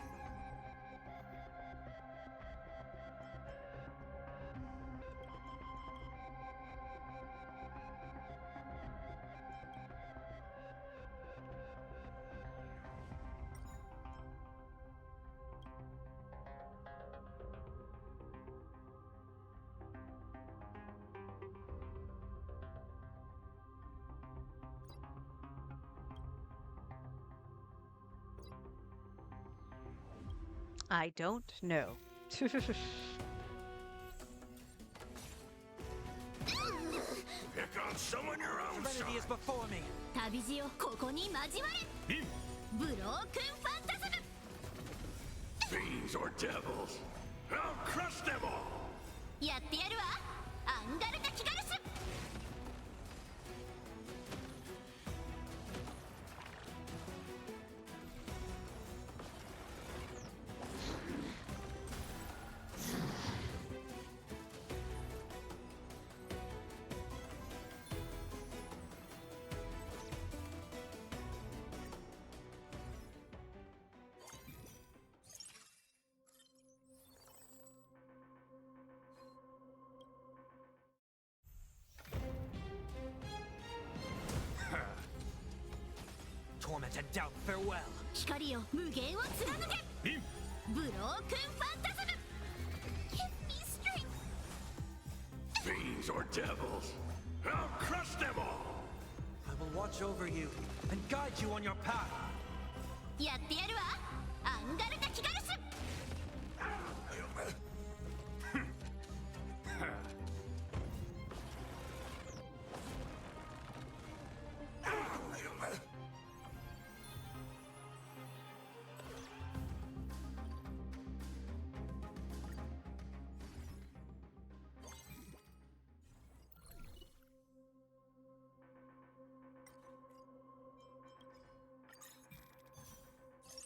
I don't know. Pick on someone your own Serenity is side. before me. 旅路よここに交われブロークンファンタズム Fiends or devils, I'll crush them all! やってやるわアンガルタキガルス Torment and doubt, farewell. 光よ無限を貫けブロークンファンタズム Give me strength! Fiends or devils, I'll crush them all! I will watch over you and guide you on your path. やってやるわアンガルタキガルス Give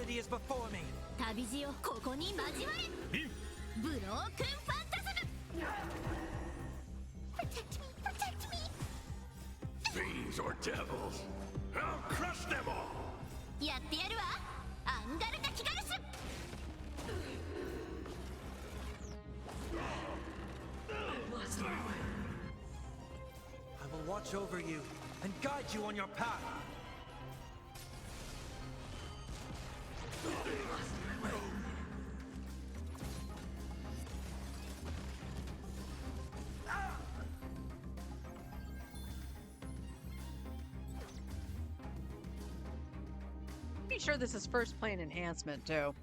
Serenity is before me. 旅路よここに交われブロークンファンタズム Protect me! Protect me! Fiends or devils, I'll crush them all! やってやるわアンガルタ・キガルス I will watch over you and guide you on your path. Pretty sure this is first plane enhancement too.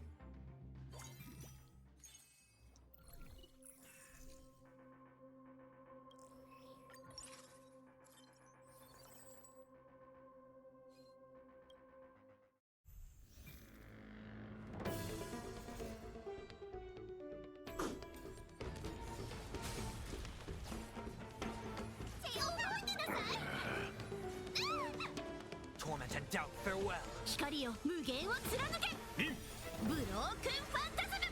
Torment and doubt, farewell. 光よ無限を貫けブロークンファンタズム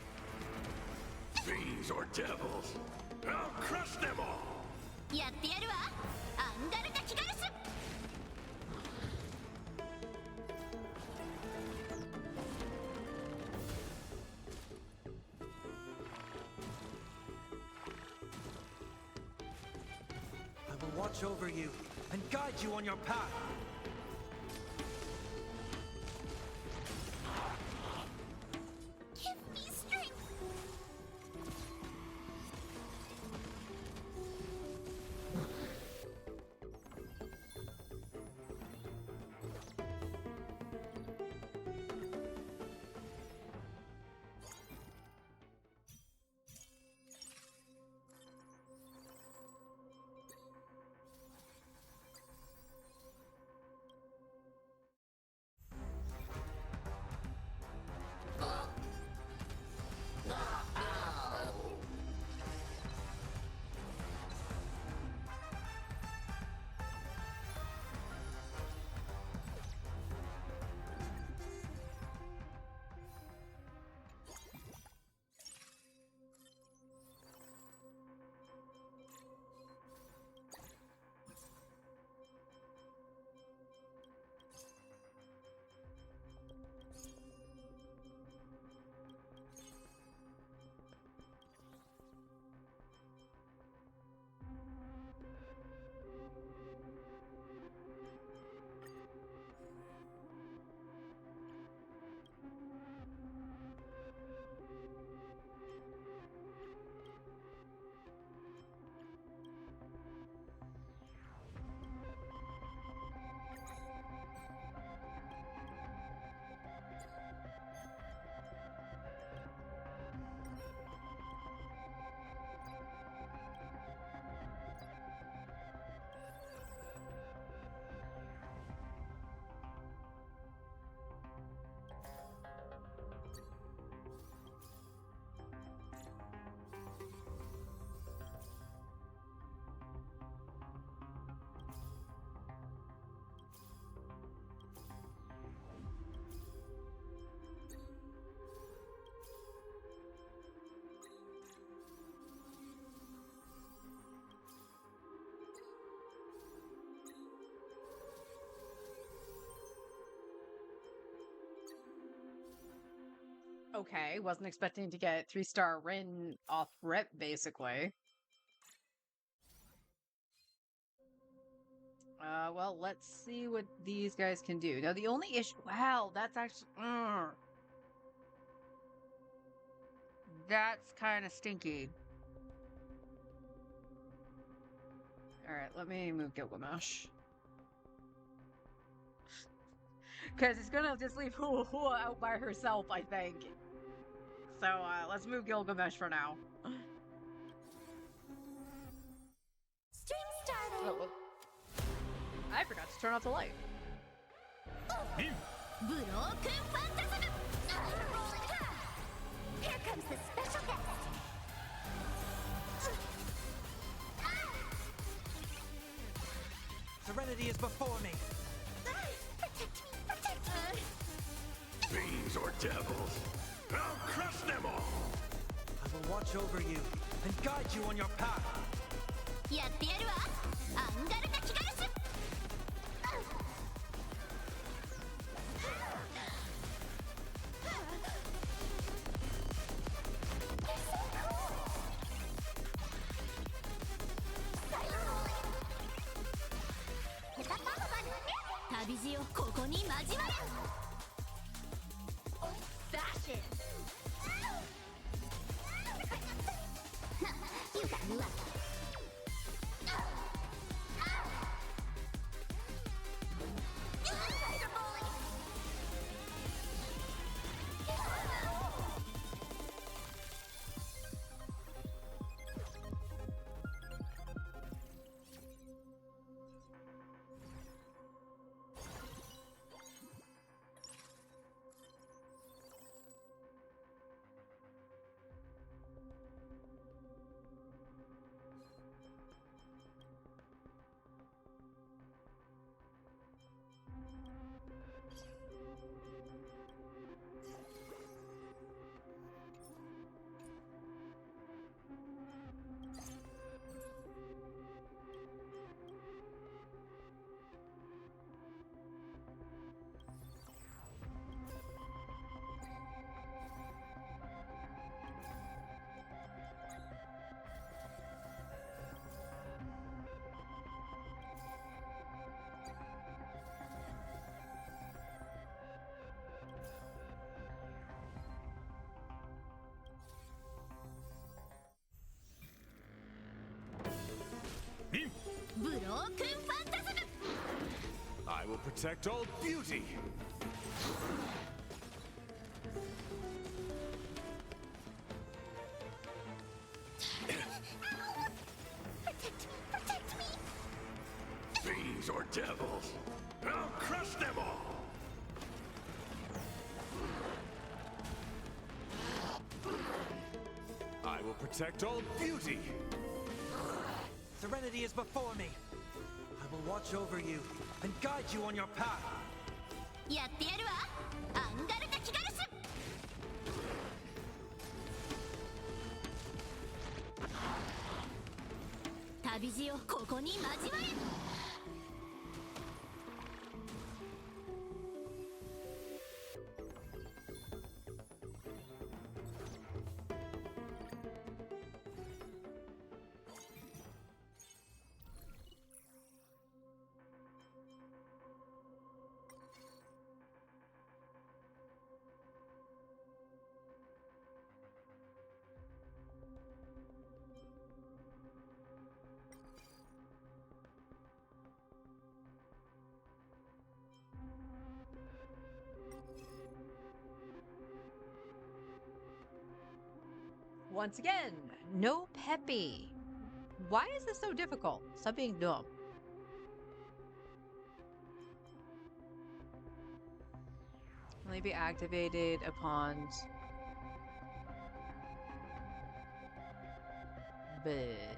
Fiends or devils, I'll crush them all! やってやるわアンガルタ・キガルス I will watch over you and guide you on your path. Give me strength! Okay, wasn't expecting to get 3-star Rin off rip, basically. Well, let's see what these guys can do. Now, the only issue... Wow, that's actually... That's kind of stinky. Alright, let me move Gilgamesh. Because it's gonna just leave Hua Hua out by herself, I think. So, let's move Gilgamesh for now. Stream started! Oh, well. I forgot to turn off the light. ブロークンファンタズム Here comes the special guest! Serenity is before me. Protect me! Protect me! Fiends or devils. I'll crush them all. I will watch over you and guide you on your path. やってやるわアンガルタキガルス旅路をここに交われ Fashion You got luck Broken Phantasm! I will protect all beauty. Protect me! Fiends or devils, I'll crush them all. I will protect all beauty. Serenity is before me. I will watch over you and guide you on your path. やってやるわアンガルタキガルス旅路をここに交われ Once again, no Peppy. Why is this so difficult? Stop being dumb. Only be activated upon... Bleh.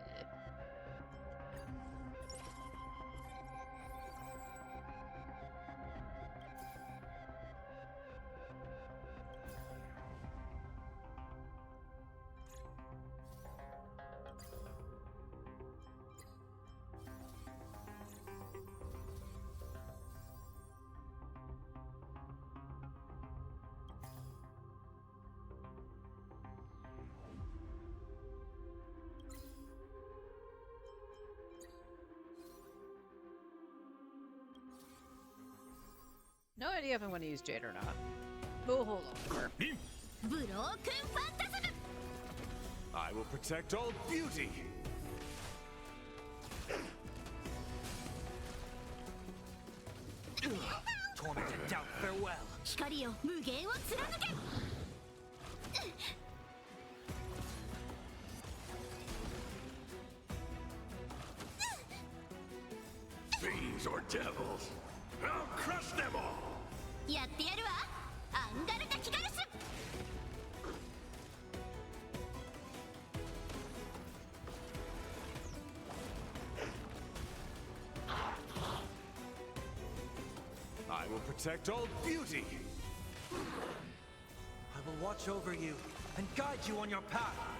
No idea if I want to use Jade or not. Oh, hold on. Broken Phantasm! I will protect all beauty. Tormented doubt, farewell. 光よ無限を貫け Fiends or devils, I'll crush them all. やってやるわアンガルタキガルス I will protect all beauty. I will watch over you and guide you on your path.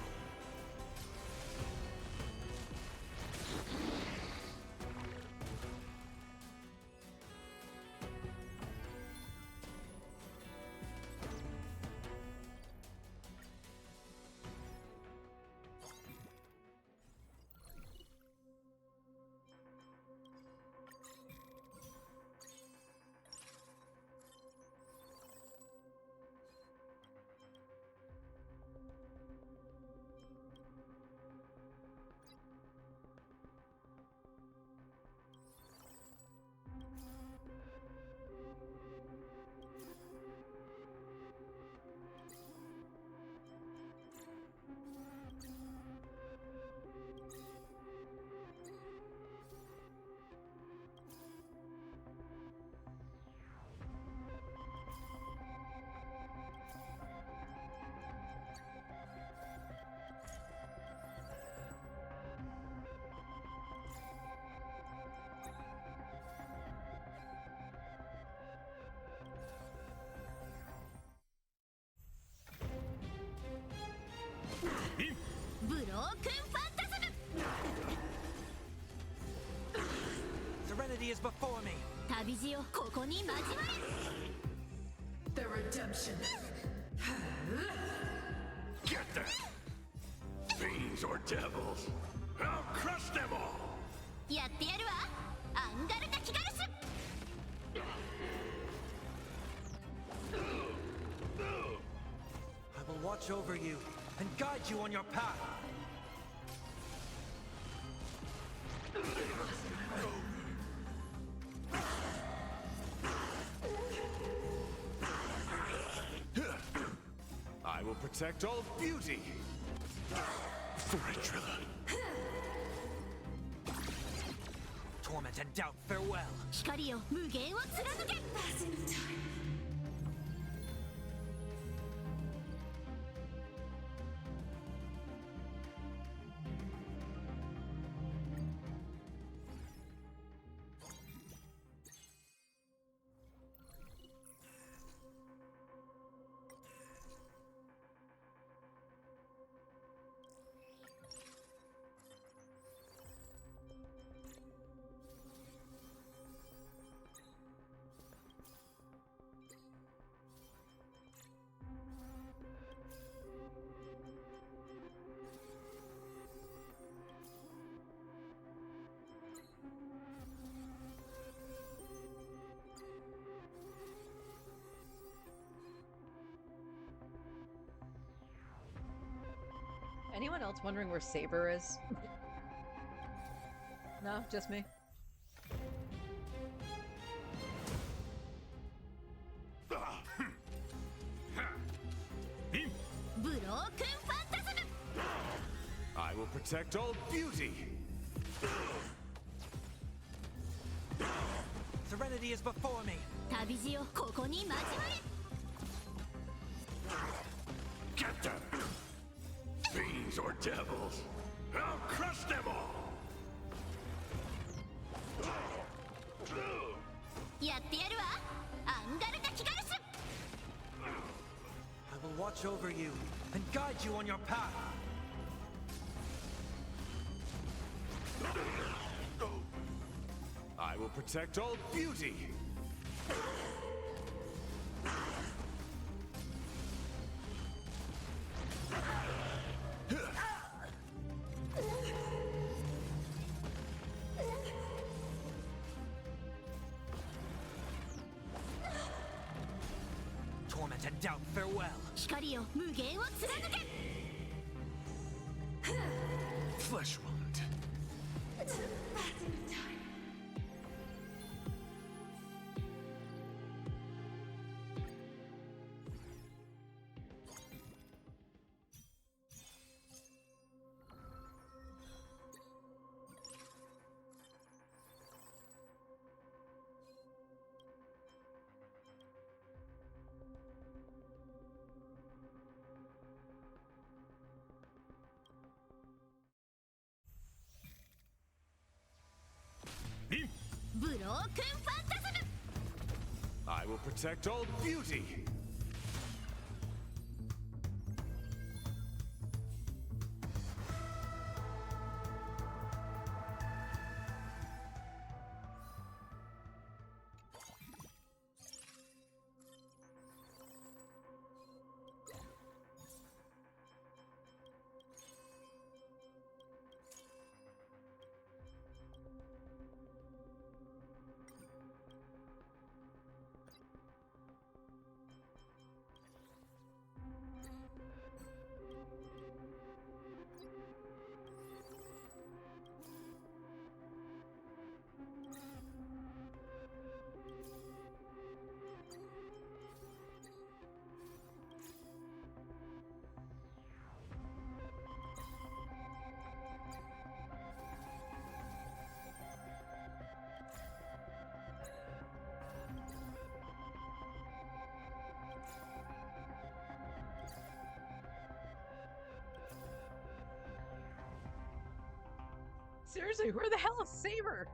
Serenity is before me. 旅路よここに交われ The redemption. Get them! Fiends or devils! I'll crush them all! やってやるわアンガルタ・キガルス I will watch over you and guide you on your path. I will protect all beauty! Ferentrilla! Torment and doubt, farewell. 光よ無限を貫け Anyone else wondering where Saber is? No, just me. ブロークンファンタズム I will protect all beauty! Serenity is before me. 旅路よここに交われ Get them! Fiends or devils! I'll crush them all! やってやるわアンガルタ・キガルス I will watch over you and guide you on your path. I will protect all beauty! Torment and doubt, farewell. 光よ無限を貫け Flesh wound. Broken Phantasm! I will protect all beauty! Seriously, where the hell is Saber?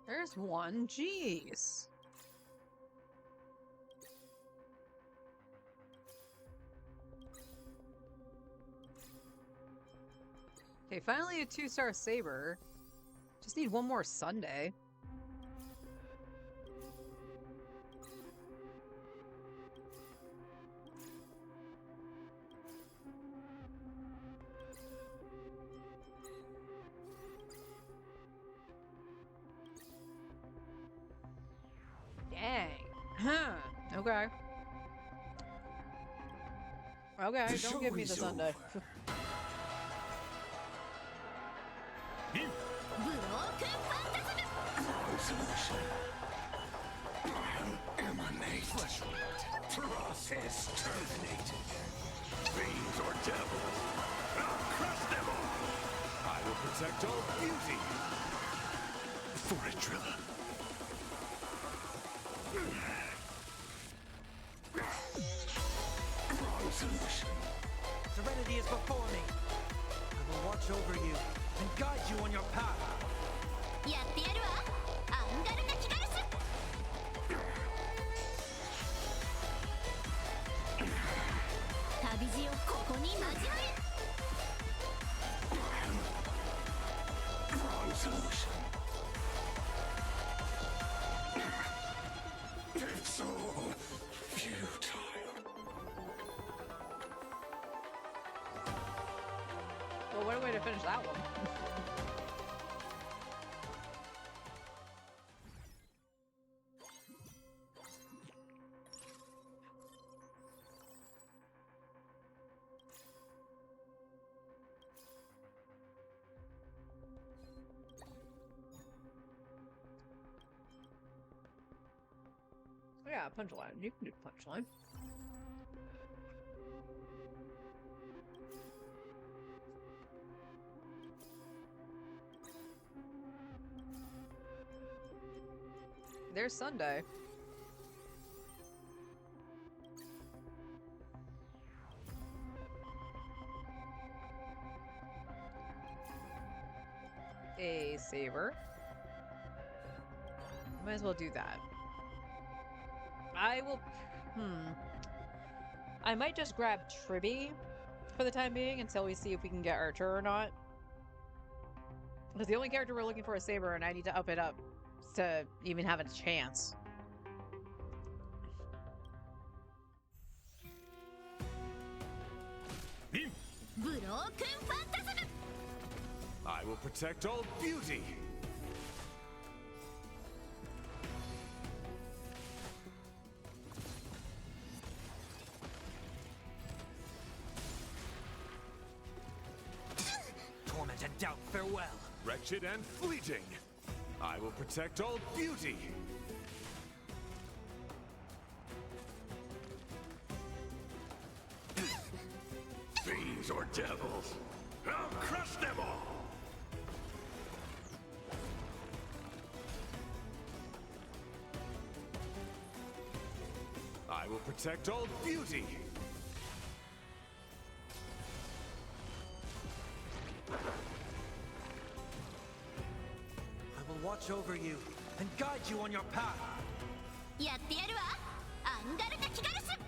There's one. Jeez. Okay, finally a 2-star Saber. Just need one more Sunday. Dang. Huh. Okay. Okay, don't give me the Sunday. Emanate. Process terminated. Fiends or devils, I'll crush them all. I will protect all beauty. For Trilla. Wrong solution. Serenity is before me. I will watch over you and guide you on your path. やってやるわアンガルナキガラス旅路をここに交わる Wrong solution. It's all futile. Well, what a way to finish that one. Yeah, punchline. You can do punchline. There's Sunday. A saber. Might as well do that. I will... I might just grab Tribby for the time being until we see if we can get Archer or not. Because the only character we're looking for is Saber, and I need to up it up to even have a chance. I will protect all beauty. Torment and doubt, farewell. Wretched and fleeting. I will protect all beauty. Fiends or devils, I'll crush them all. I will protect all beauty. I will watch over you and guide you on your path. やってやるわアンガルナキガラス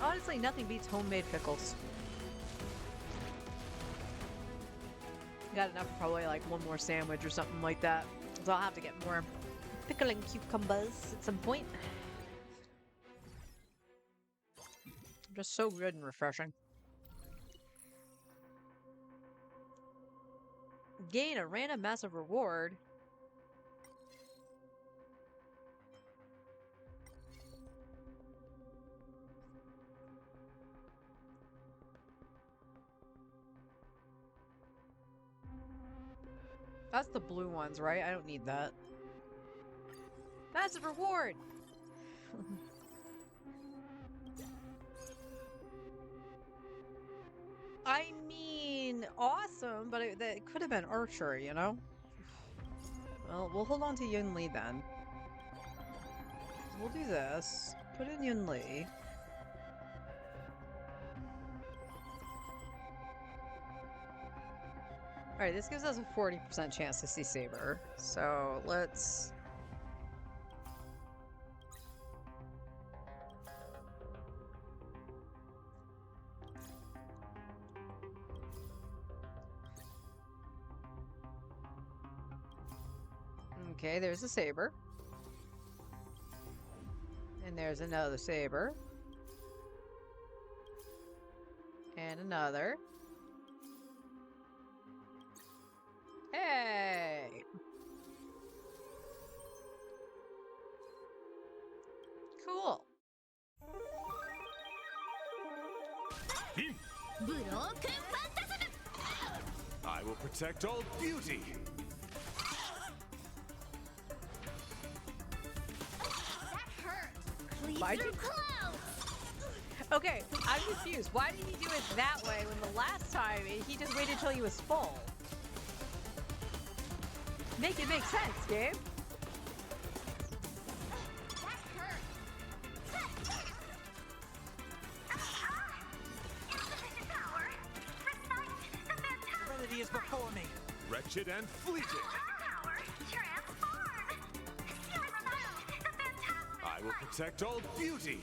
Honestly, nothing beats homemade pickles. Got enough for probably like one more sandwich or something like that. So I'll have to get more pickling cucumbers at some point. Just so good and refreshing. Gain a random massive reward. That's the blue ones, right? I don't need that. Massive reward! I mean, awesome, but it could have been Archer, you know? Well, we'll hold on to Yun Li then. We'll do this. Put in Yun Li. Alright, this gives us a 40% chance to see Saber. So, let's... Okay, there's a Saber. And there's another Saber. And another. Hey! Cool. I will protect all beauty. Why'd you... Okay, I'm confused. Why did he do it that way when the last time he just waited till he was full? Make it make sense, Gabe. Serenity is before me. Wretched and fleeting. I will protect all beauty.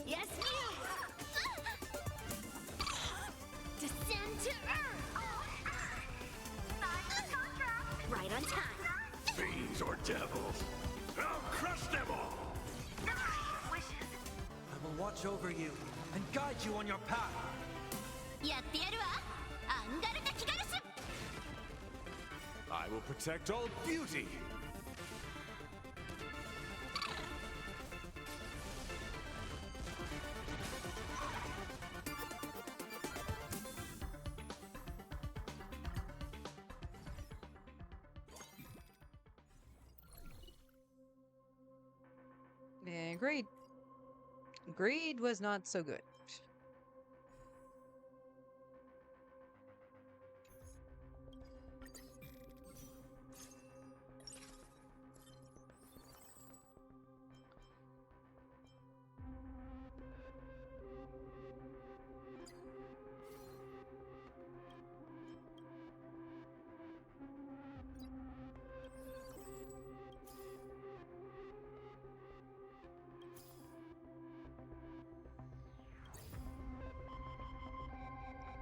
Yes, you! Descend to Earth! Right on time. Fiends or devils, I'll crush them all. I will watch over you and guide you on your path. やってやるわアンガルタキガルス I will protect all beauty. And Greed. Greed was not so good.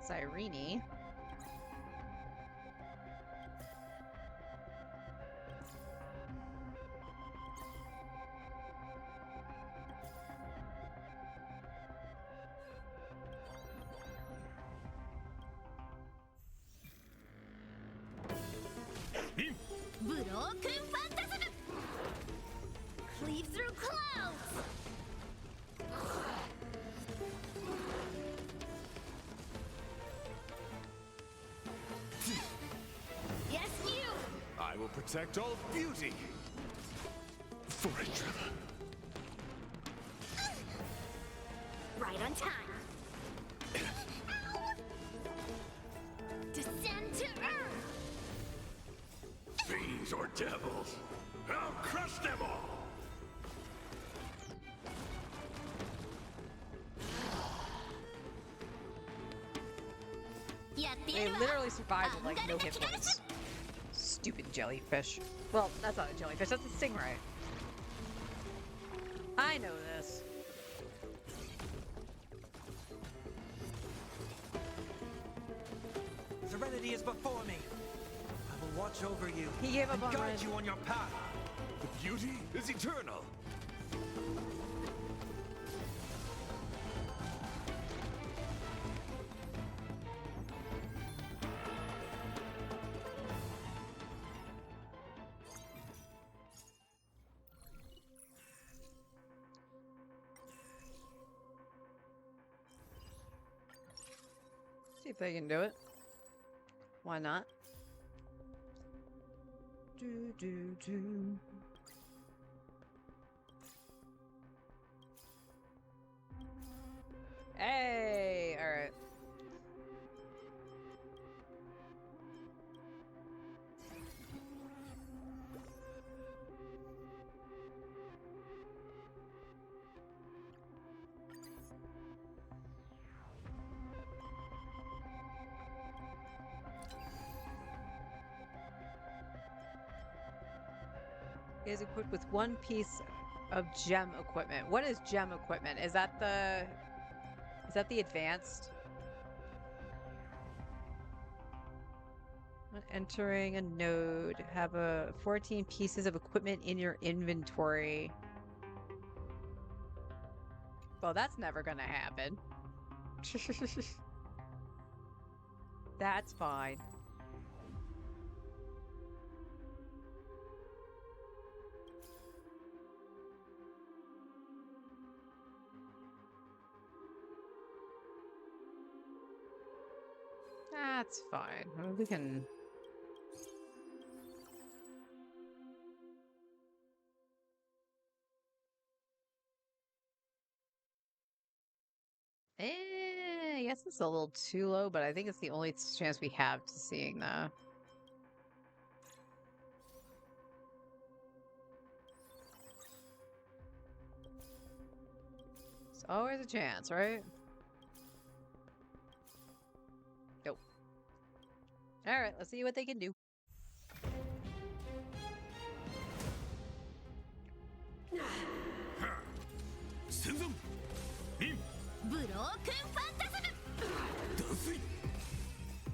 Cyrene. Broken Phantasm! Cleave through clouds! Yes, you! I will protect all beauty. For Idrilla. Right on time. Descend to Earth! Fiends or devils, I'll crush them all. They literally survived with like no hit points. Stupid jellyfish. Well, that's not a jellyfish, that's a stingray. I know this. Serenity is before me. I will watch over you He gave up and on guide Red. you on your path. The beauty is eternal. if they can do it. Why not? Do. Hey! Alright. Is equipped with one piece of gem equipment. What is gem equipment? Is that the advanced? When entering a node, have 14 pieces of equipment in your inventory. Well, that's never gonna happen. That's fine. That's fine. We can... I guess it's a little too low, but I think it's the only chance we have to seeing that. There's always a chance, right? Nope. Alright, let's see what they can do.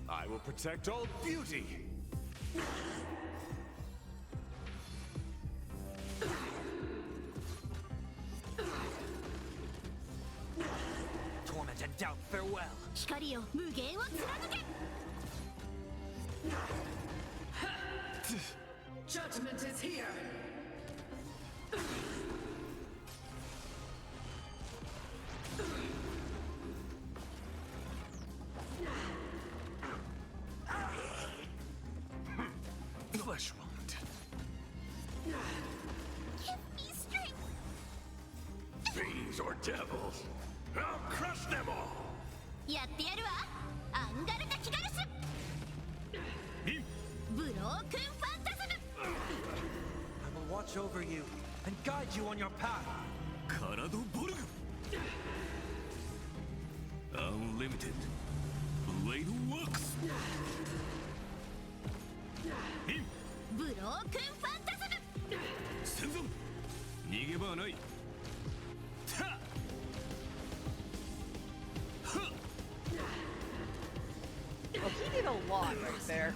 I will protect all beauty. Torment and doubt, farewell. 光よ無限を貫け Judgment is here! Flesh wound. Give me strength! Fiends or devils, I'll crush them all. やってやるわアンガルガキガルスブロークンファンタズム I will watch over you and guide you on your path. Karado Borg. Unlimited. Blade works. ブロークンファンタズム戦存逃げ場はないたはっ Well, he did a lot right there.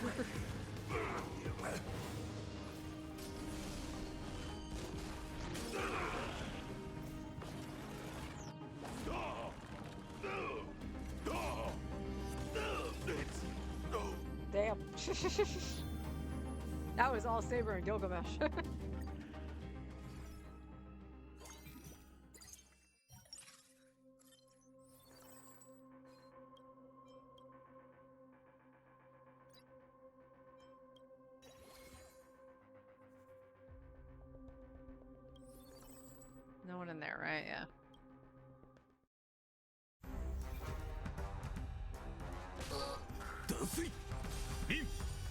Damn. That was all Saber and Gilgamesh. No one in there, right? Yeah. Dusty.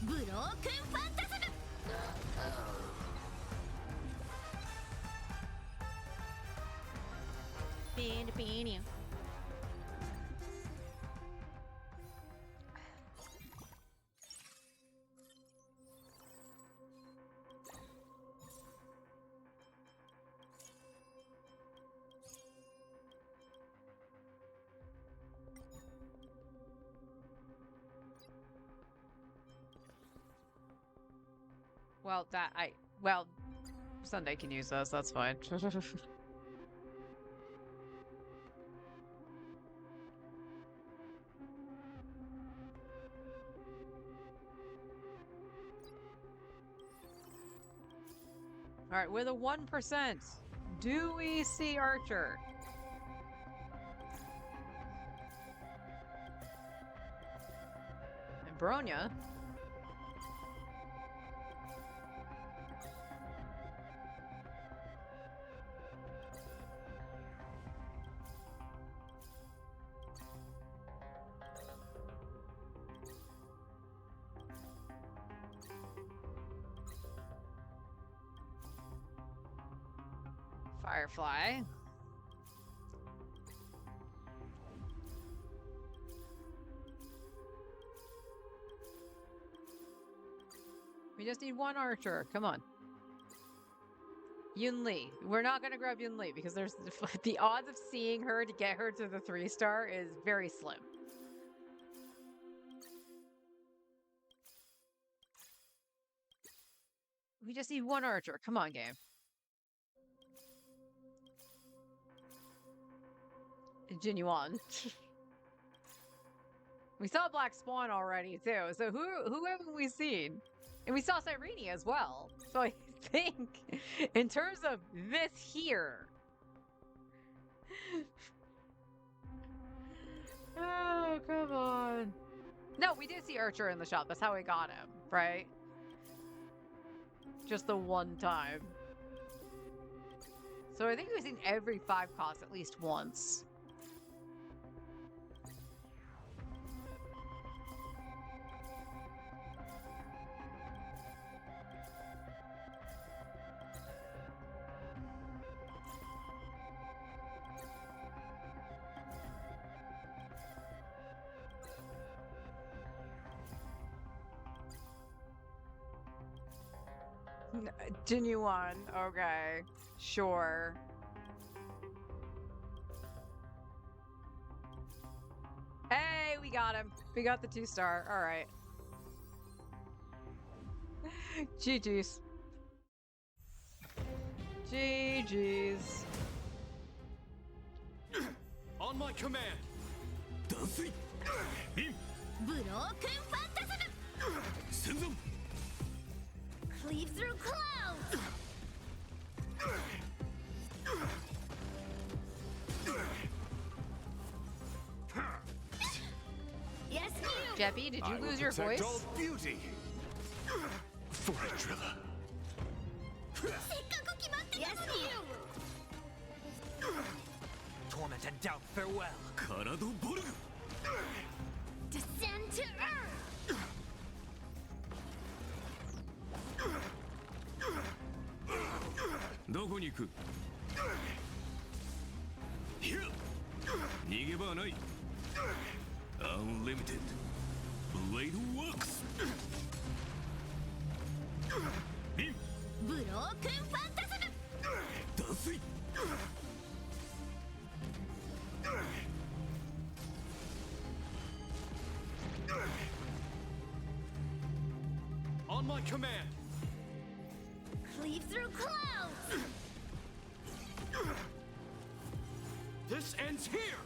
ブロークンファンタズム Well, Sunday can use those, that's fine. Alright, with a 1%, do we see Archer? Baronia. Firefly. We just need one archer. Come on. Yun Li. We're not going to grab Yun Li because there's the odds of seeing her to get her to the 3-star is very slim. We just need one archer. Come on, game. Genuine. We saw Black Swan already too, so who haven't we seen? And we saw Cyrene as well. So I think in terms of this here. Oh, come on. No, we did see Archer in the shop. That's how we got him, right? Just the one time. So I think we've seen every 5 cost at least once. Genuine. Okay. Sure. Hey, we got him. We got the 2-star. All right. GG's. GG's. On my command. Broken Phantasm! Send them! Cleave through clouds! Yes, you! Jeppy, did you lose your voice? All beauty. For a driller. Yes, you! Torment and doubt, farewell. Karado Borgu. Descend to earth! どこに行く逃げ場はない Unlimited Blade Works Broken Phantasm! 脱水 On my command. Cleave through clouds! This ends here.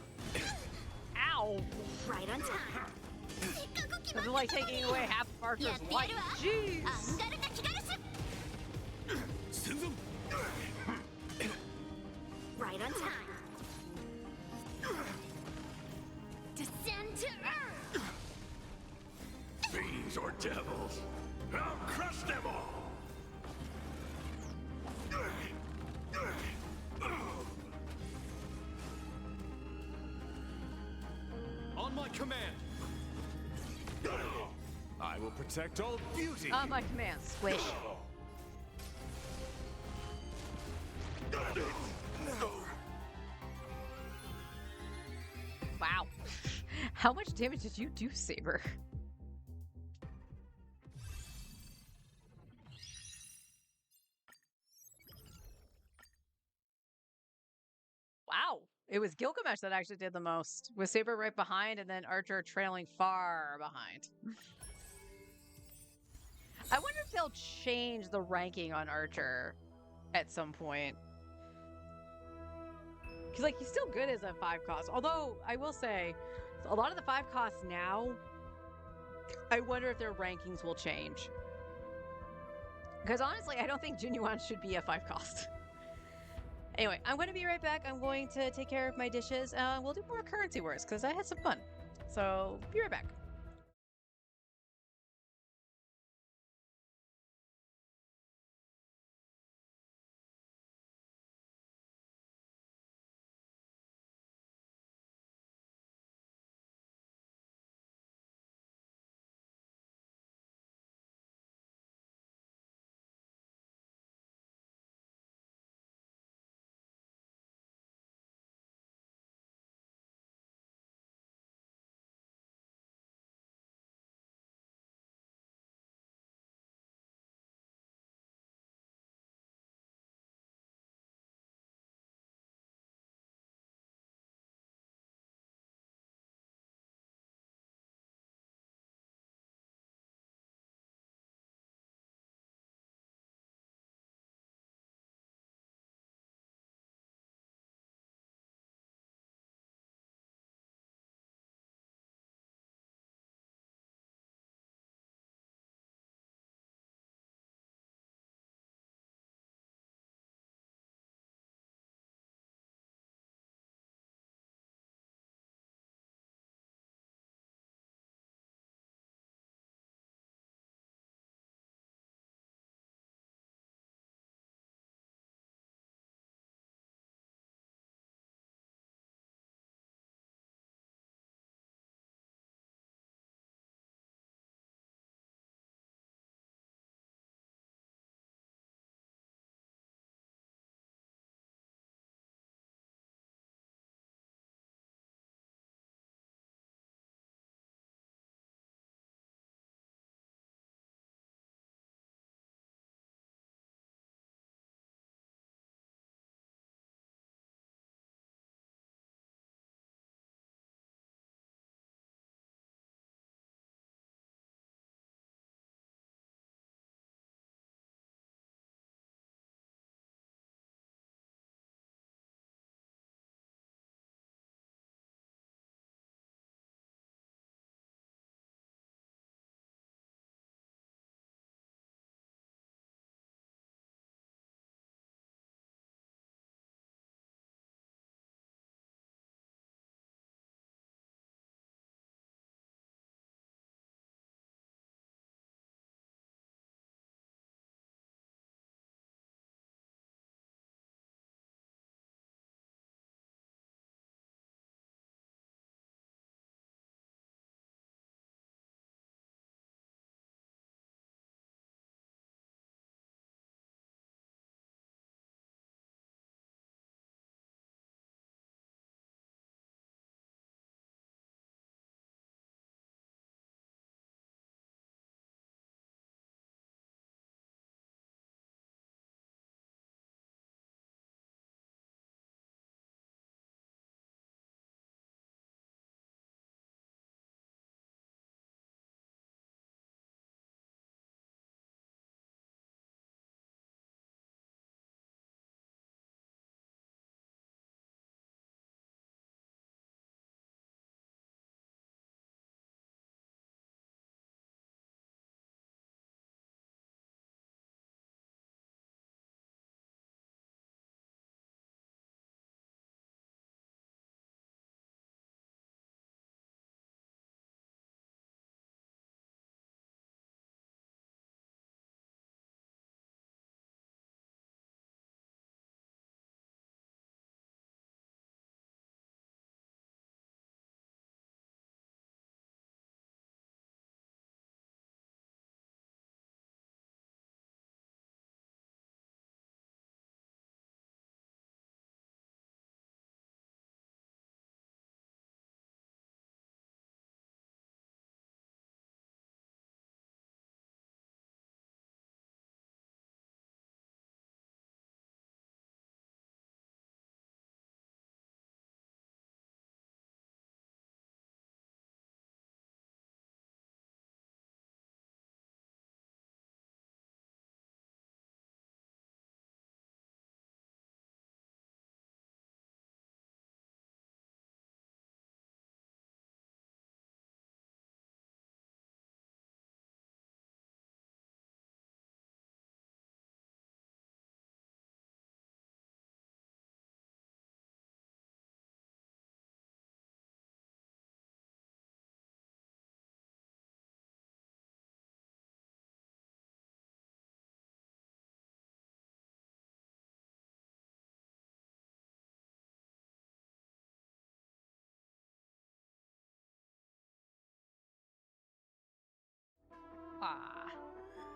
Ow! Right on time. This is like taking away half of Archer's life. Jeez! Send them. Right on time. Descend to earth! Fiends or devils, I'll crush them all. On my command. I will protect all beauty. On my command, squish. Wow. How much damage did you do, Saber? Wow. It was Gilgamesh that actually did the most, with Saber right behind and then Archer trailing far behind. I wonder if they'll change the ranking on Archer at some point. Because, like, he's still good as a 5 cost. Although, I will say, a lot of the 5 costs now, I wonder if their rankings will change. Because, honestly, I don't think Genuine should be a 5 cost. Anyway, I'm going to be right back. I'm going to take care of my dishes. We'll do more currency wars, because I had some fun. So, be right back.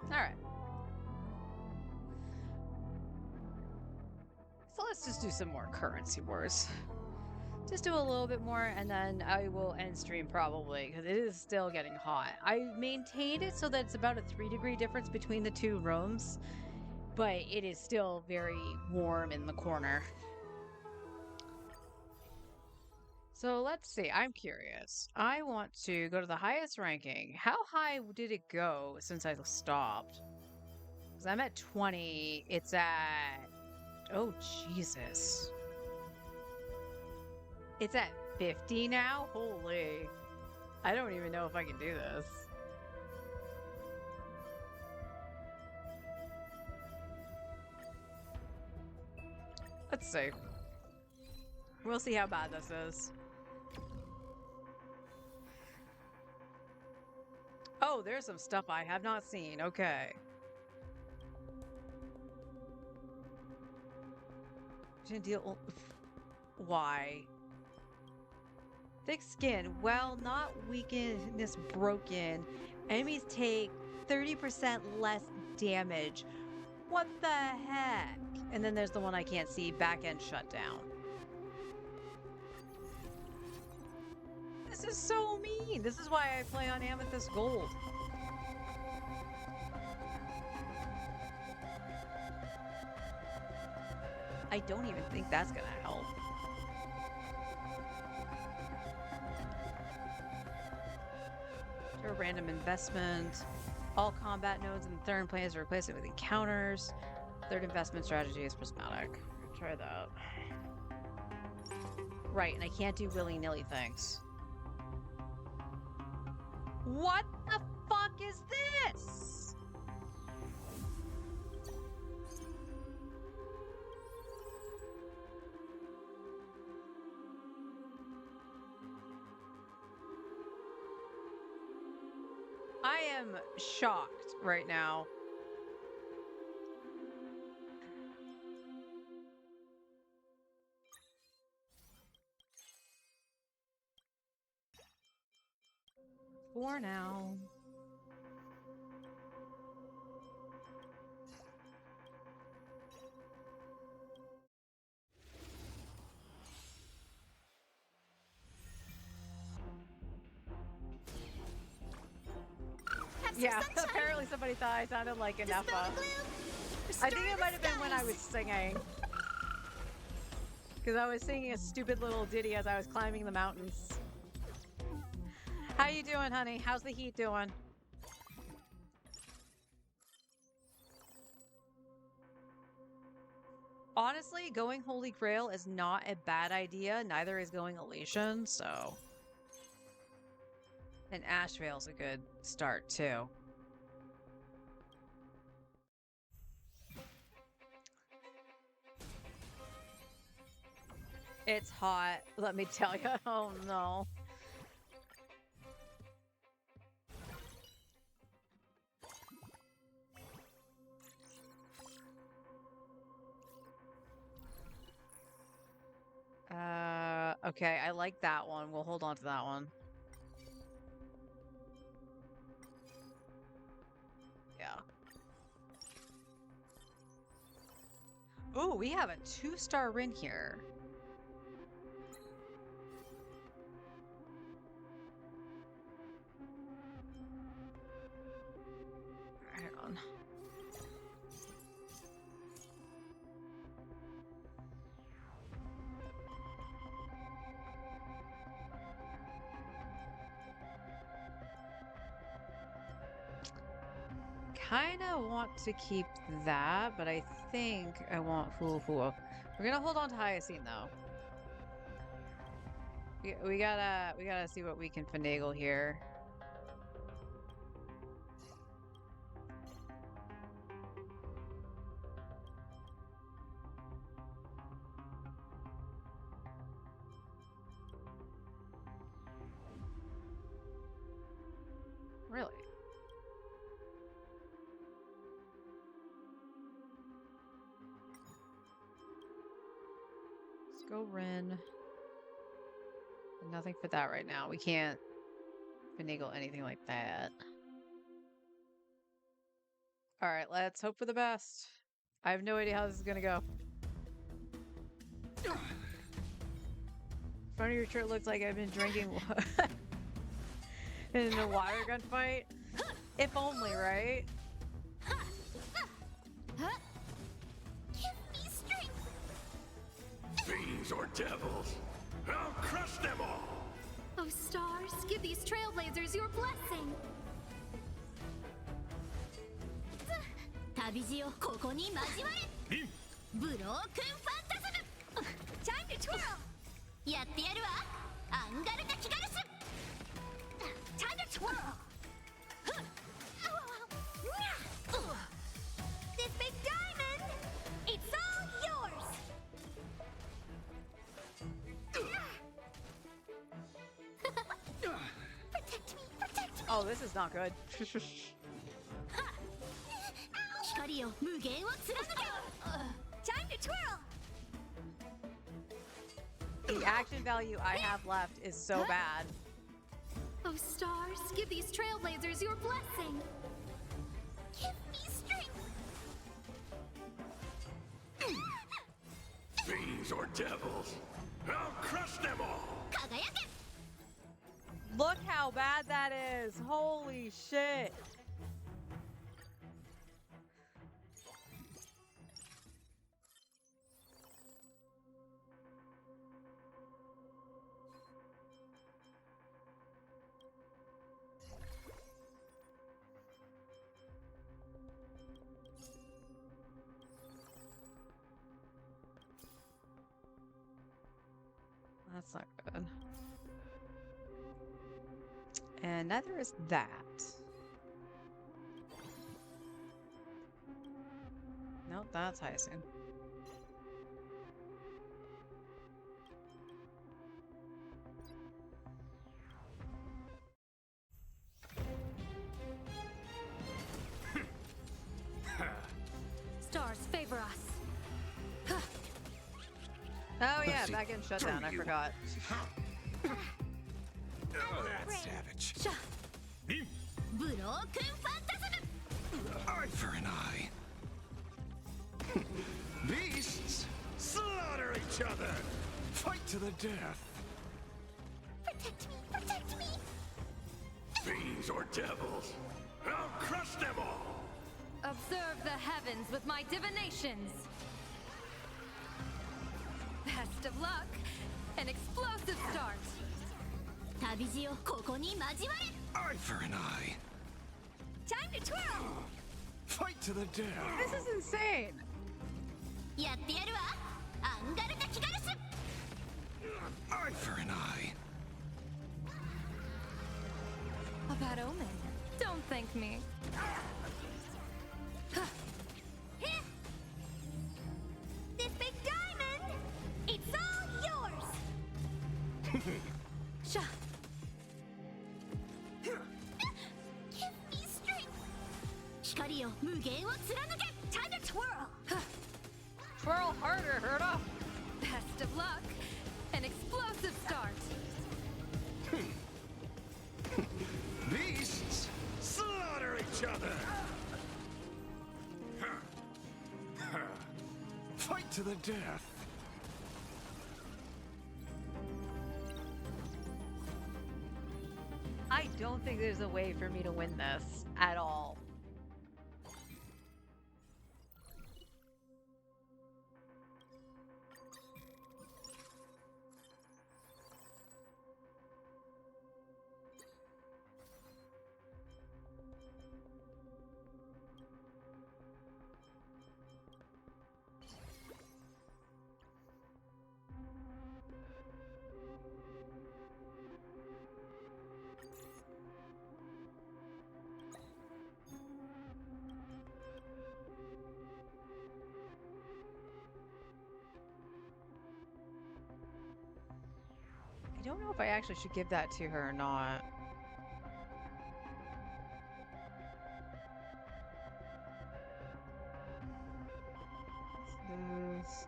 Alright. So let's just do some more currency wars. Just do a little bit more and then I will end stream probably because it is still getting hot. I maintained it so that it's about a 3-degree difference between the two rooms, but it is still very warm in the corner. So let's see. I'm curious. I want to go to the highest ranking. How high did it go since I stopped? Because I'm at 20. It's at... Oh, Jesus. It's at 50 now? Holy. I don't even know if I can do this. Let's see. We'll see how bad this is. Oh, there's some stuff I have not seen. Okay. Deal. Why? Thick skin. Well, not weakness broken. Enemies take 30% less damage. What the heck? And then there's the one I can't see. Back end shutdown. This is so mean. This is why I play on Amethyst Gold. I don't even think that's gonna help. A random investment. All combat nodes in the third plane are replaced with encounters. Third investment strategy is prismatic. Try that. Right, and I can't do willy-nilly things. What the fuck is this? I am shocked right now. For now. Yeah, apparently somebody thought I sounded like a Nepha. I think it might have been when I was singing. Because I was singing a stupid little ditty as I was climbing the mountains. How you doing, honey? How's the heat doing? Honestly, going Holy Grail is not a bad idea. Neither is going Elation, so... And Ashvale's a good start, too. It's hot, let me tell you. Oh, no. Okay, I like that one. We'll hold on to that one. Yeah. Ooh, we have a 2-star Rin here. Hang on. Kinda want to keep that, but I think I want Hula. We're gonna hold on to Hyacine though. We gotta see what we can finagle here. Really? Let's go Rin. Nothing for that right now. We can't finagle anything like that. All right, let's hope for the best. I have no idea how this is gonna go. Front of your shirt looks like I've been drinking in a water gun fight. If only, right? Give me strength. Fiends or devils, I'll crush them all! Oh, stars, give these trailblazers your blessing. 旅路をここに交われ。ブロークンファンタズム。Time to twirl. やってやるわ。アンガルタ・キガルス。Time to twirl. This big diamond, it's all yours. Protect me, protect me. Oh, this is not good. 光よ無限を貫け。Time to twirl. The action value I have left is so bad. Oh, stars, give these trailblazers your blessing. Give me strength. Fiends or devils, I'll crush them all! 輝け。 Look how bad that is. Holy shit. That's not good. And neither is that. Nope, that's Hyacinth. Stars favor us. Oh yeah, See back in shutdown. I through you. forgot. Oh, that's savage. ブロークンファンタズム。 Eye for an eye. Beasts, slaughter each other. Fight to the death. Protect me, protect me. Fiends or devils, I'll crush them all! Observe the heavens with my divinations. Best of luck. An explosive start. 旅路をここに交われ。 Eye for an eye. Time to twirl. Fight to the death. This is insane. やってやるわ。アンガルタ・キガルス。 Eye for an eye. A bad omen. Don't thank me. This big diamond, it's all yours. Sha. Give me strength. 光よ無限を貫け。Time to twirl. Twirl harder, Herda. Best of luck. An explosive start. Beasts, slaughter each other. Fight to the death. I don't think there's a way for me to win this at all. I don't know if I actually should give that to her or not. This.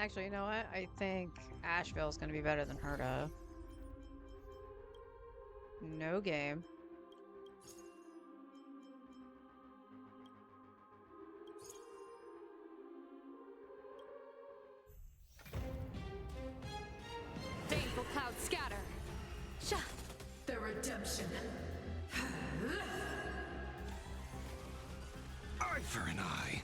Actually, you know what? I think Asheville's gonna be better than Herta. No game. Baneful cloud scatter. Sha. The redemption. Eye for an eye.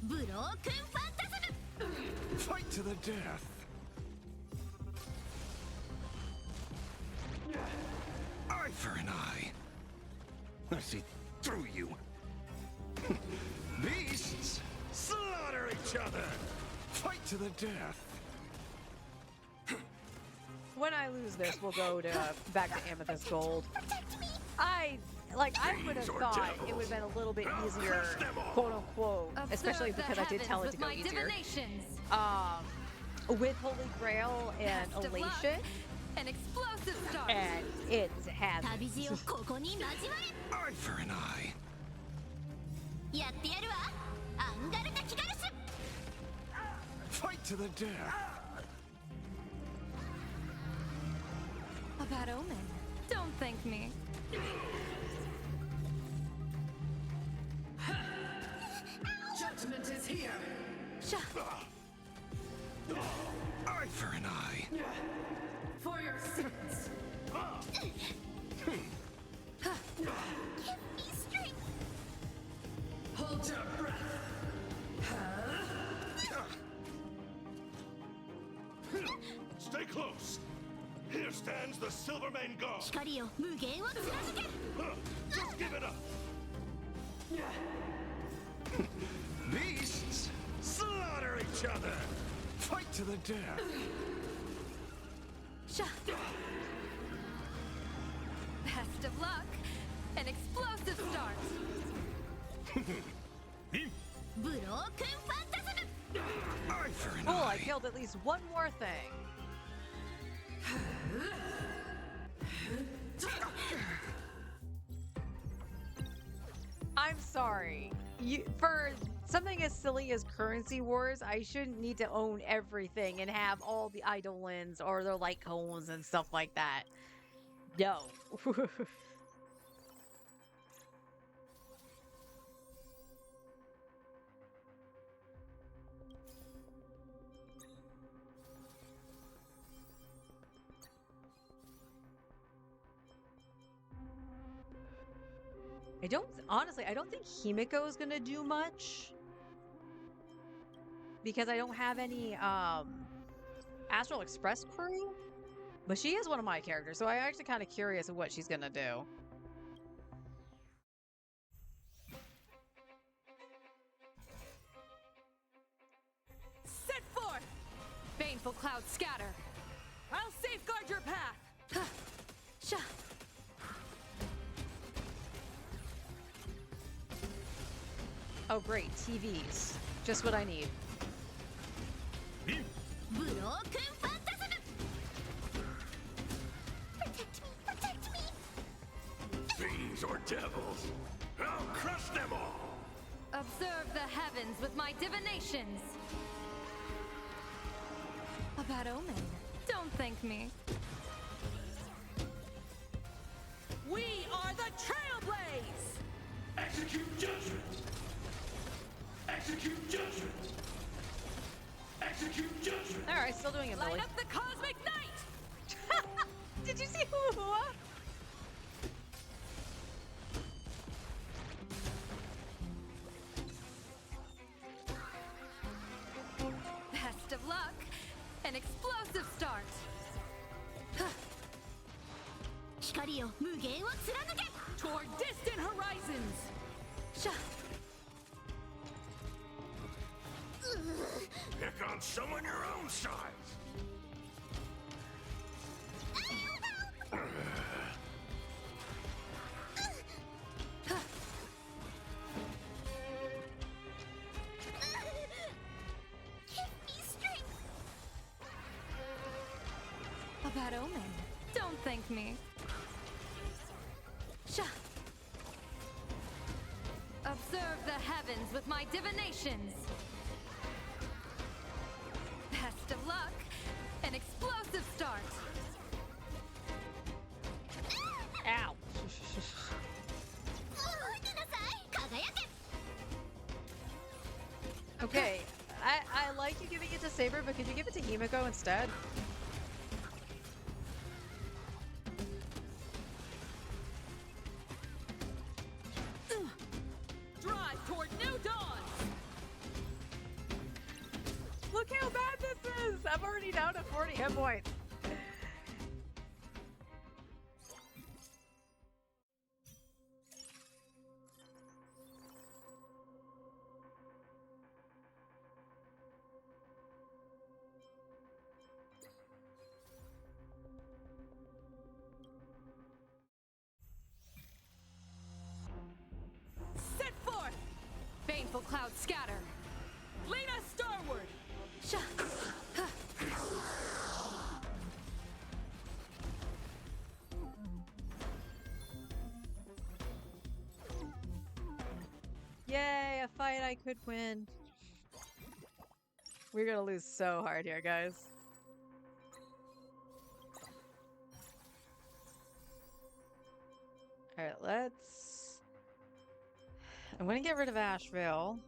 ブロークンファンタズム Fight to the death. Eye for an eye. I see through you. Beasts, slaughter each other. Fight to the death. When I lose this, we'll go to back to Amethyst Gold. I would have thought it would have been a little bit easier, quote unquote, especially Observe the because I did tell it heavens to go with my easier. divinations. With Holy Grail and Best of luck. Elation, An explosive start. and it has 旅路をここに交わる Eye for an eye. やってやるわアンガルタ・キガルス Fight to the death. A bad omen. Don't thank me. Judgment is here. Sha. Eye for an eye. For your sins. Give me strength Hold your breath. Stay close. Here stands the Silvermane God. 光よ無限を貫け Just give it up. Beasts, slaughter each other. Fight to the death. Sha. Best of luck. An explosive start. ブロークンファンタズム Eye for an cool. I eye. killed at least one more thing. I'm sorry. For something as silly as Currency Wars, I shouldn't need to own everything and have all the Eidolons or the light cones and stuff like that. No. I don't think Himiko is gonna do much. Because I don't have any, Astral Express crew. But she is one of my characters, so I'm actually kind of curious of what she's gonna do. Set forth! Baneful cloud scatter. I'll safeguard your path. Huh. Sha. Oh great, TVs. Just what I need. ブロークンファンタズム Protect me, protect me Fiends or devils, I'll crush them all. Observe the heavens with my divinations. A bad omen. Don't thank me. We are the Trailblaze! Execute judgment. Execute judgment. Execute judgment. Alright, still doing it, Billy. Light up the cosmic night! Did you see Hua? Best of luck. An explosive start. Huh. 光よ無限を貫け Toward distant horizons. Sha. Pick on someone your own size. Give me strength A bad omen. Don't thank me. Sha. Observe the heavens with my divinations. Best of luck. An explosive start. Ow. Okay, I like you giving it to Saber, but could you give it to Himiko instead? Drive toward new dawns. Look how bad this is! I'm already down to 40 hit points. Set forth! Baneful clouds scatter. Lead us starward! Sha! Ha! Yay, a fight I could win. We're gonna lose so hard here, guys. Alright, let's... I'm gonna get rid of Asheville.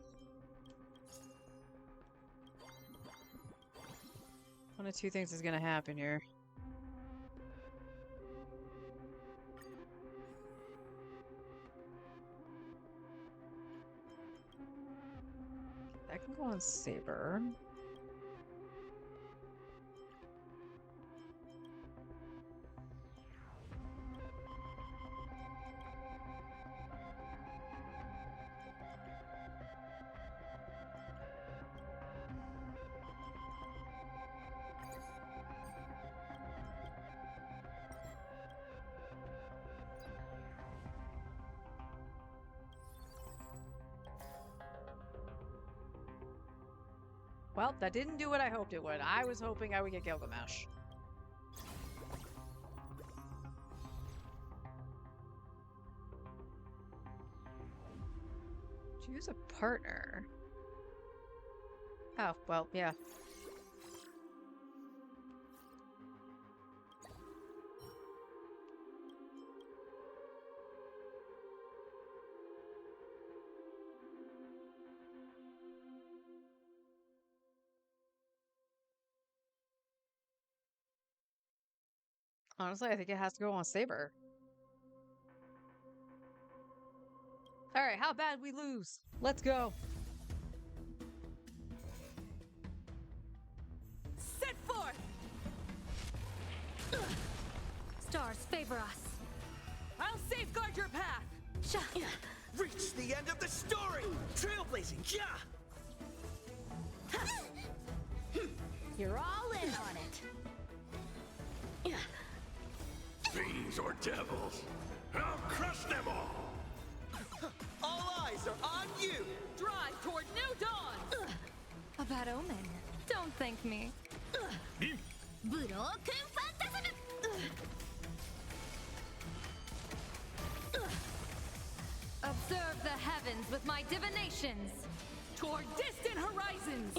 One of two things is gonna happen here. That can go on Saber. Well, that didn't do what I hoped it would. I was hoping I would get Gilgamesh. Choose a partner. Oh, well, yeah. Honestly, I think it has to go on Saber. Alright, how bad we lose? Let's go. Set forth! Stars favor us. I'll safeguard your path. Sha! Reach the end of the story! Trailblazing, yeah! You're all in on it. Fiends or devils, I'll crush them all! All eyes are on you! Drive toward new dawn. A bad omen. Don't thank me. Broken Phantasm! Observe the heavens with my divinations. Toward distant horizons.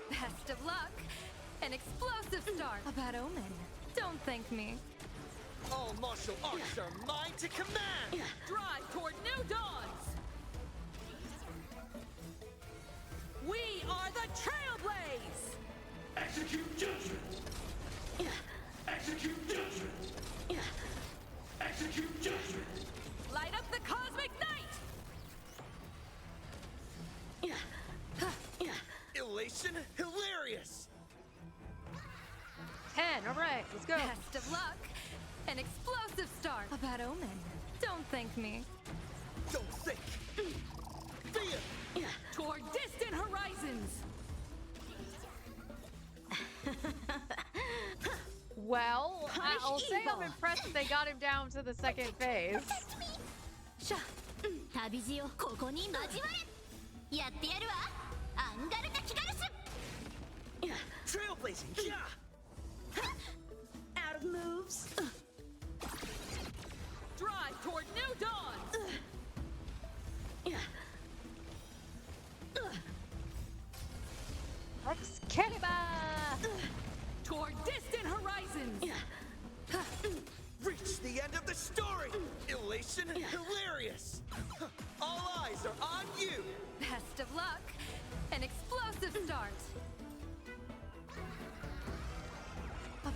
Best of luck. An explosive start. A bad omen. Don't thank me. All martial arts are mine to command! Drive toward new dawns. We are the Trailblaze. Execute judgment! Execute judgment! Execute judgment! Light up the cosmic night. Elation hilarious! 10, alright, let's go. Best of luck. An explosive start. A bad omen. Don't thank me. Don't think! Fear! Toward distant horizons. Well, I'll Punish say I'm evil. impressed that they got him down to the second phase. Sha! 旅路をここに交われ。やってやるわ。アンガルタ・キガルス。 Trailblazing, yeah! Out of moves. Drive toward new dawns.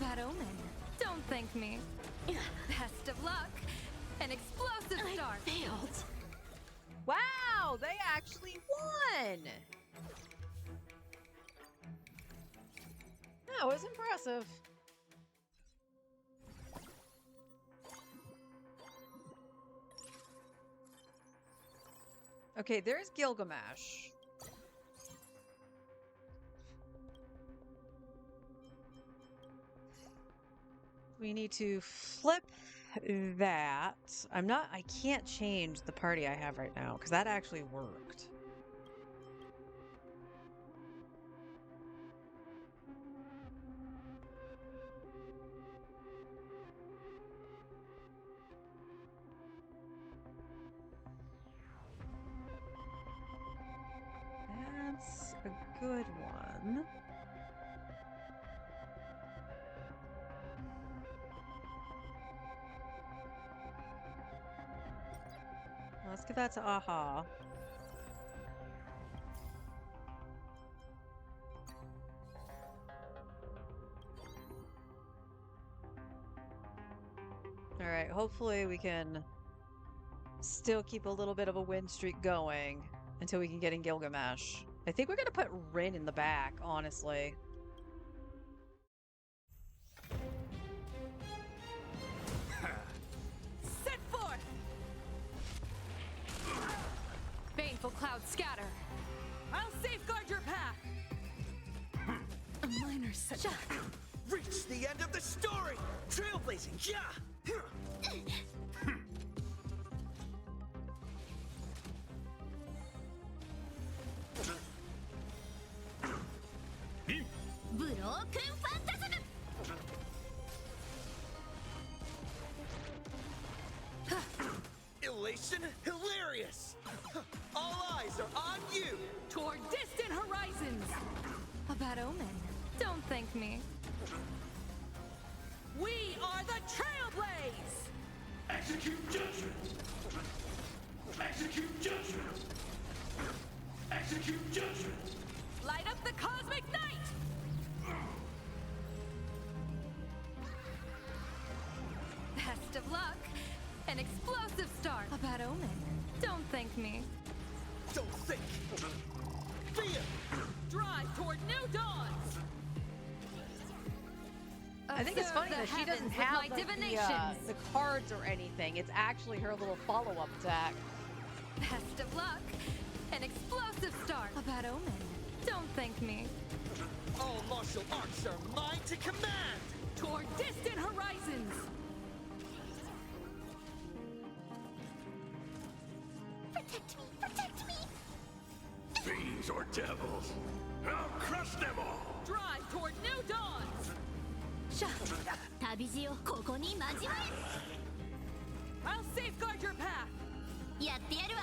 bad omen. Don't thank me. Best of luck. An explosive start. Failed. Wow, they actually won. That was impressive. Okay, there's Gilgamesh. We need to flip that. I can't change the party I have right now because that actually worked. That's a good one. Let's give that to Aha. All right, hopefully we can still keep a little bit of a win streak going until we can get in Gilgamesh. I think we're gonna put Rin in the back, honestly. Set forth! Baneful clouds scatter. I'll safeguard your path. A minor setback. Reach the end of the story! Trailblazing, yeah! Broken Phantasm! Elation, hilarious! All eyes are on you! Toward distant horizons. A bad omen. Don't thank me. We are the Trailblaze! Execute judgment! Execute judgment! Execute judgment! Light up the cosmic night! Best of luck. An explosive start. A bad omen. Don't thank me. Don't think! Fear! Drive toward new dawns. I think it's funny that she doesn't have my like, divinations. the cards or anything. It's actually her little follow-up attack. Best of luck. An explosive start. A bad omen. Don't thank me. All martial arts are mine to command! Toward distant horizons. Protect me! Protect me! Fiends or devils! I'll crush them all! Drive toward new dawns. 旅路をここに交わ I'll safeguard your path. れやってやるわ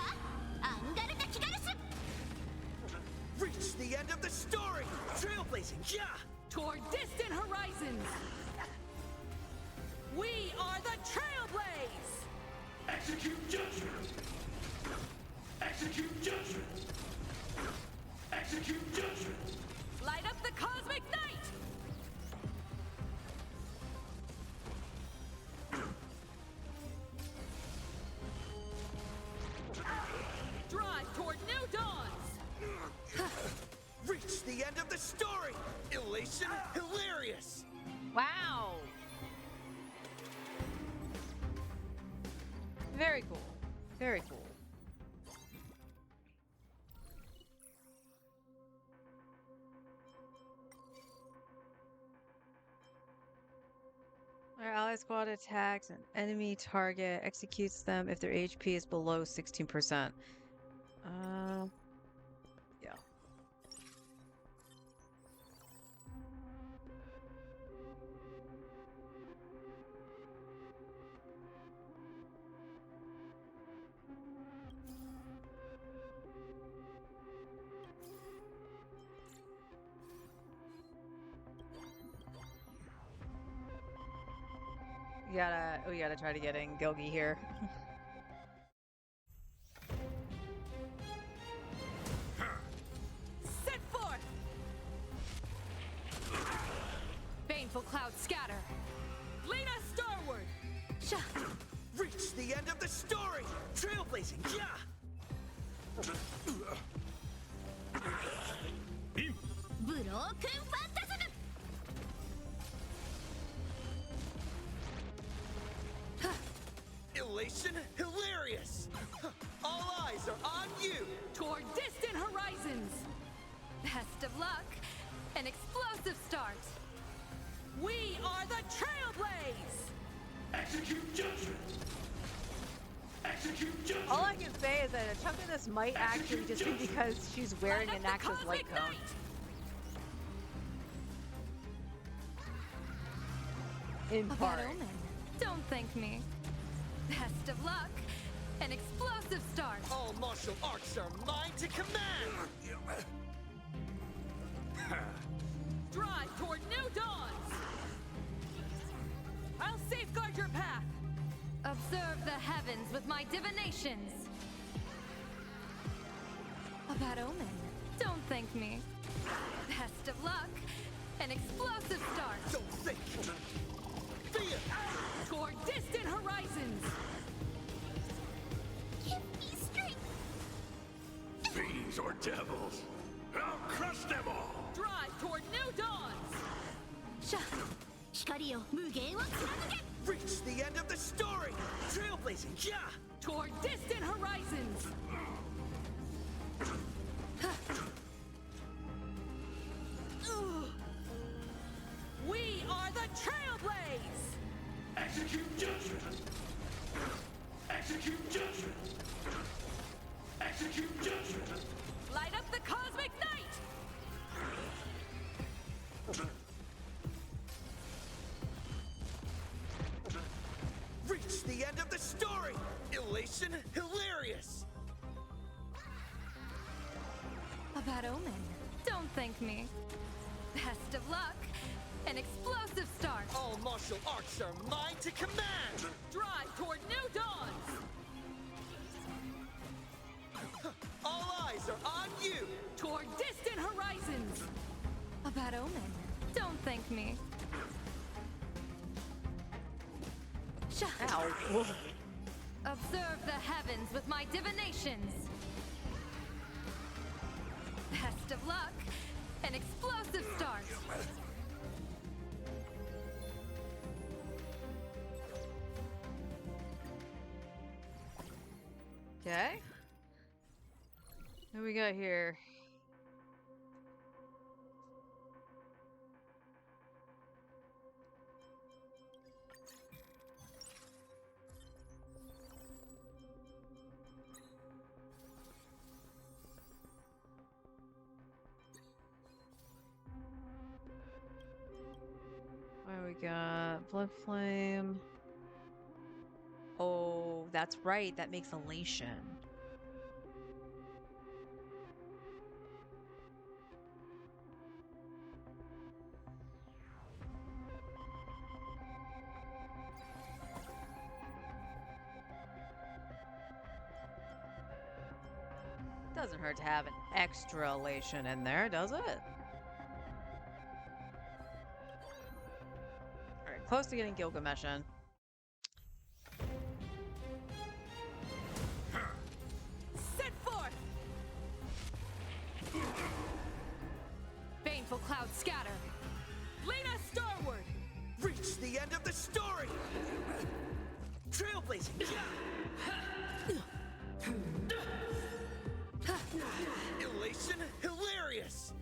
アンガルタ・キガルス Reach the end of the story! Trailblazing, yeah! Toward distant horizons. We are the Trailblaze. Execute judgment! Execute judgment! Execute judgment! Light up the cosmic night. Drive toward new dawns. Reach the end of the story! Elation, hilarious! Wow. Very cool. Very cool. Our ally squad attacks an enemy target, executes them if their HP is below 16%. Yeah. We gotta try to get in Gilgi here. Set forth. Baneful cloud cloud scatter. Lena starward! Reach the end of the story! Trailblazing, yeah! Broken Phantasm! Elation, hilarious! All eyes are on you! Toward distant horizons! Best of luck! An explosive start! We are the Trailblaze! Execute judgment. Execute judgment. All I can say is that a chunk of this might actually just be because she's wearing Light an up the Naxxas light Cosmic cone. Knight! In A part. bad omen. Don't thank me. Best of luck. An explosive start. All martial arts are mine to command! Drive toward new dawns. I'll safeguard your path. Observe the heavens with my divinations. A bad omen. Don't thank me. Best of luck. An explosive start. Don't think! Fear! Toward distant horizons. Give me strength! Fiends or devils. I'll crush them all. Drive toward new dawns. 光よ無限を貫け Reach the end of the story! Trailblazing, yeah! Toward distant horizons. We are the Trailblaze. Execute judgment. Execute judgment. Execute judgment. Light up the Cosmic Knight. Reach the end of the story! Elation, hilarious! A bad omen. Don't thank me. Best of luck. An explosive start. All martial arts are mine to command! Drive toward new dawns. All eyes are on you! Toward distant horizons. A bad omen. Don't thank me. Ow. Observe the heavens with my divinations. Best of luck. An explosive start. Okay. What do we got here? What do we got? Blood flame. Oh, that's right. That makes elation. Doesn't hurt to have an extra elation in there, does it? Alright, close to getting Gilgamesh in. Set forth! Baneful cloud scatter. Lena starward! Reach the end of the story! Trailblazing, yeah! Elation, hilarious!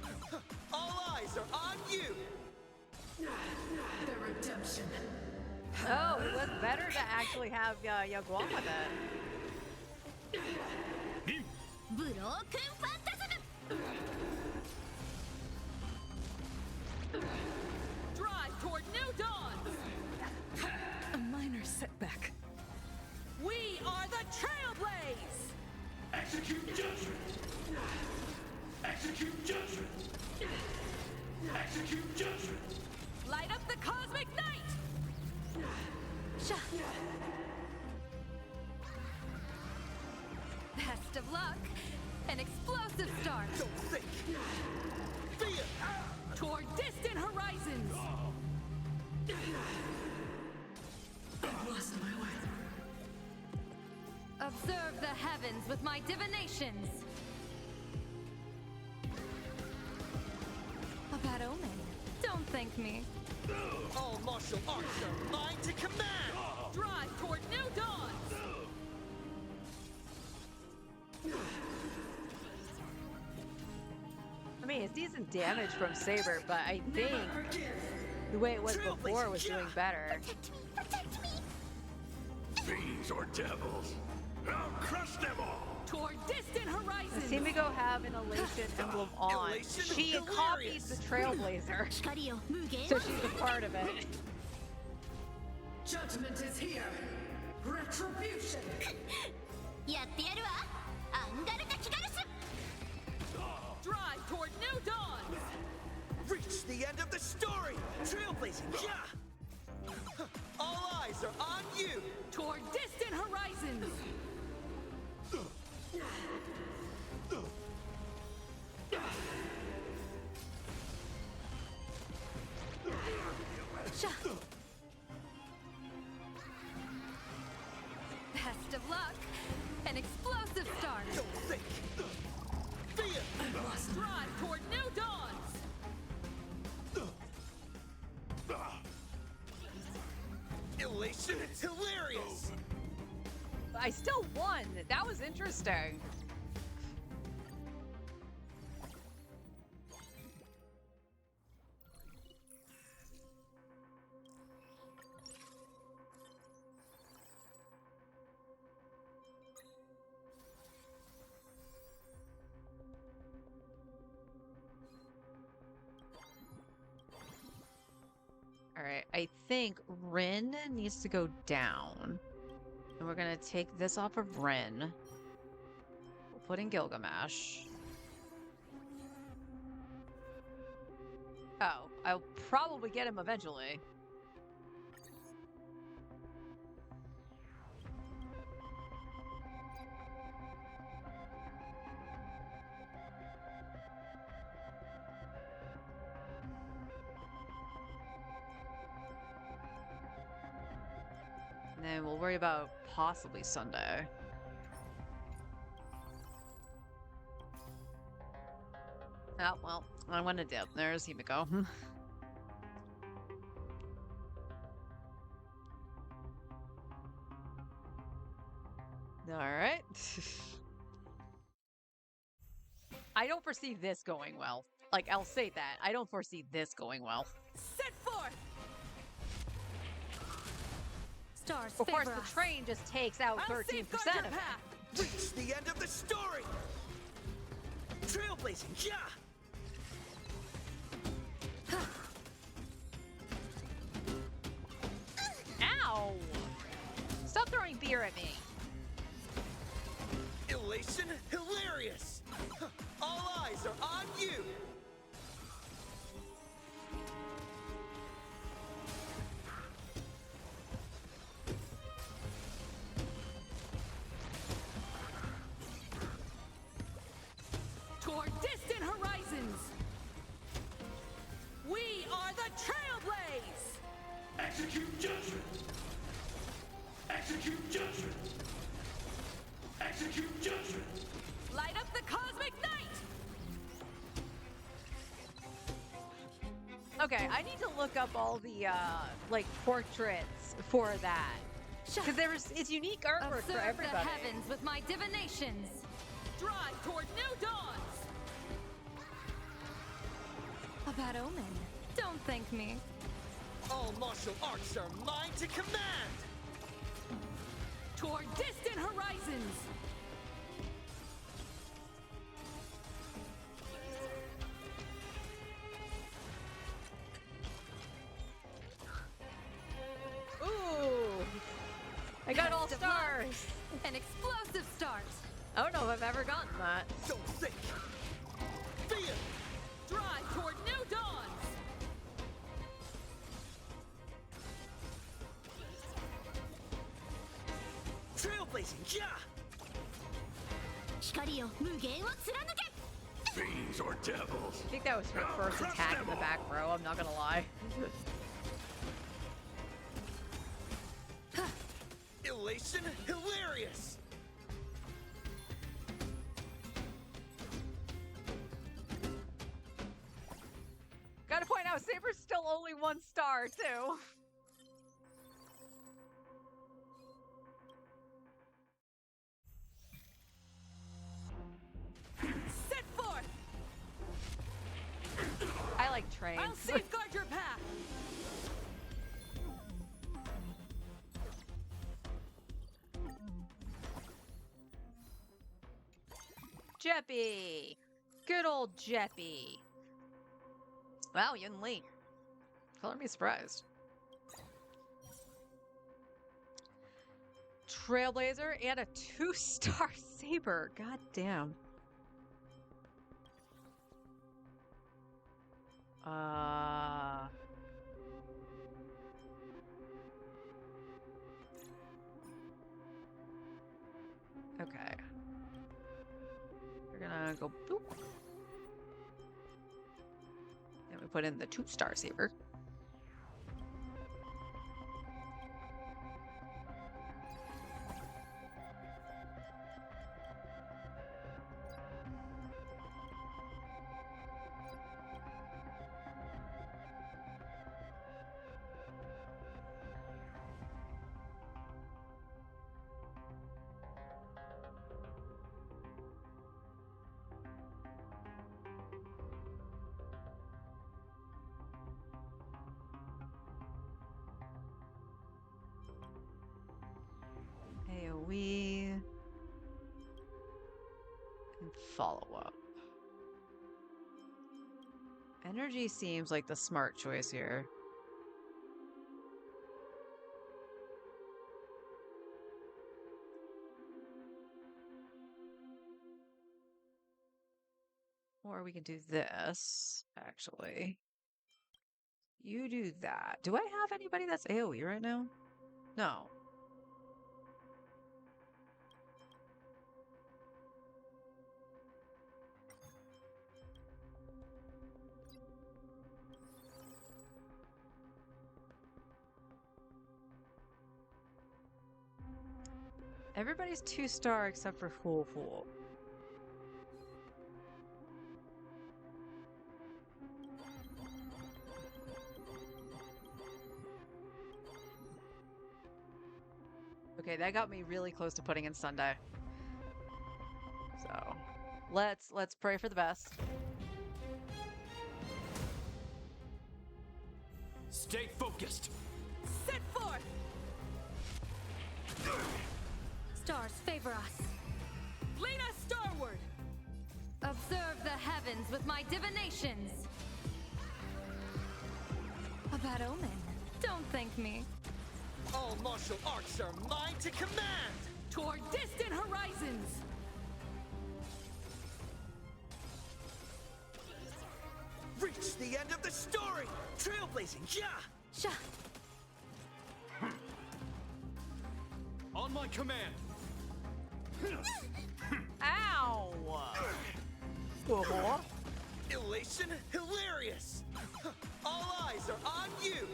All eyes are on you! The redemption. Oh, it was better to actually have Yaguan with it. ブロークンファンタズム Drive toward new dawns! A minor setback. We are the Trailblaze! Execute judgment. Execute judgment. Execute judgment. Light up the Cosmic Knight! Best of luck. An explosive start. Don't think! Fear! Toward distant horizons. heavens with my divinations. A bad omen. Don't thank me. All martial arts are mine to command! Drive toward new dawns! I mean, it's decent damage from Saber, but I think the way it was before was doing better. Protect me! Fiends or devils, I'll crush them all! Toward distant horizons! Does Himiko have an Elation emblem on? Elation She copies the Trailblazer, 光を無限 so she's a part of it. Judgment is here. Retribution. やってやるわアンガルタ・キガルス Drive toward new dawns! Reach the end of the story! Trailblazing, yeah! All eyes are on you! Toward distant horizons! Best of luck! An explosive start! Don't think! Fear! Drive toward new dawns! Elation, hilarious! I still won. That was interesting. All right, I think Rin needs to go down. And we're gonna take this off of Rin. We'll put in Gilgamesh. Oh, I'll probably get him eventually. And then we'll worry about possibly Sunday. Oh, well, I want to dip. There's Himiko. Alright. I don't foresee this going well. Like, I'll say that. I don't foresee this going well. Set forth! Stars Of course, favor the us. train just takes out I'll 13% safeguard your of it. path. Reach the end of the story! Trailblazing, yeah! Ow! Stop throwing beer at me. Elation, hilarious! All eyes are on you! Toward distant horizons! We are the Trailblaze! Execute judgment! Execute judgment! Execute judgment! Light up the cosmic night! Okay, I need to look up all the like portraits for that because it's unique artwork Observe for everybody. the heavens with my divinations! Drive toward new dawns! A bad omen. Don't thank me. All martial arts are mine to command! Toward distant horizons! Ooh, I got all Best of luck. stars. An explosive start! I don't know if I've ever gotten that. Don't think! Fear! Drive toward new dawns! Trailblazing, yeah! 光よ無限を貫け Fiends or devils, I think that was her I'll first crush attack them in the all. back row. I'm not gonna lie. Elation, hilarious! know, Saber's still only 1 star, too. Set forth! I like trains. I'll safeguard your path! Jeppy! Good old Jeppy. Wow, Yun Li. Color me surprised. Trailblazer and a 2-star Saber. God damn. Okay. We're gonna go boop. Then we put in the 2-star Saber. AoE and follow up. Energy seems like the smart choice here. Or we can do this, actually. You do that. Do I have anybody that's AoE right now? No. Everybody's 2-star except for Fool Fool. Okay, that got me really close to putting in Sunday. So, let's pray for the best. Stay focused. Set forth! Stars favor us. Lead us starward! Observe the heavens with my divinations. A bad omen. Don't thank me. All martial arts are mine to command! Toward distant horizons! Reach the end of the story! Trailblazing, yeah! Sha. On my command! Ow! Elation hilarious! All eyes are on you!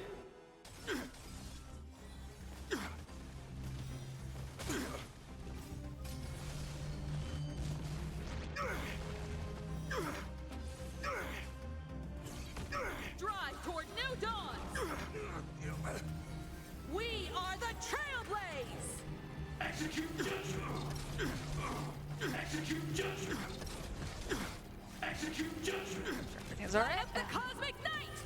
Drive toward new dawns! We are the Trailblaze! Execute judgment! Execute judgment! Execute judgment! Everything's alright. The Cosmic Knight!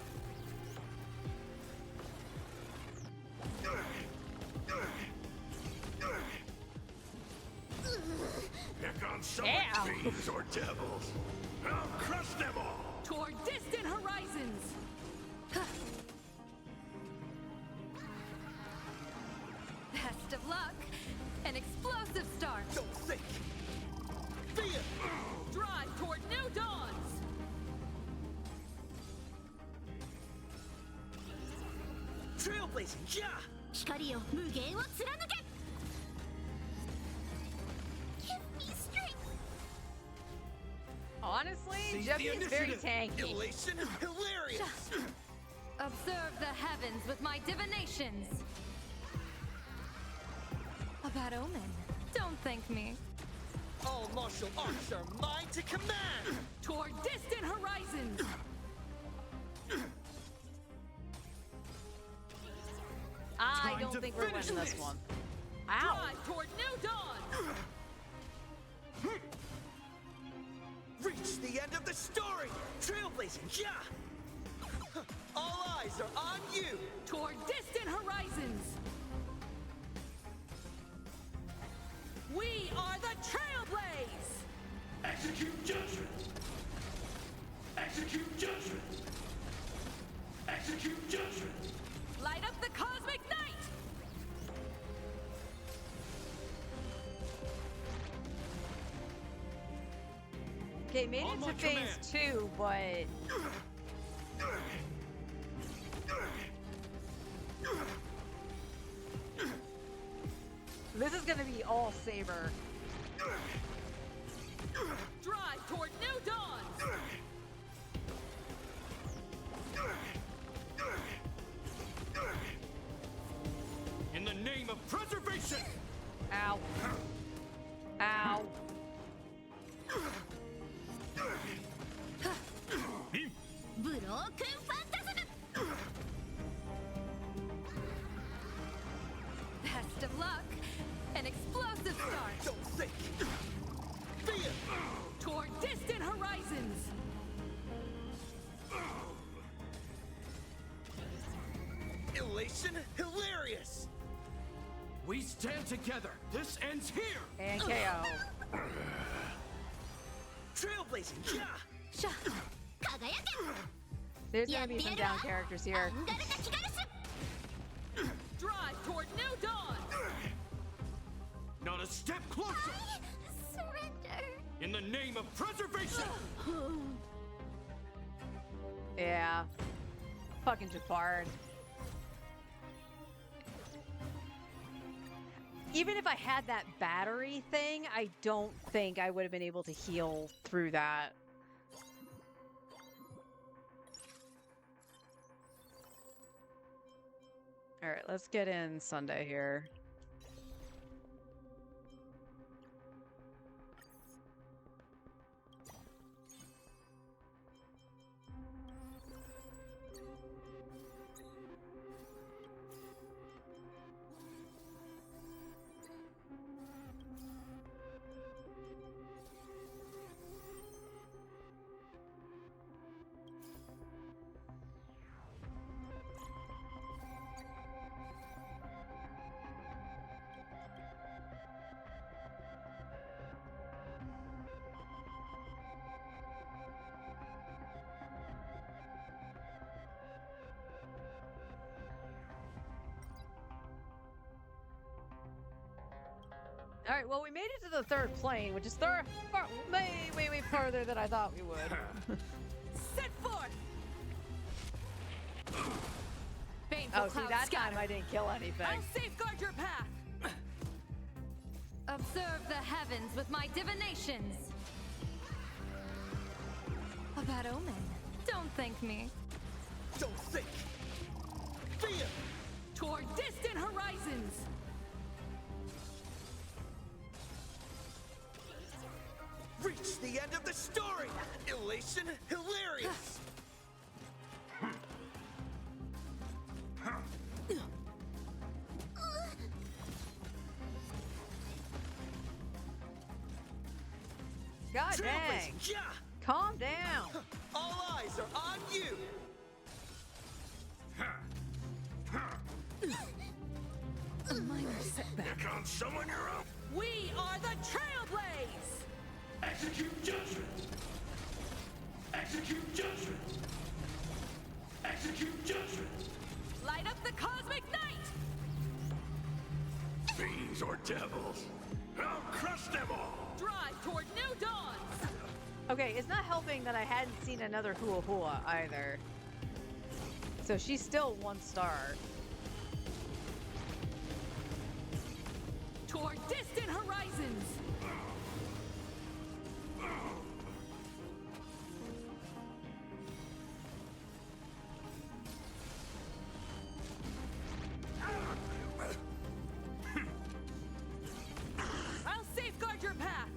Pick on some Ow. fiends or devils. I'll crush them all! Toward distant horizons! Best of luck. An explosive start. Don't think! Fear! Drive toward new dawns! Trailblazing, yeah! 光よ無限を貫け Give me strength! Honestly, Seize Jeppy the is very initiative. tanky. Elation hilarious! Observe the heavens with my divinations. A bad omen. Don't thank me. All martial arts are mine to command! Toward distant horizons! I Time don't to think we're finish winning this this. one. Ow! Drive toward new dawn! Reach the end of the story! Trailblazing, yeah! All eyes are on you! Toward distant horizons! We are the Trailblaze! Execute judgment! Execute judgment! Execute judgment! Light up the cosmic night! Okay, made On it my to phase command. 2, but this is gonna be all Saber. Drive toward new dawn! In the name of preservation! Ow. Ow. Broken Phantasm! Best of luck! An explosive start! Don't think! Fear! Toward distant horizons! Elation, hilarious! We stand together! This ends here! And KO. Trailblazing, yeah! Sha! Kagayake! There's gonna be some down characters here. Angaruka Kigarusu! Drive toward new dawn! Not a step closer! I surrender! In the name of preservation! Yeah. Fucking Jafar. Even if I had that battery thing, I don't think I would have been able to heal through that. All right, let's get in Sunday here. All right, well, we made it to the third plane, which is way farther than I thought we would. Set forth! Baneful Oh, see, clouds that scatter. time I didn't kill anything. I'll safeguard your path! Observe the heavens with my divinations! A bad omen. Don't thank me. Don't think! Fear! Toward distant horizons! Reach the end of the story! Elation, hilarious! God dang. Trailblazing, yeah! Calm down. All eyes are on you! A minor setback. Here comes someone your own! We are the Trailblaze! Execute judgment! Execute judgment! Execute judgment! Light up the cosmic night! Fiends or devils! I'll crush them all! Drive toward new dawns! Okay, it's not helping that I hadn't seen another Hua Hua either. So she's still 1 star. Toward distant horizons! I'll safeguard your path!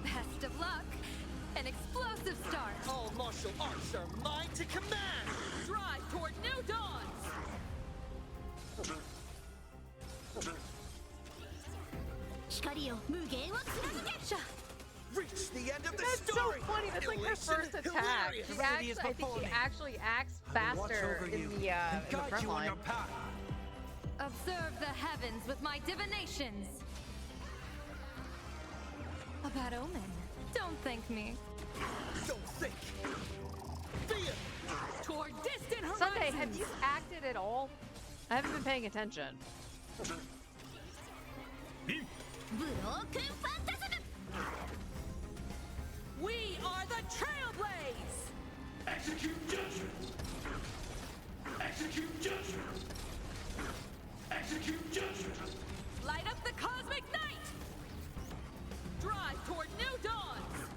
Best of luck! An explosive start! All martial arts are mine to command! Drive toward That's so story. funny. That's like her Elation, first attack. hilarious. She actually, I think she actually acts faster in the front line. Observe the heavens with my divinations. A bad omen. Don't thank me. Don't think. Fear. Toward distant horizons. Sunday, have you acted at all? I haven't been paying attention. ブロークンファンタズム We are the Trailblaze! Execute judgment! Execute judgment! Execute judgment! Light up the cosmic night! Drive toward new dawns!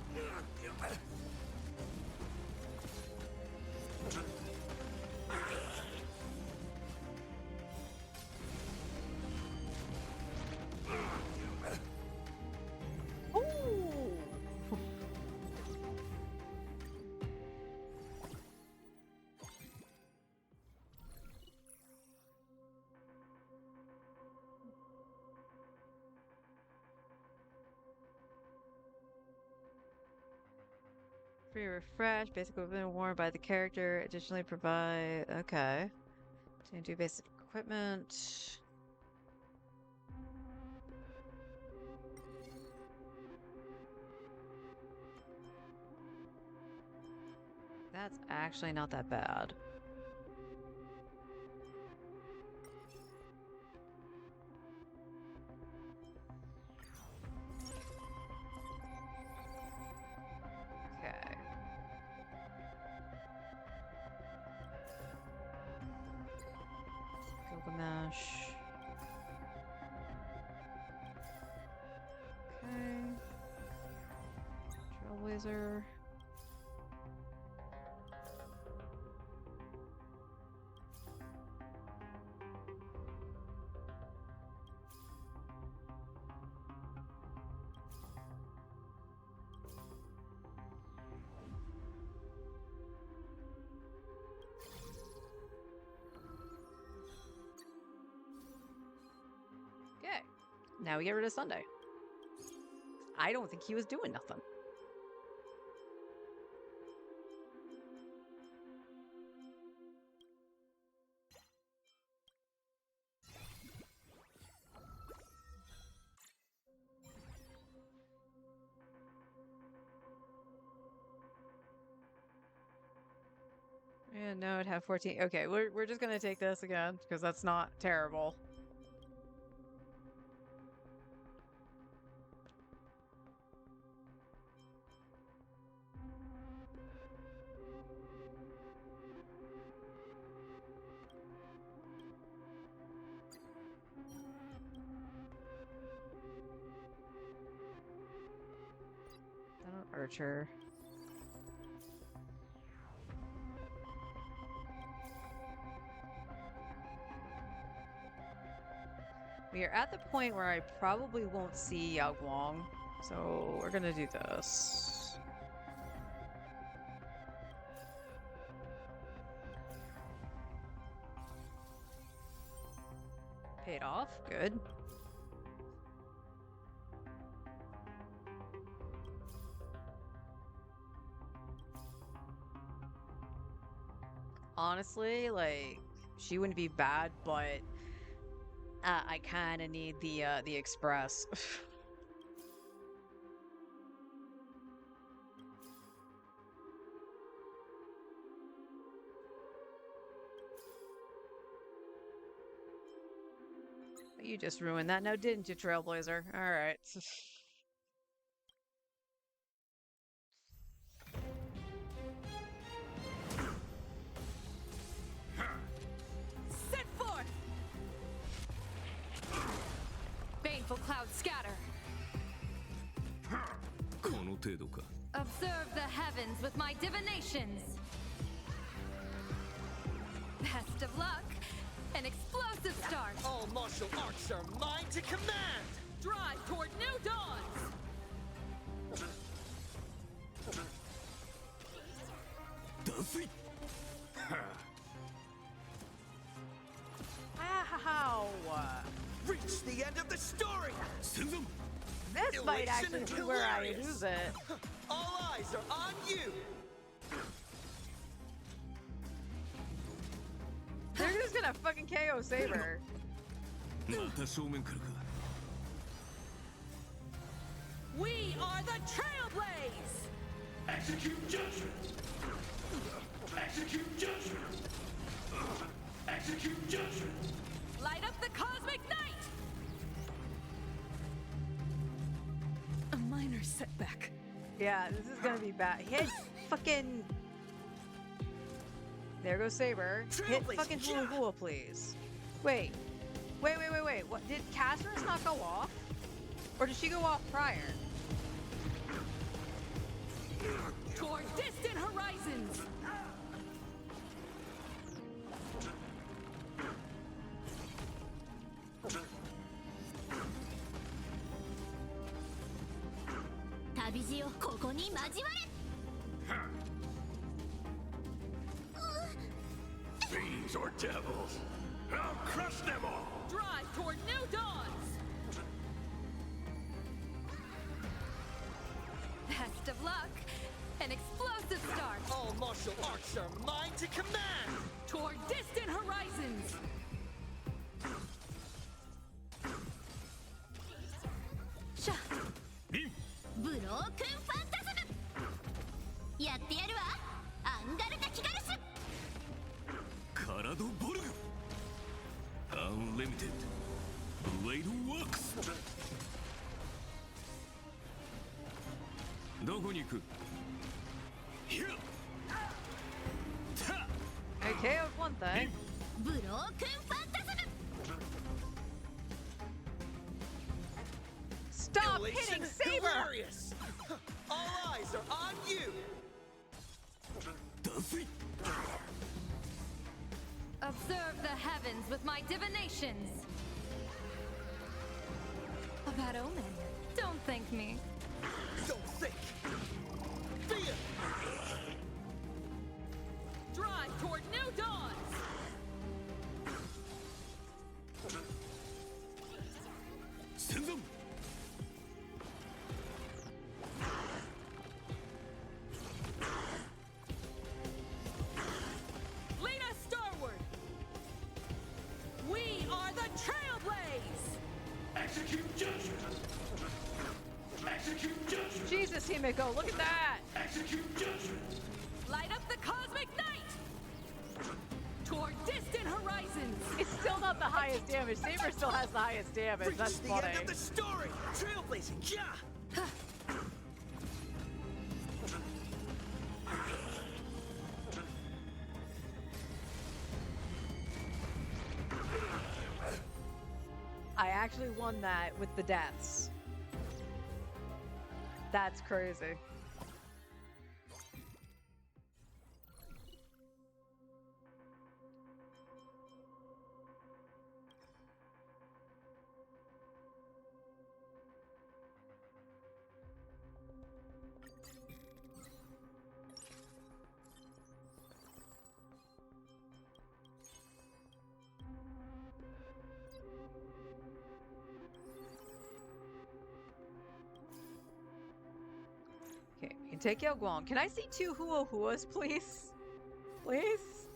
Free refresh, basic equipment worn by the character. Additionally, provide. Okay. To do basic equipment. That's actually not that bad. Okay. Gilgamesh. Okay. Trailblazer. Okay. Now we get rid of Sunday. I don't think he was doing nothing. And no, it'd have 14. Okay, we're just gonna take this again because that's not terrible. Archer. We are at the point where I probably won't see Yao Guang, so we're gonna do this. Paid off, good. Honestly, like, she wouldn't be bad, but I kind of need the express. You just ruined that now, didn't you, Trailblazer? All right. Set forth! Baneful clouds scatter. この程度か。 Observe the heavens with my divinations. Best of luck. An explosive start. All martial arts are mine to command. Drive toward new dawns. Ow! Reach the end of the story. This might actually be where I use it. All eyes are on you! They're just gonna fucking KO Saber. また正面からか。 We are the Trailblaze! Execute judgment! Execute judgment! Execute judgment! Light up the Cosmic Knight! A minor setback. Yeah, this is gonna be bad. Hit fucking. There goes Saber. Hit Trailblaze, fucking Hula yeah. Hula, please. Wait. What? Did Casper's not go off? Or did she go off prior? Toward distant horizons! Fiends or devils, I'll crush them all! Drive toward new dawns! Best of luck. An explosive start. All martial arts are mine to command! Toward distant horizons! Sha. リンブロークンファンタズムやってやるわアンガルタ・キガルスカラドボルグ Unlimited Blade Works どこに行く Here Ta I KO'd one thing. ブロークンファンタズム Stop Elation hitting Saber! hilarious! All eyes are on you! だぜ Observe the heavens with my divinations. A bad omen. Don't thank me. Don't think! Fear! Drive toward new dawns! Send them Lead us starward! We are the Trailblaze! Execute judgment Execute judgment Jesus, Himiko, look at that! Execute judgment Light up the Cosmic Knight! Toward distant horizons! It's still not the highest damage. Saber still has the highest damage. That's Reach the funny. end of the story! Trailblazing, yeah! I actually won that with the deaths. That's crazy. Okay, we can take Yao. Can I see 2 Huas, please? Please?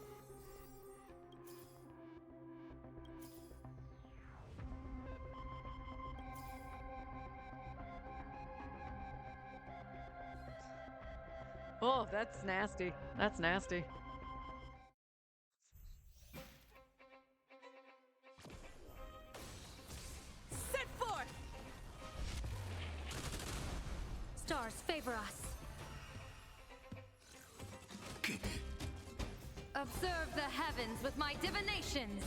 Oh, that's nasty. That's nasty. Set forth! Stars favor us. Observe the heavens with my divinations.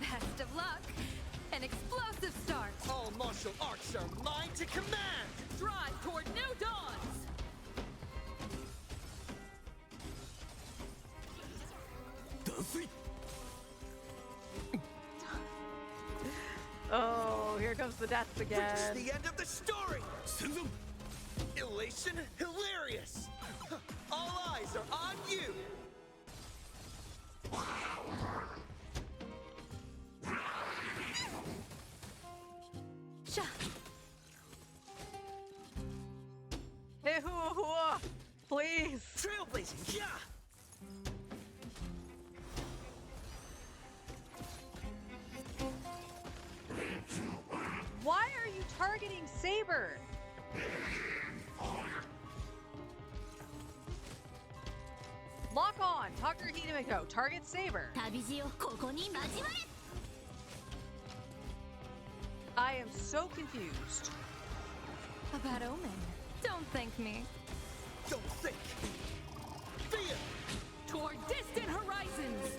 Best of luck. An explosive start. All martial arts are mine to command! Drive toward new dawns!だぜ Oh, here comes the deaths Reach again. the end of the story! Send them Elation hilarious! All eyes are on you! Sha. Trailblazing Ja! Why are you targeting Saber? Lock on. Tucker Hinamiko. Target Saber. 旅路をここに交われ I am so confused. A bad omen. Don't thank me. Don't think! Fear! Toward distant horizons!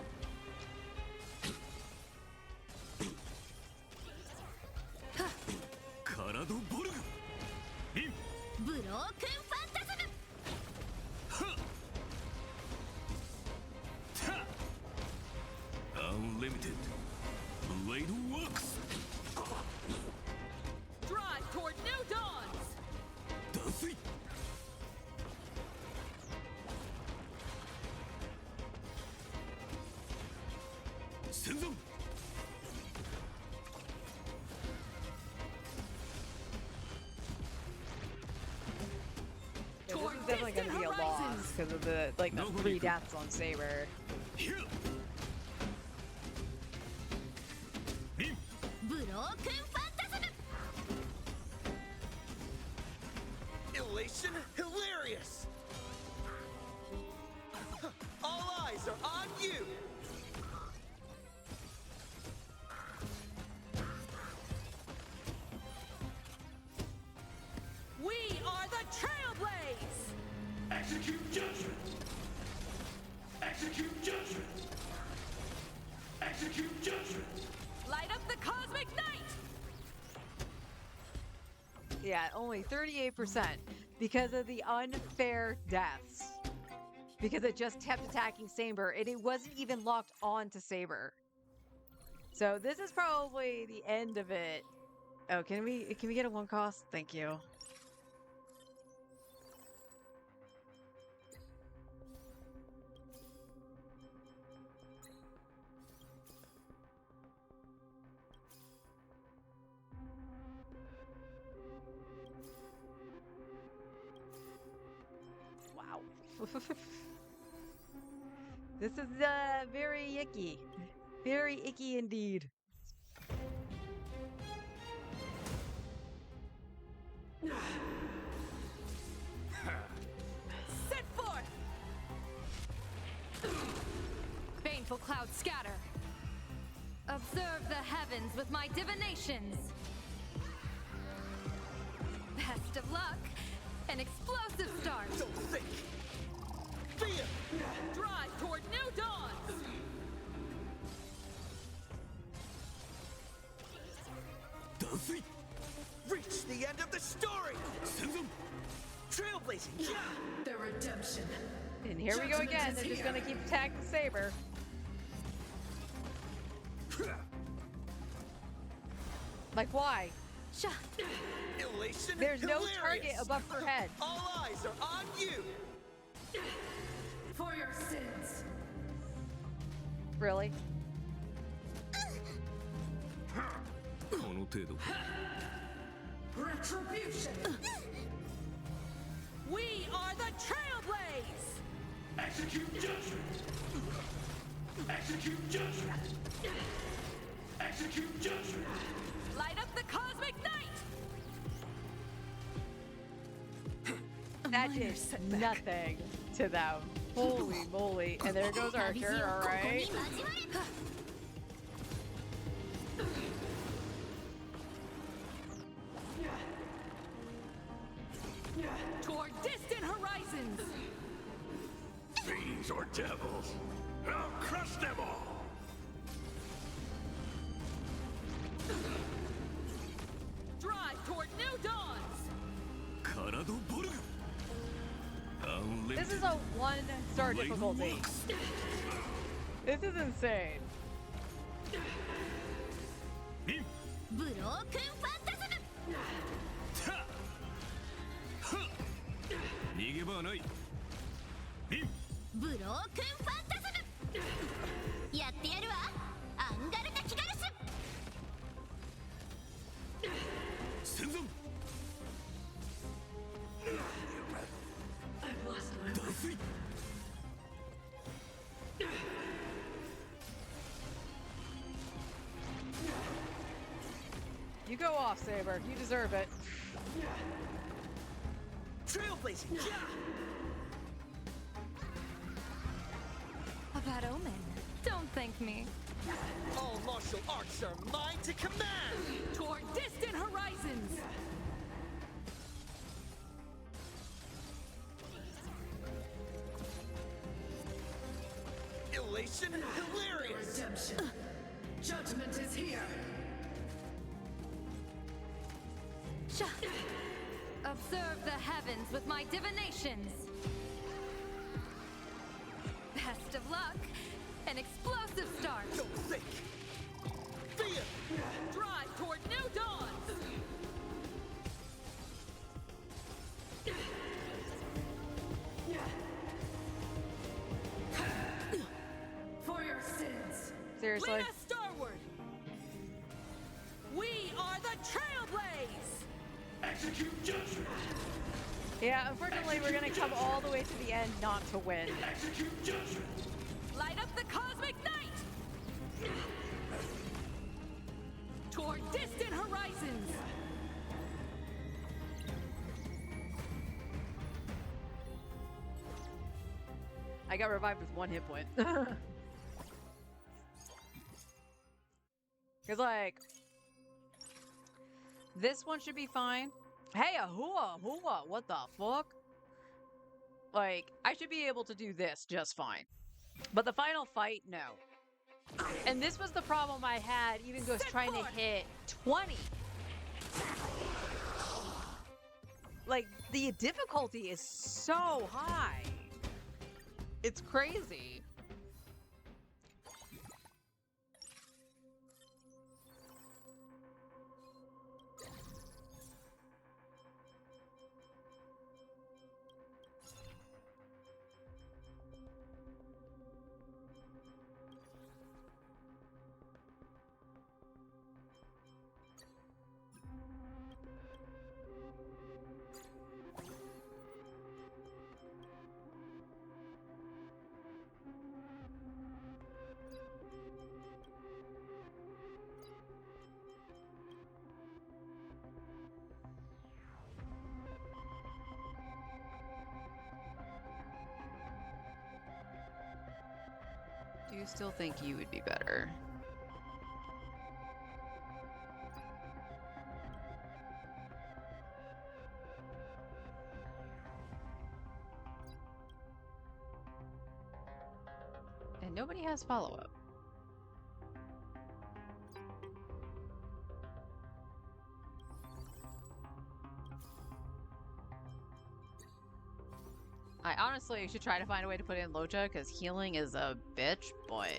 カラドボルグインブロークンファンタズム Unlimited Blade Works Drive toward new dawns! 断水 戦存 Yeah, this is definitely going to be a loss because of the like the 3 deaths on Saber. ヒューインブロークンファンタズム Elation hilarious! All eyes are on you! We are the Trailblaze! Execute judgment Execute judgment Execute judgment Light up the cosmic night! Yeah, only 38% because of the unfair deaths. Because it just kept attacking Saber and it wasn't even locked on to Saber. So this is probably the end of it. Oh, can we get a 1 cost? Thank you. Wow. This is very icky. Very icky indeed. Set forth! Baneful clouds scatter. Observe the heavens with my divinations. Best of luck. An explosive start. Don't think! Fear! Drive toward new dawns! 断水 Reach the end of the story! 戦存 Trailblazing Ja! The redemption. And here we go again. They're just gonna keep attacking Saber. Like why? Sha. Elation There's no hilarious! target above her head. All eyes are on you! For your sins. Really? この程度 Retribution. We are the Trailblaze! Execute judgment Execute judgment Execute judgment Light up the cosmic night! That did nothing to them. Holy moly. And there goes 旅路を Archer, ここに alright? 交われ Toward distant horizons! Fiends or devils I'll crush them all Drive toward new dawns! カラドボルグ This Unlimited is a 1-star Blade difficulty. Works This is insane. インブロークンファンタズム タはっ逃げ場はないインブロークンファンタズムやってやるわアンガルタ・キガルス戦存断水 go off, Saber. You deserve it. Trailblazing! Yeah! A bad omen. Don't thank me. All martial arts are mine to command! Toward distant horizons! Elation hilarious! Redemption. Judgment is here. Observe the heavens with my divinations. Best of luck. An explosive start. Don't think! Fear! Drive toward new dawns! For your sins. Seriously. Lead us starward! We are the Trailblaze! Execute judgment! Yeah, unfortunately, we're gonna come all the way to the end not to win. Execute judgment! Light up the cosmic night! Toward distant horizons! I got revived with 1 hit point. Cause like, this one should be fine. Hey, ahua, what the fuck? Like, I should be able to do this just fine. But the final fight, no. And this was the problem I had, even Ghost trying to hit 20. Like, the difficulty is so high. It's crazy. Do you still think you would be better? And nobody has follow-up. I honestly should try to find a way to put in Loja, because healing is a bitch, but...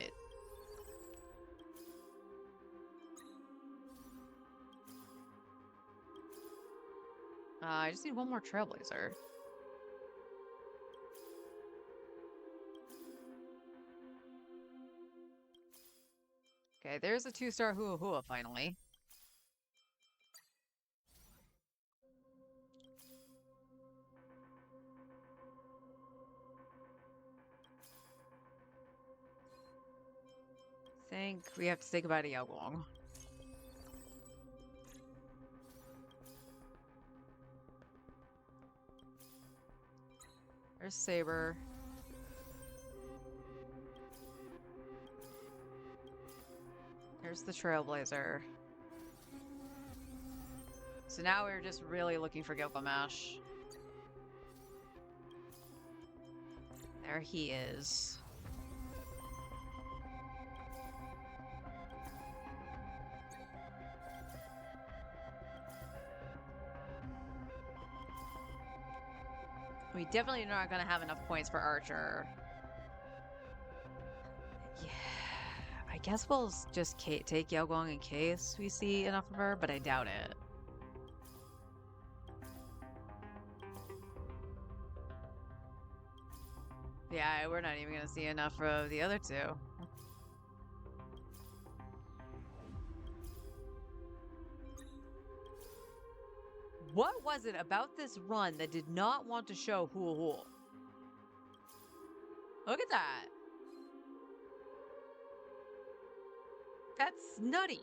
I just need one more Trailblazer. Okay, there's a 2-star Hua Hua finally. Think we have to think about a Yaoguang. There's Saber. There's the Trailblazer. So now we're just really looking for Gilgamesh. There he is. We definitely are not going to have enough points for Archer. Yeah, I guess we'll just take Yaoguang in case we see enough of her, but I doubt it. Yeah, we're not even going to see enough of the other two. What was it about this run that did not want to show Hua Hua? Look at that. That's nutty.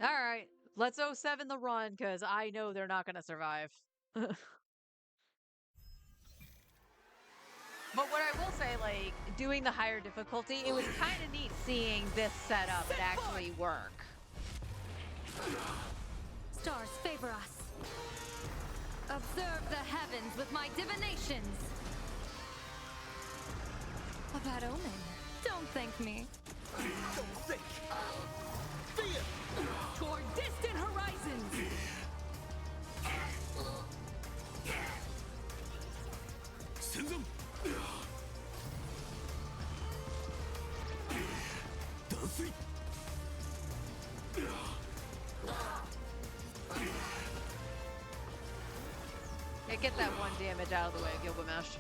All right, let's 07 the run because I know they're not going to survive. But what I will say, like, doing the higher difficulty, it was kind of neat seeing this setup and actually work. Stars favor us. Observe the heavens with my divinations. A bad omen. Don't thank me. Don't think. Fear. Toward distant horizons. Send them. Dancing. Yeah, get that one damage out of the way, Gilgamesh.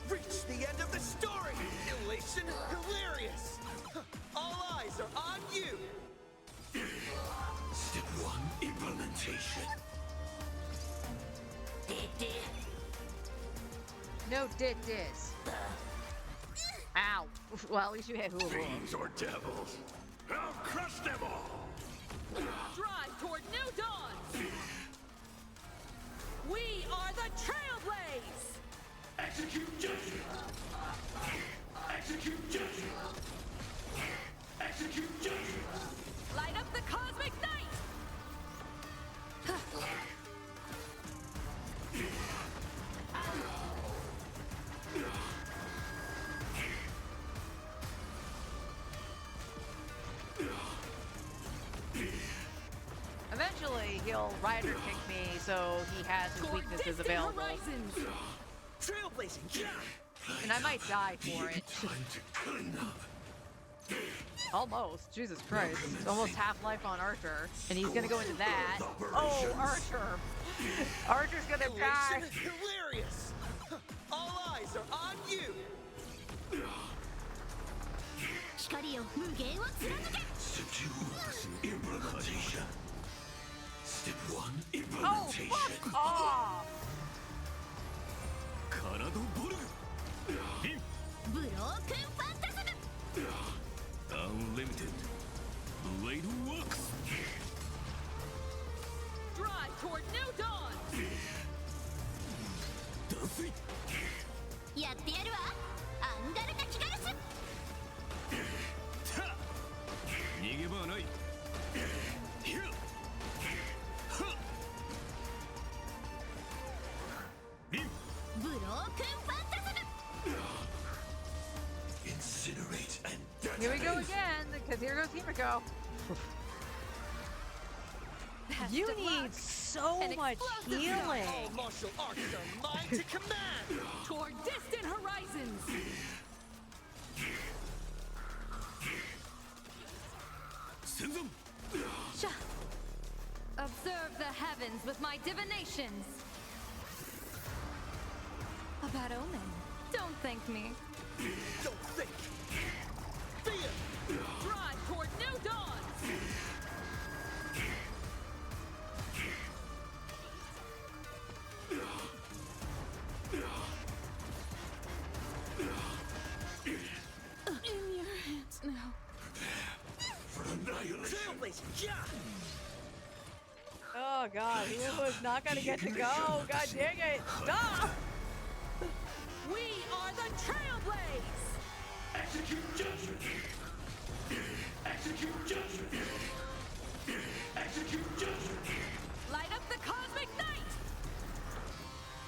Reach the end of the story. Elation hilarious. All eyes are on you. Step 1, implementation. No dit dis. Ow. Well, at least you hit Hulu. Fiends or devils, I'll crush them all. Drive toward new dawns. We are the Trailblaze. Execute judgment. Execute judgment. Execute judgment. Light up the cosmic night. Eventually, he'll rider kick me so he has his Toward weaknesses distant available. horizons. Trailblazing. Yeah. And I might die for it. Time to clean up. Almost. Jesus Christ. It's almost half-life on Archer. And he's gonna go into that. Oh, Archer. Archer's gonna die. Elation hilarious. All eyes are on you. 光よ無限を貫け Step 2, implementation. Step 1, Oh, implementation. fuck off! カラドボルグ。ブロークンファンタズム Unlimited. Blade works. Drive toward new dawns. Dancing. やってやるわアンガルタキガラス 逃げ場はない。ひゃっ。はっ。ビン。ブロークンファンタズム Incinerate and Here we go detonate. again, because here goes Himiko. You need so An much explosive healing. All martial arts are mine to command. Toward distant horizons. Send them. Sha. Observe the heavens with my divinations. A bad omen. Don't thank me. Don't think. Fear. Drive toward new dawns. In your hands now. For annihilation. Trailblazing. Yeah. Oh god, Hulu's not gonna get to go. God dang it. Stop! We are the Trailblaze. Execute judgment. Execute judgment. Execute judgment. Light up the cosmic night.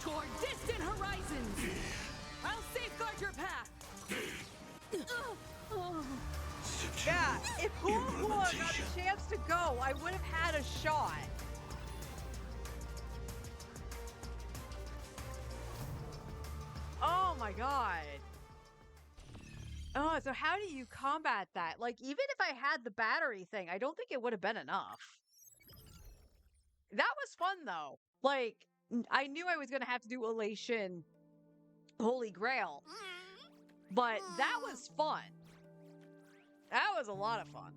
Toward distant horizons. I'll safeguard your path. Yeah, if Hulu got a chance to go, I would have had a shot. Oh my god. Oh, so how do you combat that? Like, even if I had the battery thing, I don't think it would have been enough. That was fun, though. Like, I knew I was going to have to do Elation Holy Grail, but that was fun. That was a lot of fun.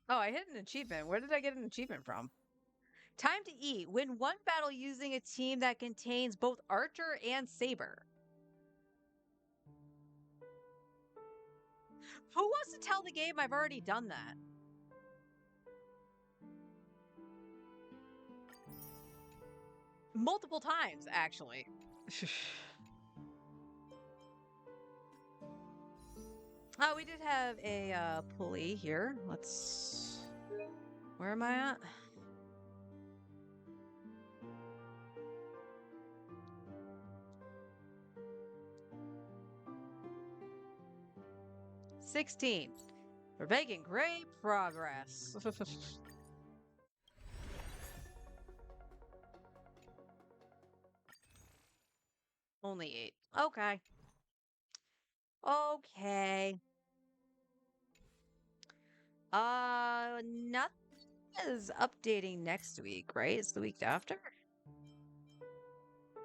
Oh, I hit an achievement. Where did I get an achievement from? Time to eat. Win one battle using a team that contains both Archer and Saber. Who wants to tell the game I've already done that? Multiple times, actually. Oh, we did have a pulley here. Let's... Where am I at? $16. We're making great progress. Only 8. Okay. Okay. Nothing is updating next week, right? It's the week after?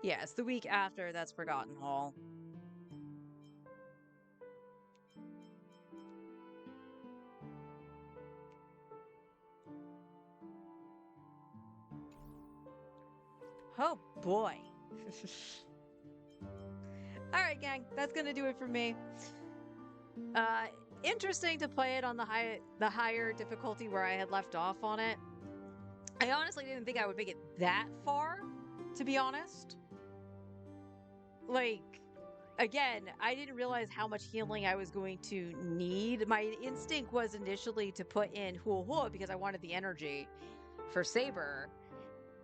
Yeah, it's the week after that's Forgotten Hall. Oh boy. Alright, gang, that's gonna do it for me. Interesting to play it on the higher difficulty where I had left off on it. I honestly didn't think I would make it that far, to be honest. Like, again, I didn't realize how much healing I was going to need. My instinct was initially to put in Hua Hua because I wanted the energy for Saber.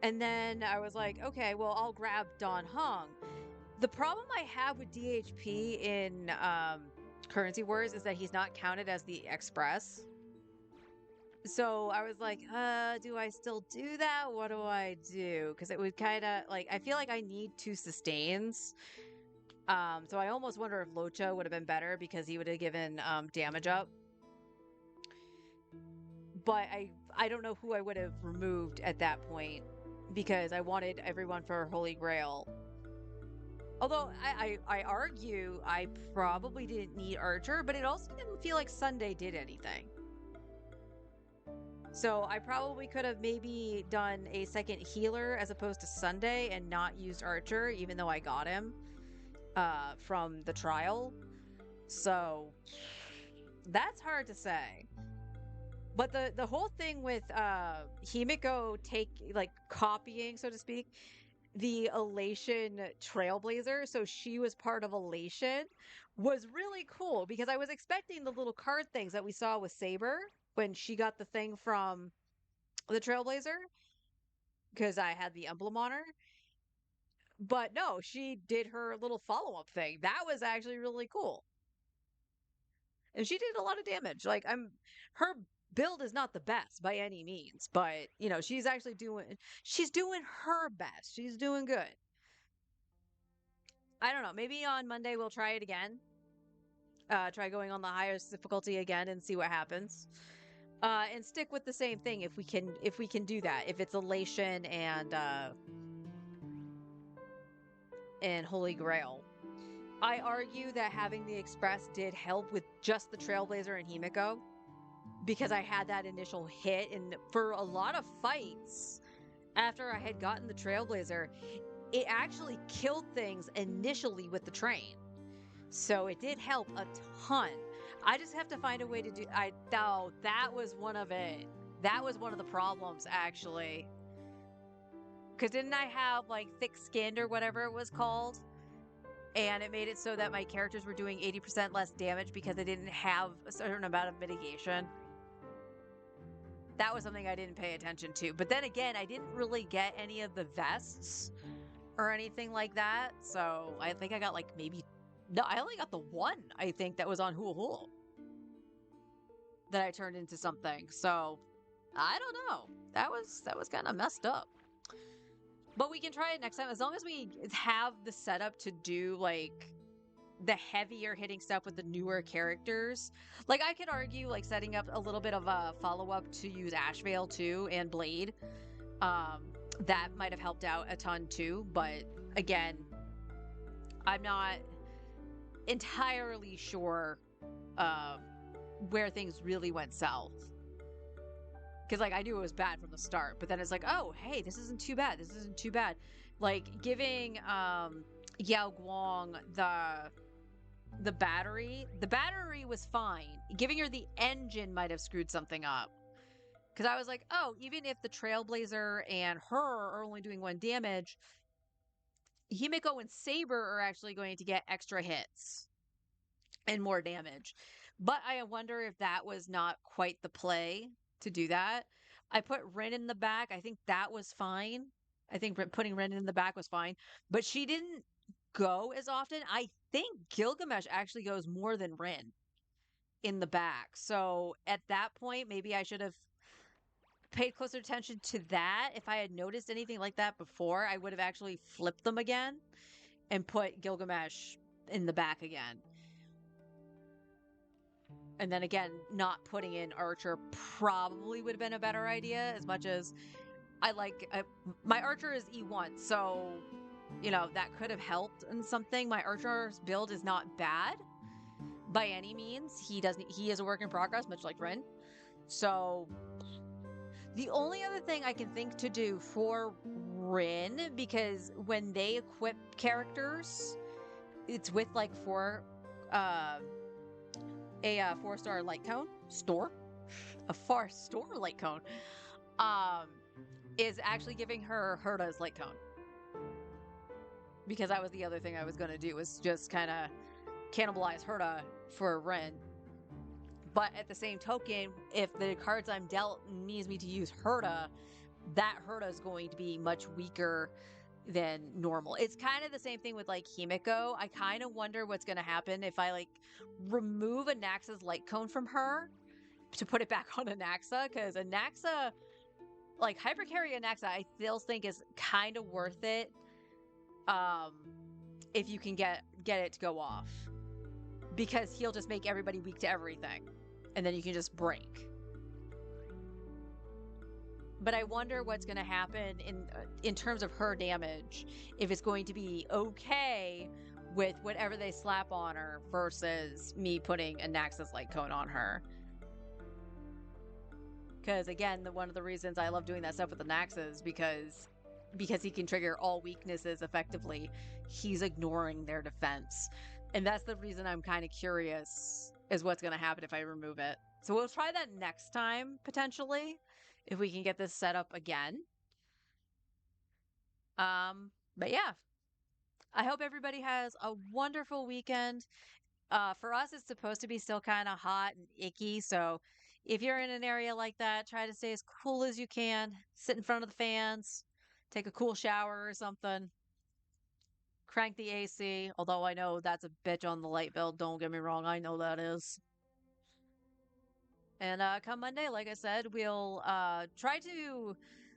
And then I was like, okay, well, I'll grab Dan Heng. The problem I have with DHP in Currency Wars is that he's not counted as the Express. So I was like, do I still do that? What do I do? Because it would kind of, like, I feel like I need 2 sustains. So I almost wonder if Locha would have been better because he would have given damage up. But I don't know who I would have removed at that point because I wanted everyone for Holy Grail. Although I argue I probably didn't need Archer, but it also didn't feel like Sunday did anything. So I probably could have maybe done a second healer as opposed to Sunday and not used Archer, even though I got him from the trial. So that's hard to say. But the whole thing with Himiko copying, so to speak, the Elation Trailblazer, so she was part of Elation, was really cool because I was expecting the little card things that we saw with Saber when she got the thing from the Trailblazer because I had the emblem on her. But no, she did her little follow-up thing. That was actually really cool. And she did a lot of damage. Like, her build is not the best by any means, but you know, she's doing her best. She's doing good. I don't know, maybe on Monday we'll try it again. Try going on the highest difficulty again and see what happens. And stick with the same thing if we can do that. If it's Elation and Holy Grail. I argue that having the Express did help with just the Trailblazer and Himiko because I had that initial hit, and for a lot of fights after I had gotten the Trailblazer, it actually killed things initially with the train. So it did help a ton. I just have to find a way to do... that was one of it. That was one of the problems, actually. Because didn't I have, like, thick skinned or whatever it was called? And it made it so that my characters were doing 80% less damage because they didn't have a certain amount of mitigation. That was something I didn't pay attention to. But then again, I didn't really get any of the vests or anything like that. So I think I got like no, I only got the one, I think, that was on Hua Hua that I turned into something. So I don't know. That was kind of messed up. But we can try it next time as long as we have the setup to do like the heavier hitting stuff with the newer characters. Like, I could argue like setting up a little bit of a follow-up to use Ashvale too and Blade. That might have helped out a ton too, but again, I'm not entirely sure where things really went south. Because, like, I knew it was bad from the start, but then it's like, oh, hey, this isn't too bad. This isn't too bad. Like, giving Yao Guang the battery was fine. Giving her the engine might have screwed something up. Because I was like, oh, even if the Trailblazer and her are only doing 1 damage, Himiko and Saber are actually going to get extra hits and more damage. But I wonder if that was not quite the play to do that. I put Rin in the back. I think that was fine. I think putting Rin in the back was fine. But she didn't go as often. I think Gilgamesh actually goes more than Rin in the back. So at that point, maybe I should have paid closer attention to that. If I had noticed anything like that before, I would have actually flipped them again and put Gilgamesh in the back again. And then again, not putting in Archer probably would have been a better idea, as much as I like my Archer is E1, so you know that could have helped in something. My Archer's build is not bad by any means. He is a work in progress, much like Rin. So the only other thing I can think to do for Rin, because when they equip characters, it's with like a 4-star light cone a 4-star light cone, is actually giving her Herta's light cone, because that was the other thing I was going to do, was just kind of cannibalize Herta for Rin. But at the same token, if the cards I'm dealt needs me to use Herta, that Herta is going to be much weaker than normal. It's kind of the same thing with like Himiko. I kind of wonder what's going to happen if I like remove Anaxa's light cone from her to put it back on Anaxa, because Anaxa, like hypercarry Anaxa, I still think is kind of worth it if you can get it to go off, because he'll just make everybody weak to everything and then you can just break. But I wonder what's going to happen in terms of her damage, if it's going to be okay with whatever they slap on her versus me putting a Naxxas light cone on her. Because again, one of the reasons I love doing that stuff with the Naxxas, because he can trigger all weaknesses effectively, he's ignoring their defense. And that's the reason I'm kind of curious is what's going to happen if I remove it. So we'll try that next time, potentially, if we can get this set up again. But yeah, I hope everybody has a wonderful weekend. For us, it's supposed to be still kind of hot and icky, so if you're in an area like that, try to stay as cool as you can. Sit in front of the fans, take a cool shower or something. Crank the AC, although I know that's a bitch on the light bill. Don't get me wrong, I know that is. And come Monday, like I said, we'll try to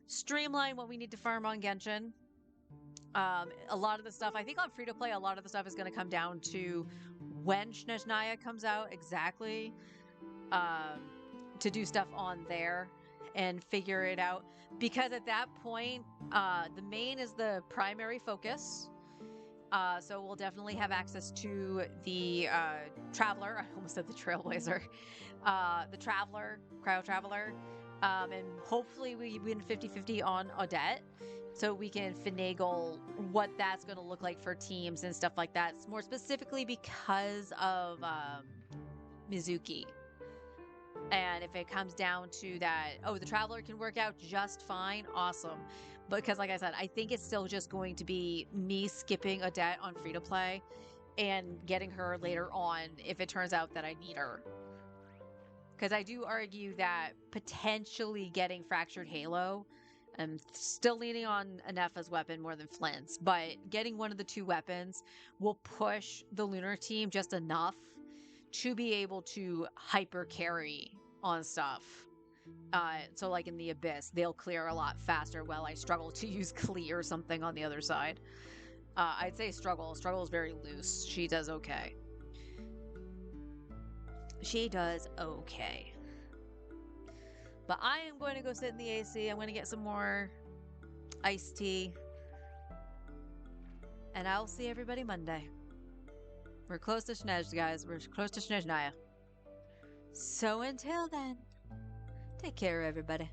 streamline what we need to farm on Genshin. A lot of the stuff, I think on free-to-play, a lot of the stuff is going to come down to when Snezhnaya comes out exactly, to do stuff on there and figure it out. Because at that point, the main is the primary focus. So we'll definitely have access to the Traveler. I almost said the Trailblazer. The Traveler, Cryo Traveler. And hopefully we win 50-50 on Odette, so we can finagle what that's going to look like for teams and stuff like that. More specifically because of Mizuki. And if it comes down to that, oh, the Traveler can work out just fine, awesome. Because like I said, I think it's still just going to be me skipping Odette on free-to-play and getting her later on if it turns out that I need her. Because I do argue that potentially getting Fractured Halo, I'm still leaning on Anefa's weapon more than Flint's, but getting one of the two weapons will push the Lunar team just enough to be able to hyper carry on stuff. So like in the Abyss, they'll clear a lot faster while I struggle to use clear or something on the other side. I'd say struggle. Struggle is very loose. She does okay. She does okay. But I am going to go sit in the AC. I'm going to get some more iced tea. And I'll see everybody Monday. We're close to Snezh, guys. We're close to Snezhnaya. So until then, take care, everybody.